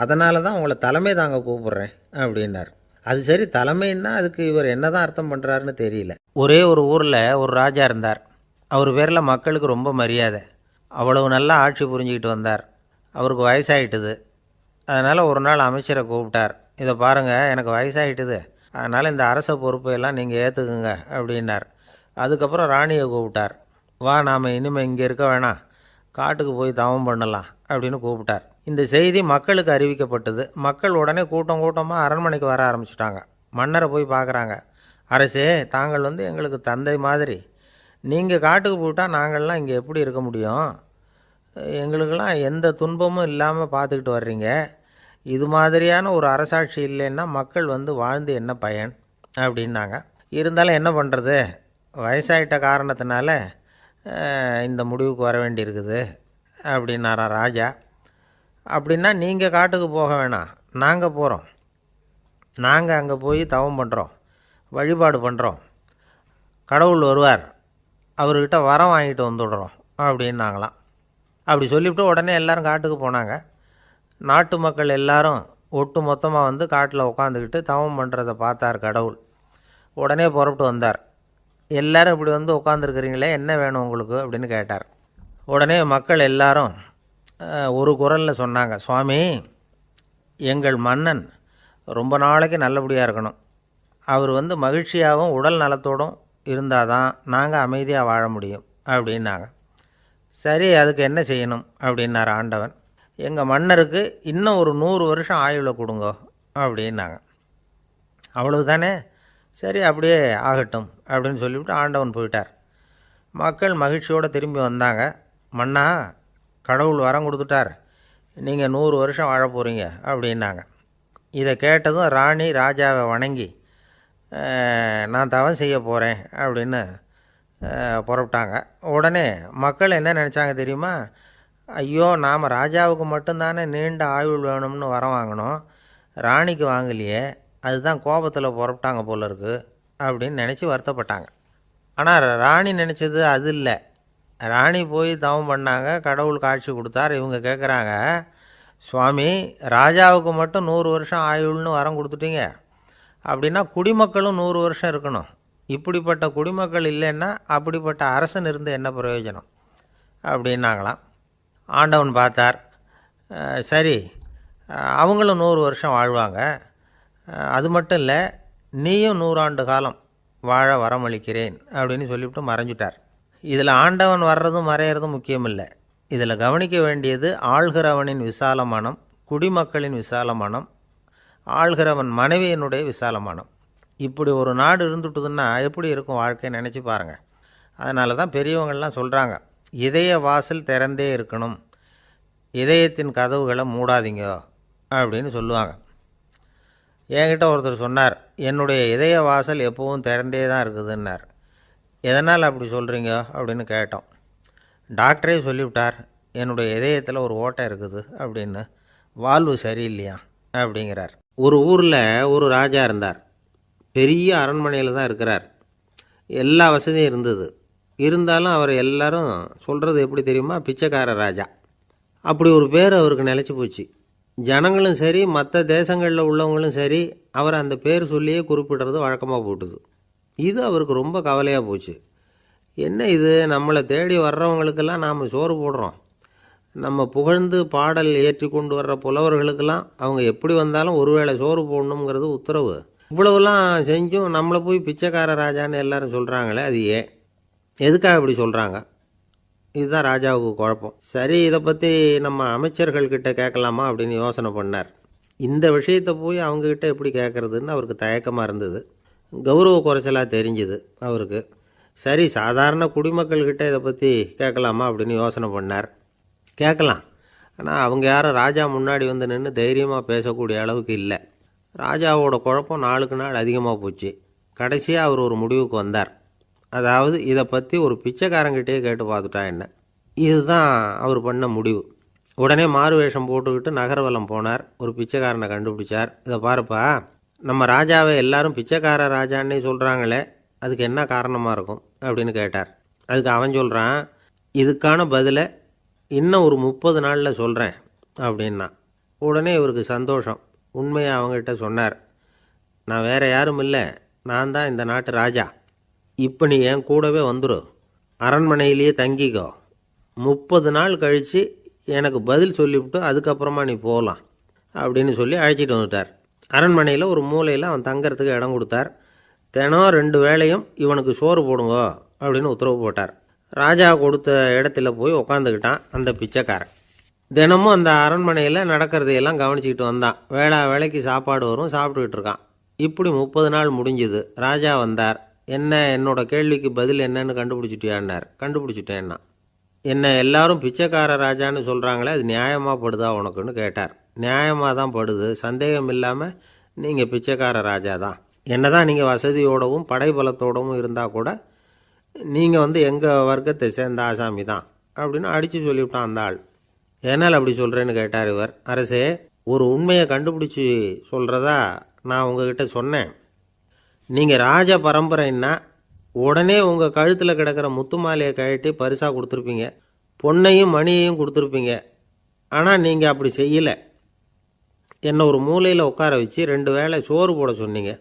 அதனால தான் உங்களை தலைமை தாங்க கூப்பிட்றேன் அப்படின்னார். அது சரி, தலைமைன்னா அதுக்கு இவர் என்ன தான் அர்த்தம் பண்ணுறாருன்னு தெரியல. ஒரே ஒரு ஊரில் ஒரு ராஜா இருந்தார். அவர் பேரில் மக்களுக்கு ரொம்ப மரியாதை. அவ்வளவு நல்லா ஆட்சி புரிஞ்சுக்கிட்டு வந்தார். அவருக்கு வயசாகிட்டுது. அதனால் ஒரு நாள் அமைச்சரை கூப்பிட்டார். இதை பாருங்கள், எனக்கு வயசாகிட்டுது, அதனால் இந்த அரச பொறுப்பையெல்லாம் நீங்கள் ஏற்றுக்குங்க அப்படின்னார். அதுக்கப்புறம் ராணியை கூப்பிட்டார். வா, நாம் இனிமேல் இங்கே இருக்க வேணாம், காட்டுக்கு போய் தவம் பண்ணலாம் அப்படின்னு கூப்பிட்டார். இந்த செய்தி மக்களுக்கு அறிவிக்கப்பட்டது. மக்கள் உடனே கூட்டம் கூட்டமாக அரண்மனைக்கு வர ஆரம்பிச்சிட்டாங்க. மன்னரை போய் பார்க்குறாங்க. அரசே, தாங்கள் எங்களுக்கு தந்தை மாதிரி. நீங்கள் காட்டுக்கு போயிட்டால் நாங்கள்லாம் இங்கே எப்படி இருக்க முடியும்? எங்களுக்கெல்லாம் எந்த துன்பமும் இல்லாமல் பார்த்துக்கிட்டு வர்றீங்க. இது மாதிரியான ஒரு அரசாட்சி இல்லைன்னா மக்கள் வாழ்ந்து என்ன பயன் அப்படின்னாங்க. இருந்தாலும் என்ன பண்ணுறது, வயசாயிட்ட காரணத்தினால இந்த முடிவுக்கு வர வேண்டியிருக்குது அப்படின்னாரா ராஜா. அப்படின்னா நீங்கள் காட்டுக்கு போக வேணாம், நாங்கள் போகிறோம். நாங்கள் அங்கே போய் தவம் பண்ணுறோம், வழிபாடு பண்ணுறோம். கடவுள் வருவார், அவர்கிட்ட வரம் வாங்கிட்டு வந்துடுறோம் அப்படின்னாங்களாம். அப்படி சொல்லிவிட்டு உடனே எல்லோரும் காட்டுக்கு போனாங்க. நாட்டு மக்கள் எல்லாரும் ஒட்டு மொத்தமாக காட்டில் உட்காந்துக்கிட்டு தவம் பண்ணுறதை பார்த்தார் கடவுள். உடனே புறப்பட்டு வந்தார். எல்லோரும் இப்படி உட்காந்துருக்குறீங்களே, என்ன வேணும் உங்களுக்கு அப்படின்னு கேட்டார். உடனே மக்கள் எல்லாரும் ஒரு குரலில் சொன்னாங்க, சுவாமி, எங்கள் மன்னன் ரொம்ப நாளைக்கு நல்லபடியாக இருக்கணும். அவர் மகிழ்ச்சியாகவும் உடல் நலத்தோடும் இருந்தால் தான் நாங்கள் அமைதியாக வாழ முடியும் அப்படின்னாங்க. சரி, அதுக்கு என்ன செய்யணும் அப்படின்னார் ஆண்டவன். எங்கள் மன்னருக்கு இன்னும் ஒரு 100 வருஷம் ஆயுளை கொடுங்க அப்படின்னாங்க. அவ்வளவு தானே, சரி அப்படியே ஆகட்டும் அப்படின்னு சொல்லிவிட்டு ஆண்டவன் போயிட்டார். மக்கள் மகிழ்ச்சியோடு திரும்பி வந்தாங்க. மன்னா, கடவுள் வரம் கொடுத்துட்டார், நீங்கள் 100 வருஷம் வாழ போகிறீங்க அப்படின்னாங்க. இதை கேட்டதும் ராணி ராஜாவை வணங்கி, நான் தவம் செய்ய போகிறேன் அப்படின்னு புறப்பட்டாங்க. உடனே மக்கள் என்ன நினச்சாங்க தெரியுமா? ஐயோ, நாம் ராஜாவுக்கு மட்டும்தானே நீண்ட ஆயுள் வேணும்னு வரம் வாங்கினோம், ராணிக்கு வாங்கலையே, அதுதான் கோபத்தில் புறப்பட்டாங்க போல இருக்குது அப்படின்னு நினச்சி வருத்தப்பட்டாங்க. ஆனால் ராணி நினச்சது அது இல்லை. ராணி போய் தவம் பண்ணாங்க, கடவுள் காட்சி கொடுத்தார். இவங்க கேட்குறாங்க, சுவாமி, ராஜாவுக்கு மட்டும் 100 வருஷம் ஆயுள்னு வரம் கொடுத்துட்டீங்க, அப்படின்னா குடிமக்களும் 100 வருஷம் இருக்கணும். இப்படிப்பட்ட குடிமக்கள் இல்லைன்னா அப்படிப்பட்ட அரசன் இருந்து என்ன பிரயோஜனம் அப்படின்னாங்களாம். ஆண்டவன் பார்த்தார், சரி அவங்களும் 100 வருஷம் வாழ்வாங்க, அது மட்டும் இல்லை, நீயும் 100 ஆண்டு காலம் வாழ வரமளிக்கிறேன் அப்படின்னு சொல்லிவிட்டு மறைஞ்சிட்டார். இதில் ஆண்டவன் வர்றதும் மறையிறதும் முக்கியம் இல்லை. இதில் கவனிக்க வேண்டியது ஆள்கிறவனின் விசால மனம், குடிமக்களின் விசால மனம், ஆள்கிறவன் மனைவியினுடைய விசால மனம். இப்படி ஒரு நாடு இருந்துட்டுதுன்னா எப்படி இருக்கும் வாழ்க்கை நினச்சி பாருங்கள். அதனால தான் பெரியவங்கள்லாம் சொல்கிறாங்க, இதய வாசல் திறந்தே இருக்கணும், இதயத்தின் கதவுகளை மூடாதீங்க அப்படின்னு சொல்லுவாங்க. என்கிட்ட ஒருத்தர் சொன்னார், என்னுடைய இதய வாசல் எப்போவும் திறந்தே தான் இருக்குதுன்னார். எதனால் அப்படி சொல்கிறீங்க அப்படின்னு கேட்டோம். டாக்டரே சொல்லிவிட்டார், என்னுடைய இதயத்தில் ஒரு ஓட்டை இருக்குது அப்படின்னு, வால்வு சரியில்லையா அப்படிங்கிறார். ஒரு ஊரில் ஒரு ராஜா இருந்தார். பெரிய அரண்மனையில் தான் இருக்கிறார். எல்லா வசதியும் இருந்தது. இருந்தாலும் அவர் எல்லாரும் சொல்கிறது எப்படி தெரியுமா? பிச்சைக்கார ராஜா. அப்படி ஒரு பேர் அவருக்கு நிலச்சி போச்சு. ஜனங்களும் சரி, மற்ற தேசங்களில் உள்ளவங்களும் சரி, அவர் அந்த பேர் சொல்லியே குறிப்பிடுறது வழக்கமாக போட்டுது. இது அவருக்கு ரொம்ப கவலையாக போச்சு. என்ன இது, நம்மளை தேடி வர்றவங்களுக்கெல்லாம் நாம் சோறு போடுறோம், நம்ம புகழ்ந்து பாடல் ஏற்றி கொண்டு வர்ற புலவர்களுக்கெல்லாம் அவங்க எப்படி வந்தாலும் ஒருவேளை சோறு போடணுங்கிறது உத்தரவு. இவ்வளவுலாம் செஞ்சும் நம்மளை போய் பிச்சைக்கார ராஜான்னு எல்லாரும் சொல்கிறாங்களே, அது ஏன், எதுக்காக இப்படி சொல்கிறாங்க? இதுதான் ராஜாவுக்கு குழப்பம். சரி, இதை பற்றி நம்ம அமைச்சர்கள்கிட்ட கேட்கலாமா அப்படின்னு யோசனை பண்ணார். இந்த விஷயத்தை போய் அவங்கக்கிட்ட எப்படி கேட்குறதுன்னு அவருக்கு தயக்கமாக இருந்தது. கௌரவ குறைச்சலாக தெரிஞ்சுது அவருக்கு. சரி, சாதாரண குடிமக்கள்கிட்ட இதை பற்றி கேட்கலாமா அப்படின்னு யோசனை பண்ணார். கேட்கலாம், ஆனால் அவங்க யாரும் ராஜா முன்னாடி வந்து நின்று தைரியமாக பேசக்கூடிய அளவுக்கு இல்லை. ராஜாவோட குழப்பம் நாளுக்கு நாள் அதிகமாக போச்சு. கடைசியாக அவர் ஒரு முடிவுக்கு வந்தார். அதாவது இதை பற்றி ஒரு பிச்சைக்காரங்கிட்டே கேட்டு பார்த்துட்டா என்ன. இதுதான் அவர் பண்ண முடிவு. உடனே மாறு வேஷம் போட்டுக்கிட்டு நகர்வலம் போனார். ஒரு பிச்சைக்காரனை கண்டுபிடிச்சார். இதை பாருப்பா, நம்ம ராஜாவை எல்லாரும் பிச்சைக்கார ராஜான்னே சொல்கிறாங்களே, அதுக்கு என்ன காரணமாக இருக்கும் அப்படின்னு கேட்டார். அதுக்கு அவன் சொல்கிறான், இதுக்கான பதிலை இன்னும் ஒரு 30 நாளில் சொல்கிறேன் அப்படின்னா. உடனே இவருக்கு சந்தோஷம். உண்மையை அவங்ககிட்ட சொன்னார். நான் வேற யாரும் இல்லை, நான் தான் இந்த நாட்டு ராஜா. இப்போ நீ என் கூடவே வந்துடு, அரண்மனையிலேயே தங்கிக்கோ. 30 நாள் கழித்து எனக்கு பதில் சொல்லிவிட்டு அதுக்கப்புறமா நீ போகலாம் அப்படின்னு சொல்லி அழைச்சிட்டு வந்துட்டார். அரண்மனையில் ஒரு மூலையில் அவன் தங்கறதுக்கு இடம் கொடுத்தார். தினம் 2 வேளையும் இவனுக்கு சோறு போடுங்க அப்படின்னு உத்தரவு போட்டார். ராஜா கொடுத்த இடத்துல போய் உக்காந்துக்கிட்டான் அந்த பிச்சைக்காரன். தினமும் அந்த அரண்மனையில் நடக்கிறதையெல்லாம் கவனிச்சிக்கிட்டு வந்தான். வேளைக்கு சாப்பாடு வரும், சாப்பிட்டுக்கிட்டு இருக்கான். இப்படி 30 நாள் முடிஞ்சுது. ராஜா வந்தார். என்ன, என்னோட கேள்விக்கு பதில் என்னன்னு கண்டுபிடிச்சிட்டியான்னார். கண்டுபிடிச்சிட்டேன்னா. என்ன எல்லாரும் பிச்சைக்கார ராஜான்னு சொல்கிறாங்களே, அது நியாயமாக படுதா உனக்குன்னு கேட்டார். நியாயமாக தான் படுது, சந்தேகம் இல்லாமல் நீங்கள் பிச்சைக்கார ராஜா தான். என்னதான் நீங்கள் வசதியோடவும் படைபலத்தோடவும் இருந்தால் கூட நீங்கள் எங்கள் வர்க்கத்தை சேர்ந்த ஆசாமி தான் அப்படின்னு அடித்து சொல்லிவிட்டான் அந்த ஆள். ஏன்னால் அப்படி சொல்கிறேன்னு கேட்டார் இவர். அரசே, ஒரு உண்மையை கண்டுபிடிச்சி சொல்கிறதா நான் உங்ககிட்ட சொன்னேன். நீங்கள் ராஜ பரம்பரைன்னா உடனே உங்கள் கழுத்தில் கிடக்கிற முத்து மாலையை கழட்டி பரிசாக கொடுத்துருப்பீங்க, பொன்னையும் மணியையும் கொடுத்துருப்பீங்க. ஆனால் நீங்கள் அப்படி செய்யலை. என்னை ஒரு மூலையில் உட்கார வச்சு 2 வேளை சோறு போட சொன்னீங்க.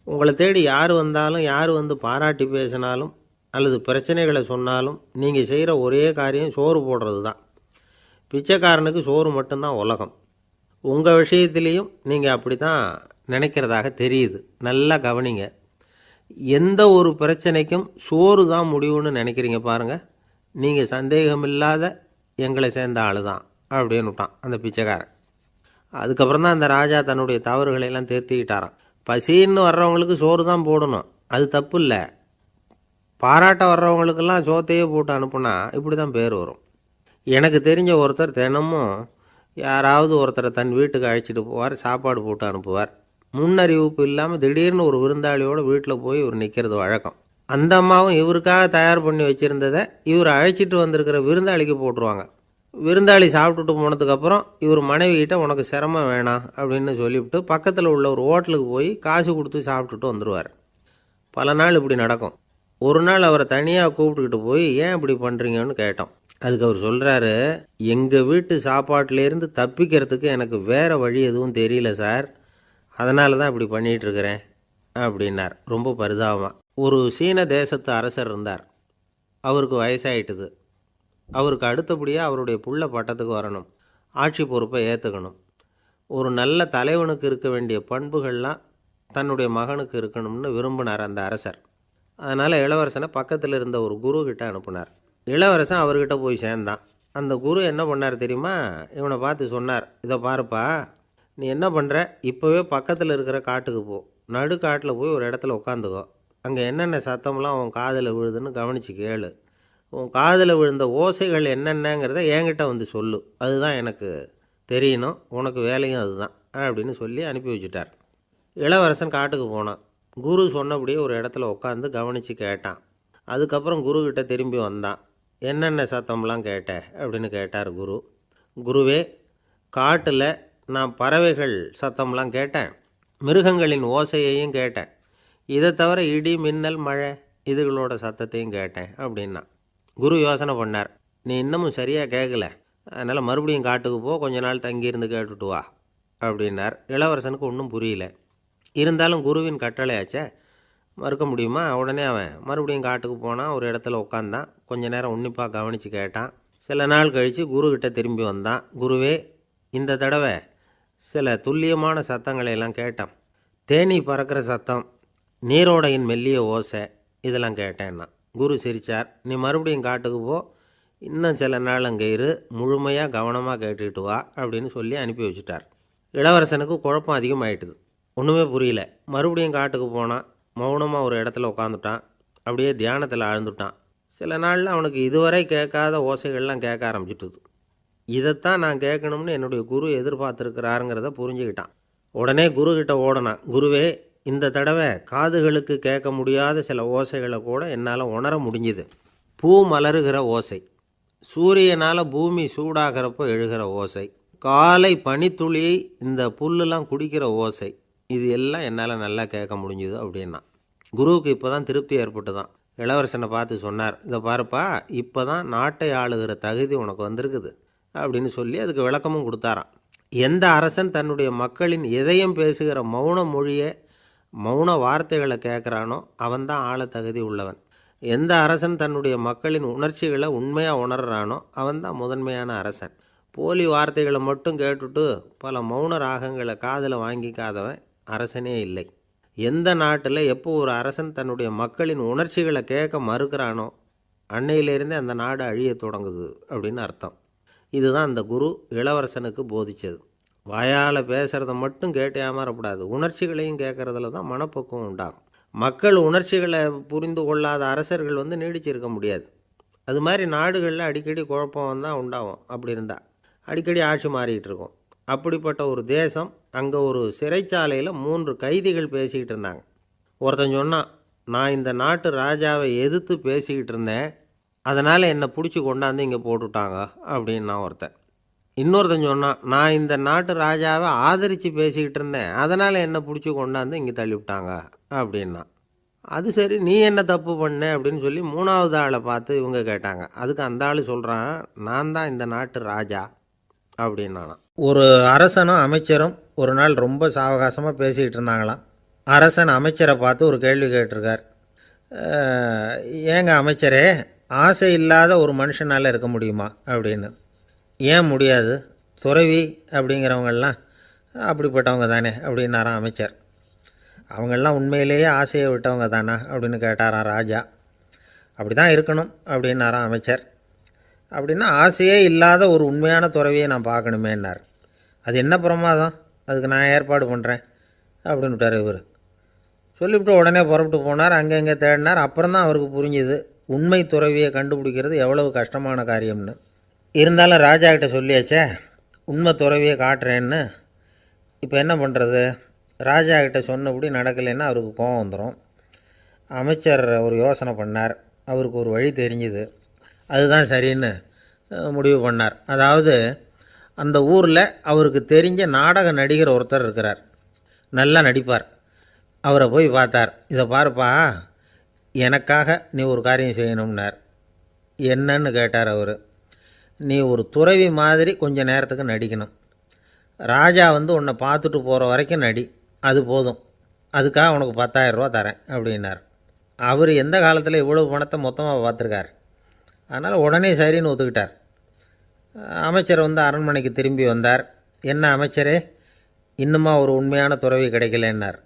உங்களை தேடி யார் வந்தாலும், யார் பாராட்டி பேசினாலும் அல்லது பிரச்சனைகளை சொன்னாலும் நீங்கள் செய்கிற ஒரே காரியம் சோறு போடுறது தான். பிச்சைக்காரனுக்கு சோறு மட்டும்தான் உலகம். உங்கள் விஷயத்திலையும் நீங்கள் அப்படி தான் நினைக்கிறதாக தெரியுது. நல்லா கவனிங்க. எந்த ஒரு பிரச்சனைக்கும் சோறு தான் முடிவுன்னு நினைக்கிறீங்க பாருங்கள். நீங்கள் சந்தேகமில்லாத எங்களை சேர்ந்த ஆள் தான் அப்படின்னு விட்டான் அந்த பிச்சைக்காரன். அதுக்கப்புறம் தான் அந்த ராஜா தன்னுடைய தவறுகளையெல்லாம் திருத்திக்கிட்டாராம். பசின்னு வர்றவங்களுக்கு சோறு தான் போடணும், அது தப்பு இல்லை. பாராட்ட வர்றவங்களுக்கெல்லாம் சோத்தையே போட்டு அனுப்புனா இப்படி தான் பேர் வரும். எனக்கு தெரிஞ்ச ஒருத்தர் தினமும் யாராவது ஒருத்தரை தன் வீட்டுக்கு அழைச்சிட்டு போவார், சாப்பாடு போட்டு அனுப்புவார். முன்னறிவிப்பு இல்லாமல் திடீர்னு ஒரு விருந்தாளியோட வீட்டில் போய் இவர் நிற்கிறது வழக்கம். அந்த அம்மாவும் இவருக்காக தயார் பண்ணி வச்சுருந்ததை இவர் அழைச்சிட்டு வந்திருக்கிற விருந்தாளிக்கு போட்டுருவாங்க. விருந்தாளி சாப்பிட்டுட்டு போனதுக்கப்புறம் இவர் மனைவிகிட்ட உனக்கு சிரமம் வேணாம் அப்படின்னு சொல்லிவிட்டு பக்கத்தில் உள்ள ஒரு ஹோட்டலுக்கு போய் காசு கொடுத்து சாப்பிட்டுட்டு வந்துடுவார். பல நாள் இப்படி நடக்கும். ஒரு நாள் அவரை தனியாக கூப்பிட்டுக்கிட்டு போய் ஏன் இப்படி பண்ணுறீங்கன்னு கேட்டோம். அதுக்கு அவர் சொல்கிறாரு, எங்கள் வீட்டு சாப்பாட்டிலேருந்து தப்பிக்கிறதுக்கு எனக்கு வேறு வழி எதுவும் தெரியல சார், அதனால தான் இப்படி பண்ணிகிட்ருக்கிறேன் அப்படின்னார் ரொம்ப பரிதாபமாக. ஒரு சீன தேசத்து அரசர் இருந்தார். அவருக்கு வயசாயிட்டுது. அவருக்கு அடுத்தபடியாக அவருடைய புள்ள பட்டத்துக்கு வரணும், ஆட்சி பொறுப்பை ஏற்றுக்கணும். ஒரு நல்ல தலைவனுக்கு இருக்க வேண்டிய பண்புகள்லாம் தன்னுடைய மகனுக்கு இருக்கணும்னு விரும்பினார் அந்த அரசர். அதனால் இளவரசனை பக்கத்தில் இருந்த ஒரு குரு கிட்ட அனுப்புனார். இளவரசன் அவர்கிட்ட போய் சேர்ந்தான். அந்த குரு என்ன பண்ணார் தெரியுமா? இவனை பார்த்து சொன்னார், இதை பாருப்பா, நீ என்ன பண்ணுற, இப்போவே பக்கத்தில் இருக்கிற காட்டுக்கு போ, நடு காட்டில் போய் ஒரு இடத்துல உட்காந்துக்கோ. அங்கே என்னென்ன சத்தம்லாம் உன் காதில் விழுதுன்னு கவனித்து கேளு. உன் காதில் விழுந்த ஓசைகள் என்னென்னங்கிறத என்கிட்ட சொல்லு, அதுதான் எனக்கு தெரியணும், உனக்கு வேலையும் அதுதான் அப்படின்னு சொல்லி அனுப்பி வச்சுட்டார். இளவரசன் காட்டுக்கு போனான். குரு சொன்னபடியே ஒரு இடத்துல உட்காந்து கவனித்து கேட்டான். அதுக்கப்புறம் குருக்கிட்ட திரும்பி வந்தான். என்னென்ன சத்தம்லாம் கேட்ட அப்படின்னு கேட்டார் குரு. குருவே, காட்டில் நான் பறவைகள் சத்தம்லாம் கேட்டேன், மிருகங்களின் ஓசையையும் கேட்டேன், இதை தவிர இடி மின்னல் மழை இதுகளோட சத்தத்தையும் கேட்டேன் அப்படின்னா. குரு யோசனை பண்ணார், நீ இன்னமும் சரியாக கேட்கல, அதனால் மறுபடியும் காட்டுக்கு போ, கொஞ்ச நாள் தங்கியிருந்து கேட்டுட்டு வா அப்படின்னார். இளவரசனுக்கு ஒன்றும் புரியல. இருந்தாலும் குருவின் கட்டளையாச்சே, மறுக்க முடியுமா? உடனே அவன் மறுபடியும் காட்டுக்கு போனான். ஒரு இடத்துல உட்காந்தான். கொஞ்ச நேரம் உன்னிப்பாக கவனித்து கேட்டான். சில நாள் கழித்து குருக்கிட்ட திரும்பி வந்தான். குருவே, இந்த தடவை சில துல்லியமான சத்தங்களை எல்லாம் கேட்டான். தேனீ பறக்கிற சத்தம், நீரோடையின் மெல்லிய ஓசை, இதெல்லாம் கேட்டேன்னா. குரு சிரிச்சார். நீ மறுபடியும் காட்டுக்கு போ, இன்னும் சில நாள் அங்கே இரு, முழுமையாக கவனமாக கேட்டுக்கிட்டு வா அப்படின்னு சொல்லி அனுப்பி வச்சுட்டார். இளவரசனுக்கு குழப்பம் அதிகமாயிட்டுது. ஒன்றுமே புரியல. மறுபடியும் காட்டுக்கு போனான். மௌனமாக ஒரு இடத்துல உட்காந்துட்டான். அப்படியே தியானத்தில் ஆழ்ந்துட்டான். சில நாளில் அவனுக்கு இதுவரை கேட்காத ஓசைகள்லாம் கேட்க ஆரம்பிச்சிட்டுது. இதைத்தான் நான் கேட்கணும்னு என்னுடைய குரு எதிர்பார்த்துருக்கிறாருங்கிறத புரிஞ்சுக்கிட்டான். உடனே குரு கிட்ட ஓடனான். குருவே, இந்த தடவை காதுகளுக்கு கேட்க முடியாத சில ஓசைகளை கூட என்னால் உணர முடிஞ்சுது. பூ மலருகிற ஓசை, சூரியனால் பூமி சூடாகிறப்போ எழுகிற ஓசை, காலை பனித்துளி இந்த புல்லுலாம் குடிக்கிற ஓசை, இது எல்லாம் என்னால் நல்லா கேட்க முடிஞ்சுது அப்படின்னா. குருவுக்கு இப்போ தான் திருப்தி ஏற்பட்டு தான். இளவரசனை பார்த்து சொன்னார், இதை பாருப்பா, இப்போ தான் நாட்டை ஆளுகிற தகுதி உனக்கு வந்திருக்குது அப்படின்னு சொல்லி அதுக்கு விளக்கமும் கொடுத்தாராம். எந்த அரசன் தன்னுடைய மக்களின் இதயம் பேசுகிற மௌன மொழியை, மௌன வார்த்தைகளை கேட்குறானோ அவன்தான் ஆள தகுதி உள்ளவன். எந்த அரசன் தன்னுடைய மக்களின் உணர்ச்சிகளை உண்மையாக உணர்றானோ அவன்தான் முதன்மையான அரசன். போலி வார்த்தைகளை மட்டும் கேட்டுட்டு பல மௌன ராகங்களை காதில் வாங்கிக்காதவன் அரசனே இல்லை. எந்த நாட்டில் எப்போ ஒரு அரசன் தன்னுடைய மக்களின் உணர்ச்சிகளை கேட்க மறுக்கிறானோ அன்னையிலேருந்தே அந்த நாடு அழிய தொடங்குது அப்படின்னு அர்த்தம். இதுதான் அந்த குரு இளவரசனுக்கு போதிச்சது. வாயால் பேசுகிறத மட்டும் கேட்டு ஏமாறக்கூடாது, உணர்ச்சிகளையும் கேட்குறதுல தான் மனப்பக்குவம் உண்டாகும். மக்கள் உணர்ச்சிகளை புரிந்து கொள்ளாத அரசர்கள் நீடிச்சிருக்க முடியாது. அது மாதிரி நாடுகளில் அடிக்கடி குழப்பம் தான் உண்டாகும். அப்படி இருந்தால் அடிக்கடி ஆட்சி மாறிக்கிட்டு இருக்கும். அப்படிப்பட்ட ஒரு தேசம், அங்கே ஒரு சிறைச்சாலையில் 3 கைதிகள் பேசிக்கிட்டு இருந்தாங்க. ஒருத்தன் சொன்னான், நான் இந்த நாட்டு ராஜாவை எதிர்த்து பேசிக்கிட்டு இருந்தேன், அதனால் என்னை பிடிச்சி கொண்டாந்து இங்கே போட்டுட்டாங்க அப்படின்னா ஒருத்தன். இன்னொருத்தன் சொன்னான், நான் இந்த நாட்டு ராஜாவை ஆதரித்து பேசிக்கிட்டு இருந்தேன், அதனால் என்னை பிடிச்சி கொண்டாந்து இங்கே தள்ளிவிட்டாங்க அப்படின்னா. அது சரி, நீ என்ன தப்பு பண்ண அப்படின்னு சொல்லி 3வது ஆளை பார்த்து இவங்க கேட்டாங்க. அதுக்கு அந்த ஆள் சொல்கிறான், நான் தான் இந்த நாட்டு ராஜா அப்படின்னானா. ஒரு அரசனும் அமைச்சரும் ஒரு நாள் ரொம்ப சாவகாசமாக பேசிக்கிட்டு இருந்தாங்களாம். அரசன் அமைச்சரை பார்த்து ஒரு கேள்வி கேட்டிருக்கார். ஏங்க அமைச்சரே, ஆசை இல்லாத ஒரு மனுஷனால் இருக்க முடியுமா அப்படின்னு. ஏன் முடியாது, துறவி அப்படிங்கிறவங்கெல்லாம் அப்படிப்பட்டவங்க தானே அப்படின்னாராம் அமைச்சர். அவங்கெல்லாம் உண்மையிலேயே ஆசையை விட்டவங்க தானா அப்படின்னு கேட்டாராம் ராஜா. அப்படி தான் இருக்கணும் அப்படின்னாராம் அமைச்சர். அப்படின்னா ஆசையே இல்லாத ஒரு உண்மையான துறவியை நான் பார்க்கணுமேன்னார். அது என்ன பிரமாதம், அதுக்கு நான் ஏற்பாடு பண்ணுறேன் அப்படின்னு விட்டார் இவர். சொல்லிவிட்டு உடனே புறப்பட்டு போனார். அங்கே இங்கே தேடினார். அப்புறம் தான் அவருக்கு புரிஞ்சுது உண்மை துறவியை கண்டுபிடிக்கிறது எவ்வளவு கஷ்டமான காரியம்னு. இருந்தாலும் ராஜா கிட்ட சொல்லியாச்சே, உண்மை துறவியை காட்டுறேன்னு. இப்போ என்ன பண்ணுறது? ராஜா கிட்ட சொன்னபடி நடக்கலைன்னா அவருக்கு கோபம் வந்துடும். அமைச்சர் ஒரு யோசனை பண்ணார். அவருக்கு ஒரு வழி தெரிஞ்சுது. அதுதான் சரின்னு முடிவு பண்ணார். அதாவது அந்த ஊரில் அவருக்கு தெரிஞ்ச நாடக நடிகர் ஒருத்தர் இருக்கிறார், நல்லா நடிப்பார். அவரை போய் பார்த்தார். இதை பாருப்பா, எனக்காக நீ ஒரு காரியம் செய்யணும்னார். என்னன்னு கேட்டார் அவர். நீ ஒரு துறவி மாதிரி கொஞ்சம் நேரத்துக்கு நடிக்கணும். ராஜா உன்னை பார்த்துட்டு போகிற வரைக்கும் நடி, அது போதும். அதுக்காக உனக்கு 10,000 ரூபா தரேன் அப்படின்னார். அவர் எந்த காலத்தில் இவ்வளவு பணத்தை மொத்தமாக பார்த்துருக்கார். அதனால் உடனே சரின்னு ஒத்துக்கிட்டார். அமைச்சர் அரண்மனைக்கு திரும்பி வந்தார். என்ன அமைச்சரே, இன்னுமா ஒரு உண்மையான துறவி கிடைக்கலன்னார்.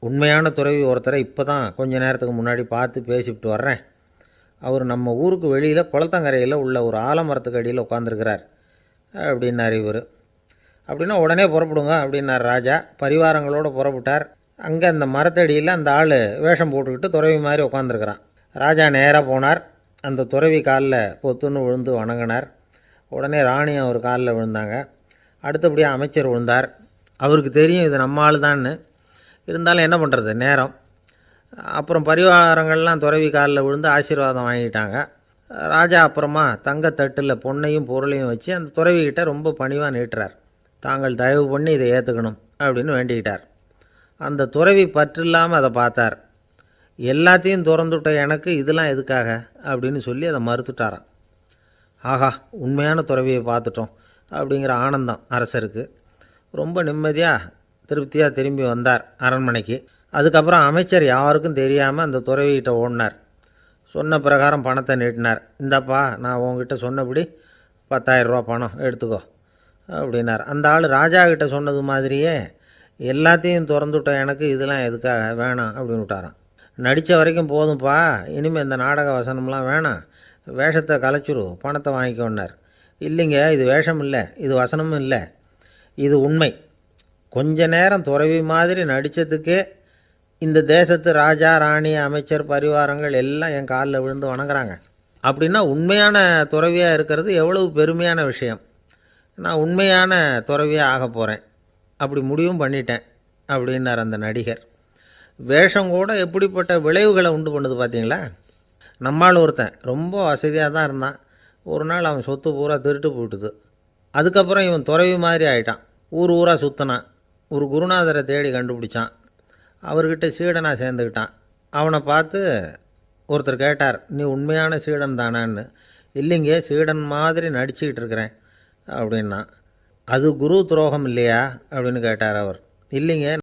உண்மையான துறவி ஒருத்தரை இப்போ தான் கொஞ்ச நேரத்துக்கு முன்னாடி பார்த்து பேசிவிட்டு வர்றேன். அவர் நம்ம ஊருக்கு வெளியில் குளத்தங்கரையில் உள்ள ஒரு ஆலமரத்துக்கு அடியில் உட்காந்துருக்கிறார் அப்படின்னார் இவர். அப்படின்னா உடனே புறப்படுங்க அப்படின்னார் ராஜா. பரிவாரங்களோடு புறப்பட்டார். அங்கே அந்த மரத்தடியில் அந்த ஆள் வேஷம் போட்டுக்கிட்டு துறவி மாதிரி உட்காந்துருக்கிறான். ராஜா நேராக போனார். அந்த துறவி காலில் பொத்துன்னு விழுந்து வணங்கினார். உடனே ராணியும் அவர் காலில் விழுந்தாங்க. அடுத்தபடியாக அமைச்சர் விழுந்தார். அவருக்கு தெரியும் இது நம்ம ஆள் தான்னு. இருந்தாலும் என்ன பண்ணுறது, நேரம். அப்புறம் பரிவாரங்கள்லாம் துறவி காலில் விழுந்து ஆசீர்வாதம் வாங்கிட்டாங்க. ராஜா அப்புறமா தங்கத்தட்டில் பொன்னையும் பொருளையும் வச்சு அந்த துறவிக்கிட்ட ரொம்ப பணிவாக நீட்டுறார். தாங்கள் தயவு பண்ணி இதை ஏற்றுக்கணும் அப்படின்னு வேண்டிக்கிட்டார். அந்த துறவி பற்றில்லாமல் அதை பார்த்தார். எல்லாத்தையும் திறந்துவிட்ட எனக்கு இதெல்லாம் எதுக்காக அப்படின்னு சொல்லி அதை மறுத்துட்டாராம். ஆஹா, உண்மையான துறவியை பார்த்துட்டோம் அப்படிங்கிற ஆனந்தம் அரசருக்கு. ரொம்ப நிம்மதியாக திருப்தியாக திரும்பி வந்தார் அரண்மனைக்கு. அதுக்கப்புறம் அமைச்சர் யாருக்கும் தெரியாமல் அந்த துறவிகிட்ட ஓடினார். சொன்ன பிரகாரம் பணத்தை நீட்டினார். இந்தாப்பா, நான் உங்ககிட்ட சொன்னபடி 10,000 ரூபா பணம் எடுத்துக்கோ அப்படின்னார். அந்த ஆள் ராஜா கிட்ட சொன்னது மாதிரியே எல்லாத்தையும் திறந்துவிட்டோம், எனக்கு இதெல்லாம் எதுக்காக வேணாம் அப்படின்னு விட்டாராம். நடித்த வரைக்கும் போதும்ப்பா, இனிமேல் இந்த நாடக வசனம்லாம் வேணாம், வேஷத்தை கலைச்சிரு, பணத்தை வாங்கிக்கோன்னார். இல்லைங்க, இது வேஷம் இல்லை, இது வசனமும் இல்லை, இது உண்மை. கொஞ்ச நேரம் துறவி மாதிரி நடித்ததுக்கே இந்த தேசத்து ராஜா ராணி அமைச்சர் பரிவாரங்கள் எல்லாம் என் காலில் விழுந்து வணங்குறாங்க. அப்படின்னா உண்மையான துறவியாக இருக்கிறது எவ்வளவு பெருமையான விஷயம். நான் உண்மையான துறவியாக ஆக போகிறேன், அப்படி முடிவும் பண்ணிட்டேன் அப்படின்னார் அந்த நடிகர். வேஷம் கூட எப்படிப்பட்ட விளைவுகளை உண்டு பண்ணுது பார்த்தீங்களா. நம்மால் ஒருத்தன் ரொம்ப வசதியாக தான் இருந்தான். ஒரு நாள் அவன் சொத்து பூரா திருட்டு போயிட்டுது. அதுக்கப்புறம் இவன் துறவி மாதிரி ஆயிட்டான். ஊர் ஊராக சுற்றினான். ஒரு குருநாதரை தேடி கண்டுபிடிச்சான். அவர்கிட்ட சீடனாக சேர்ந்துக்கிட்டான். அவனை பார்த்து ஒருத்தர் கேட்டார், நீ உண்மையான சீடன் தானான்னு. இல்லைங்க, சீடன் மாதிரி நடிச்சுக்கிட்டு இருக்கிறேன் அப்படின்னா. அது குரு துரோகம் இல்லையா அப்படின்னு கேட்டார் அவர். இல்லைங்க,